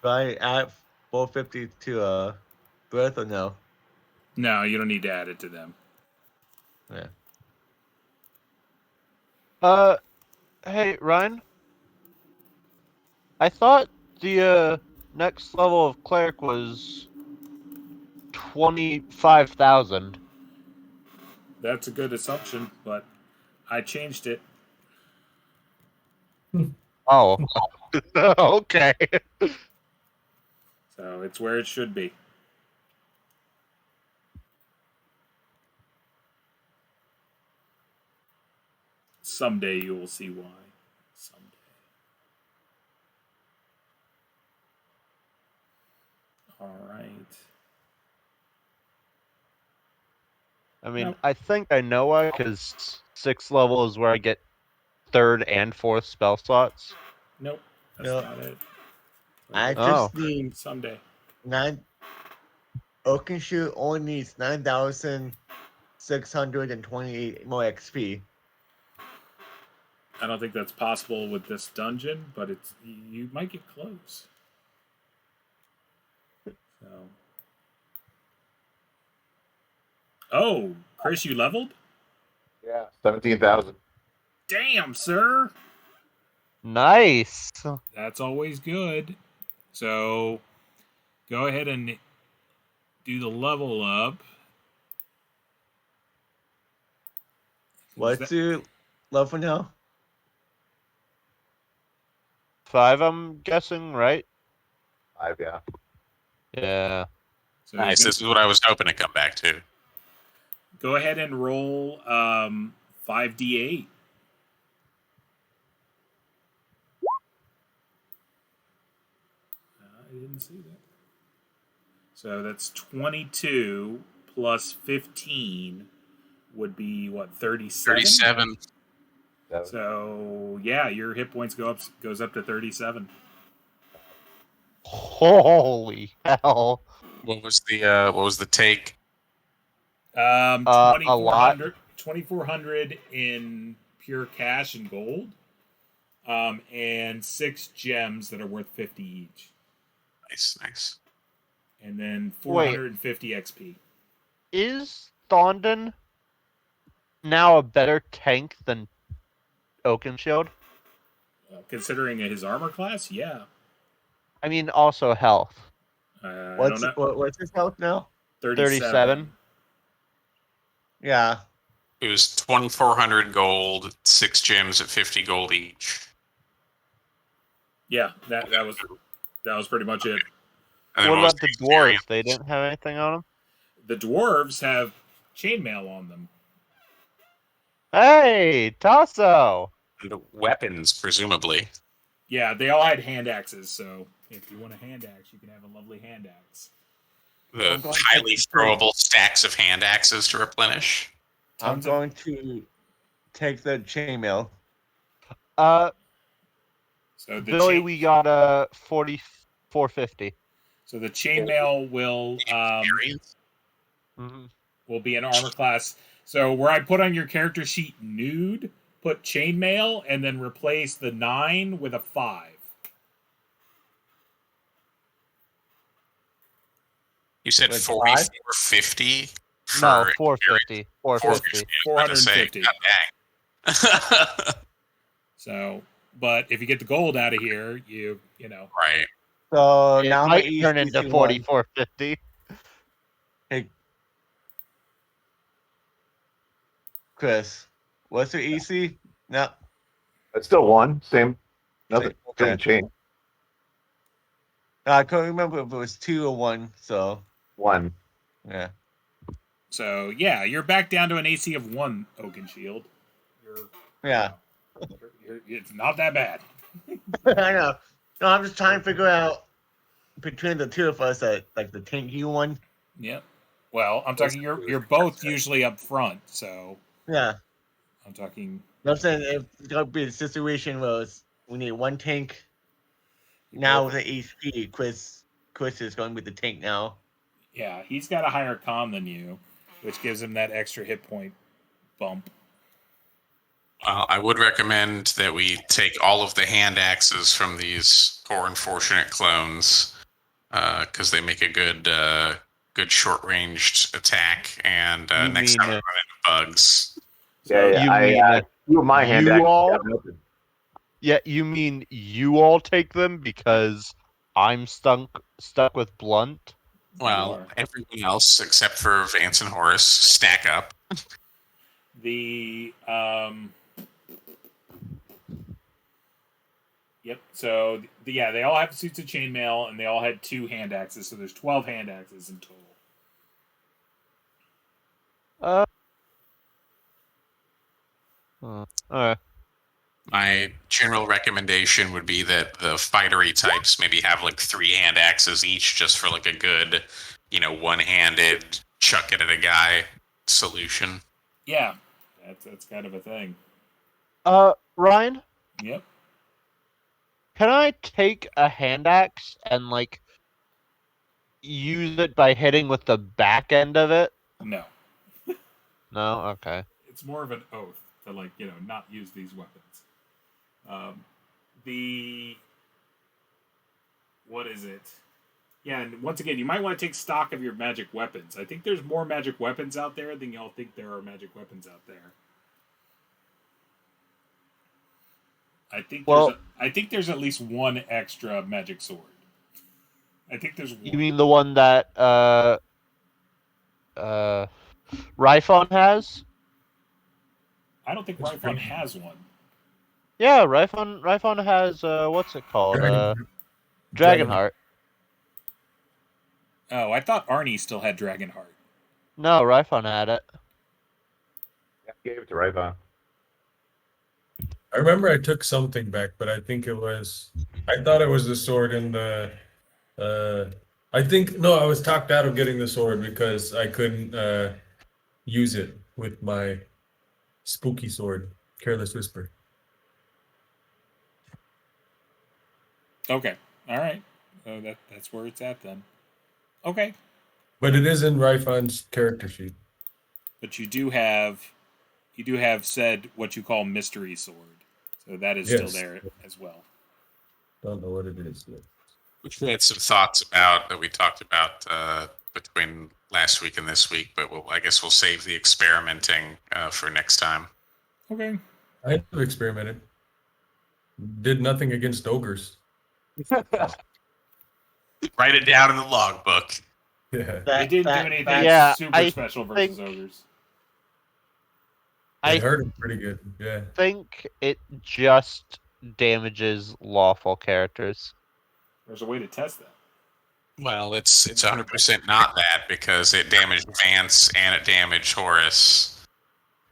Do I add 450 to Breath or no? No, you don't need to add it to them. Yeah. Hey, Ryan? I thought the next level of cleric was 25,000. That's a good assumption, but I changed it. Oh. Okay. So it's where it should be. Someday you will see why. Someday. All right. I mean, Nope. I think I know why, because 6th level is where I get 3rd and 4th spell slots. Nope. That's No. not it. I But Oh. just need someday. 9. Oakenshoot only needs 9,628 more XP. I don't think that's possible with this dungeon, but you might get close. So. Oh, Chris, you leveled? Yeah, 17,000. Damn, sir. Nice. That's always good. So, go ahead and do the level up. What's your level now? 5, I'm guessing, right? 5, yeah. Yeah. So Nice. This is what I was hoping to come back to. go ahead and roll 5d8. I didn't see that. So that's 22 plus 15 would be what, 37? 37. So yeah, your hit points goes up to 37. Holy hell. What was the take? A lot. 2400 in pure cash and gold. And 6 gems that are worth 50 each. Nice. And then Wait. 450 XP. Is Thondon now a better tank than Oakenshield? Considering his armor class, yeah. I mean, also health. I don't know. What's his health now? 37. Yeah. It was 2,400 gold, 6 gems at 50 gold each. Yeah, that was pretty much it. And then What was about the experience? dwarves? They didn't have anything on them? The dwarves have chainmail on them. Hey, Tasso! And weapons, presumably. Yeah, they all had hand axes, so if you want a hand axe, you can have a lovely hand axe. The highly throwable stacks of hand axes to replenish. I'm going to take the chainmail. So the Billy, we got 4,450. So the chainmail will will be an armor class. So where I put on your character sheet nude, put chainmail, and then replace the 9 with a 5. You said Like 4,450? No, 450. 450. 450. Dang. So, but if you get the gold out of here, you know. Right. So It now might my turn into 4,450. Hey, Chris, what's your EC? No. It's still 1. Same. Nothing. Okay. Didn't change. I can't remember if it was 2 or 1. So 1. yeah. So yeah, you're back down to an AC of 1, Oaken Shield. Yeah. It's not that bad. I know. No, I'm just trying to figure out between the two of us, like the tanky one. Yep. Well, I'm talking you're both usually up front, so Yeah. I'm talking. I'm saying if it's gonna be a situation where we need 1 tank you're now both- with the HP, Chris is going with the tank now. Yeah, he's got a higher con than you, which gives him that extra hit point bump. Well, I would recommend that we take all of the hand axes from these poor unfortunate clones, because they make a good short-ranged attack, and You next mean, time we run into bugs. Yeah, yeah. You I, mean two of my hand you axes all? got melted. Yeah, you mean you all take them because I'm stuck with blunt? Well, are. everyone else except for Vance and Horace stack up. The Yep. So yeah, they all have suits of chainmail, and they all had 2 hand axes. So there's 12 hand axes in total. Alright. My general recommendation would be that the fightery types maybe have like 3 hand axes each, just for like a good, one-handed chuck it at a guy solution. Yeah, that's kind of a thing. Ryan, Yep. can I take a hand axe and use it by hitting with the back end of it? No, No? Okay. it's more of an oath to not use these weapons. The what is it? Yeah, and once again, you might want to take stock of your magic weapons. I think there's more magic weapons out there than y'all think there are magic weapons out there. I think there's at least 1 extra magic sword. I think there's 1. You mean the one that Rifon has? I don't think Rifon has one. Yeah, Rifon has what's it called? Dragonheart. Oh, I thought Arnie still had Dragonheart. No, Rifon had it. Yeah, gave it to Rayvon. I remember I took something back, but I think I thought it was the sword in the. I think no, I was talked out of getting the sword because I couldn't use it with my spooky sword, Careless Whisper. Okay, all right. So that's where it's at then. Okay, But it is in Rifon's character sheet. but you do have said what you call mystery sword, so that is still Yes. there as well. Don't know what it is yet. Which we had some thoughts about that we talked about between last week and this week, but I guess we'll save the experimenting for next time. Okay. I have experimented. Did nothing against ogres. Write it down in the logbook. Yeah. They didn't do anything Yeah, super I special versus think- ogres. I I heard it pretty good. Yeah. think it just damages lawful characters. There's a way to test that. Well, it's 100% not that, because it damaged Vance and it damaged Horace.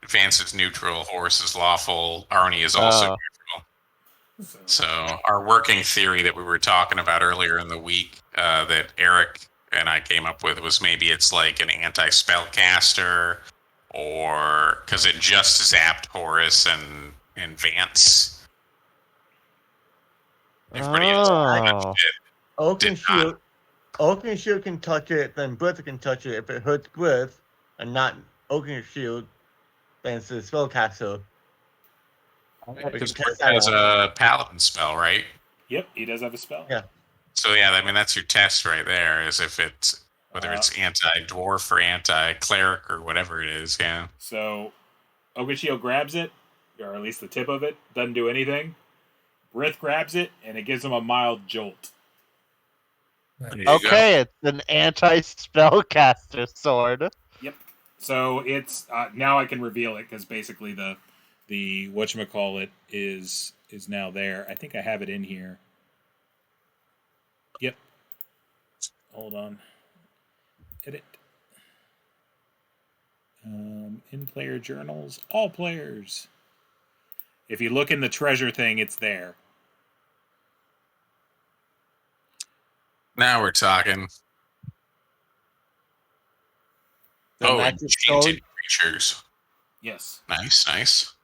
Vance is neutral, Horace is lawful, Arnie is also Oh. neutral. So our working theory that we were talking about earlier in the week that Eric and I came up with was maybe it's like an anti-spellcaster, or because it just zapped Horace and Vance. Everybody else Oh. did not. Oak and Shield can touch it, then Bertha can touch it. If it hurts Griff and not Oak and Shield, then it's the spellcaster. Because Griff has a paladin spell, right? Yep, he does have a spell. Yeah. So yeah, I mean that's your test right there. Is if it's whether it's anti-dwarf or anti-cleric or whatever it is. Yeah. So Ogashio grabs it, or at least the tip of it, doesn't do anything. Brith grabs it, and it gives him a mild jolt. There you go. Okay, it's an anti-spellcaster sword. Yep. So it's now I can reveal it because basically the whatchamacallit is now there. I think I have it in here. Yep. hold on. Edit. In player journals, all players. If you look in the treasure thing, it's there. Now we're talking. The Oh, magic enchanted stone. creatures. Yes. Nice, nice.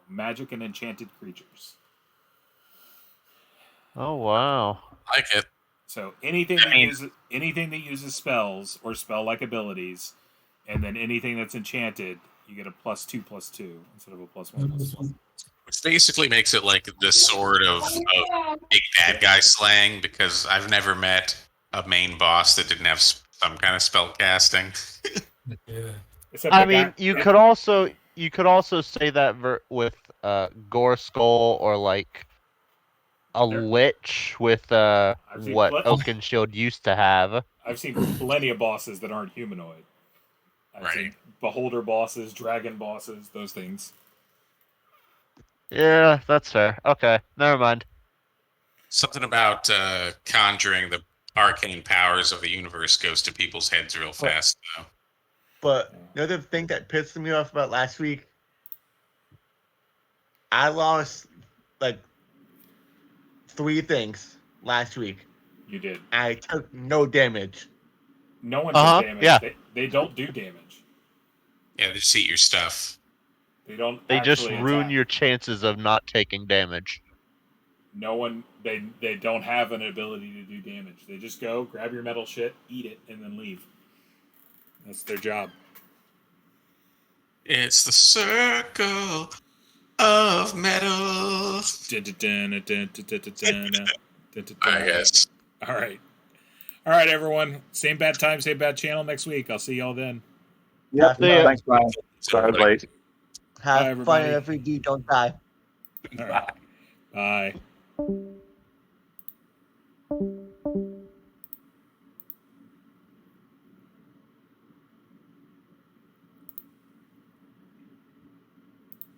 Magic and enchanted creatures. Oh wow. Like it. So anything that uses spells or spell-like abilities, and then anything that's enchanted, you get a +2/+2 instead of a +1/+1. Which basically makes it like the sort of big bad guy slang, because I've never met a main boss that didn't have some kind of spell casting. Yeah. Except I the guy- mean, you could also say that with Gore Skull or like a There- lich with I've seen what pl- Oakenshield used to have. I've seen plenty of bosses that aren't humanoid. I've Right. seen beholder bosses, dragon bosses, those things. Yeah, that's fair. Okay, never mind. Something about conjuring the arcane powers of the universe goes to people's heads real fast, though. But the other thing that pissed me off about last week, I lost like 3 things last week. You did. I took no damage. No one took damage. Yeah. They don't do damage. Yeah, they just eat your stuff. They don't. They just actually ruin attack. your chances of not taking damage. No one. They don't have an ability to do damage. They just go grab your metal shit, eat it, and then leave. That's their job. It's the circle of metal. I guess. All right, everyone. Same bad time, same bad channel next week. I'll see y'all then. Yep. See ya. Thanks, Brian. Sorry I was late. Have fun, everybody. and if we do, don't die. All right. Bye.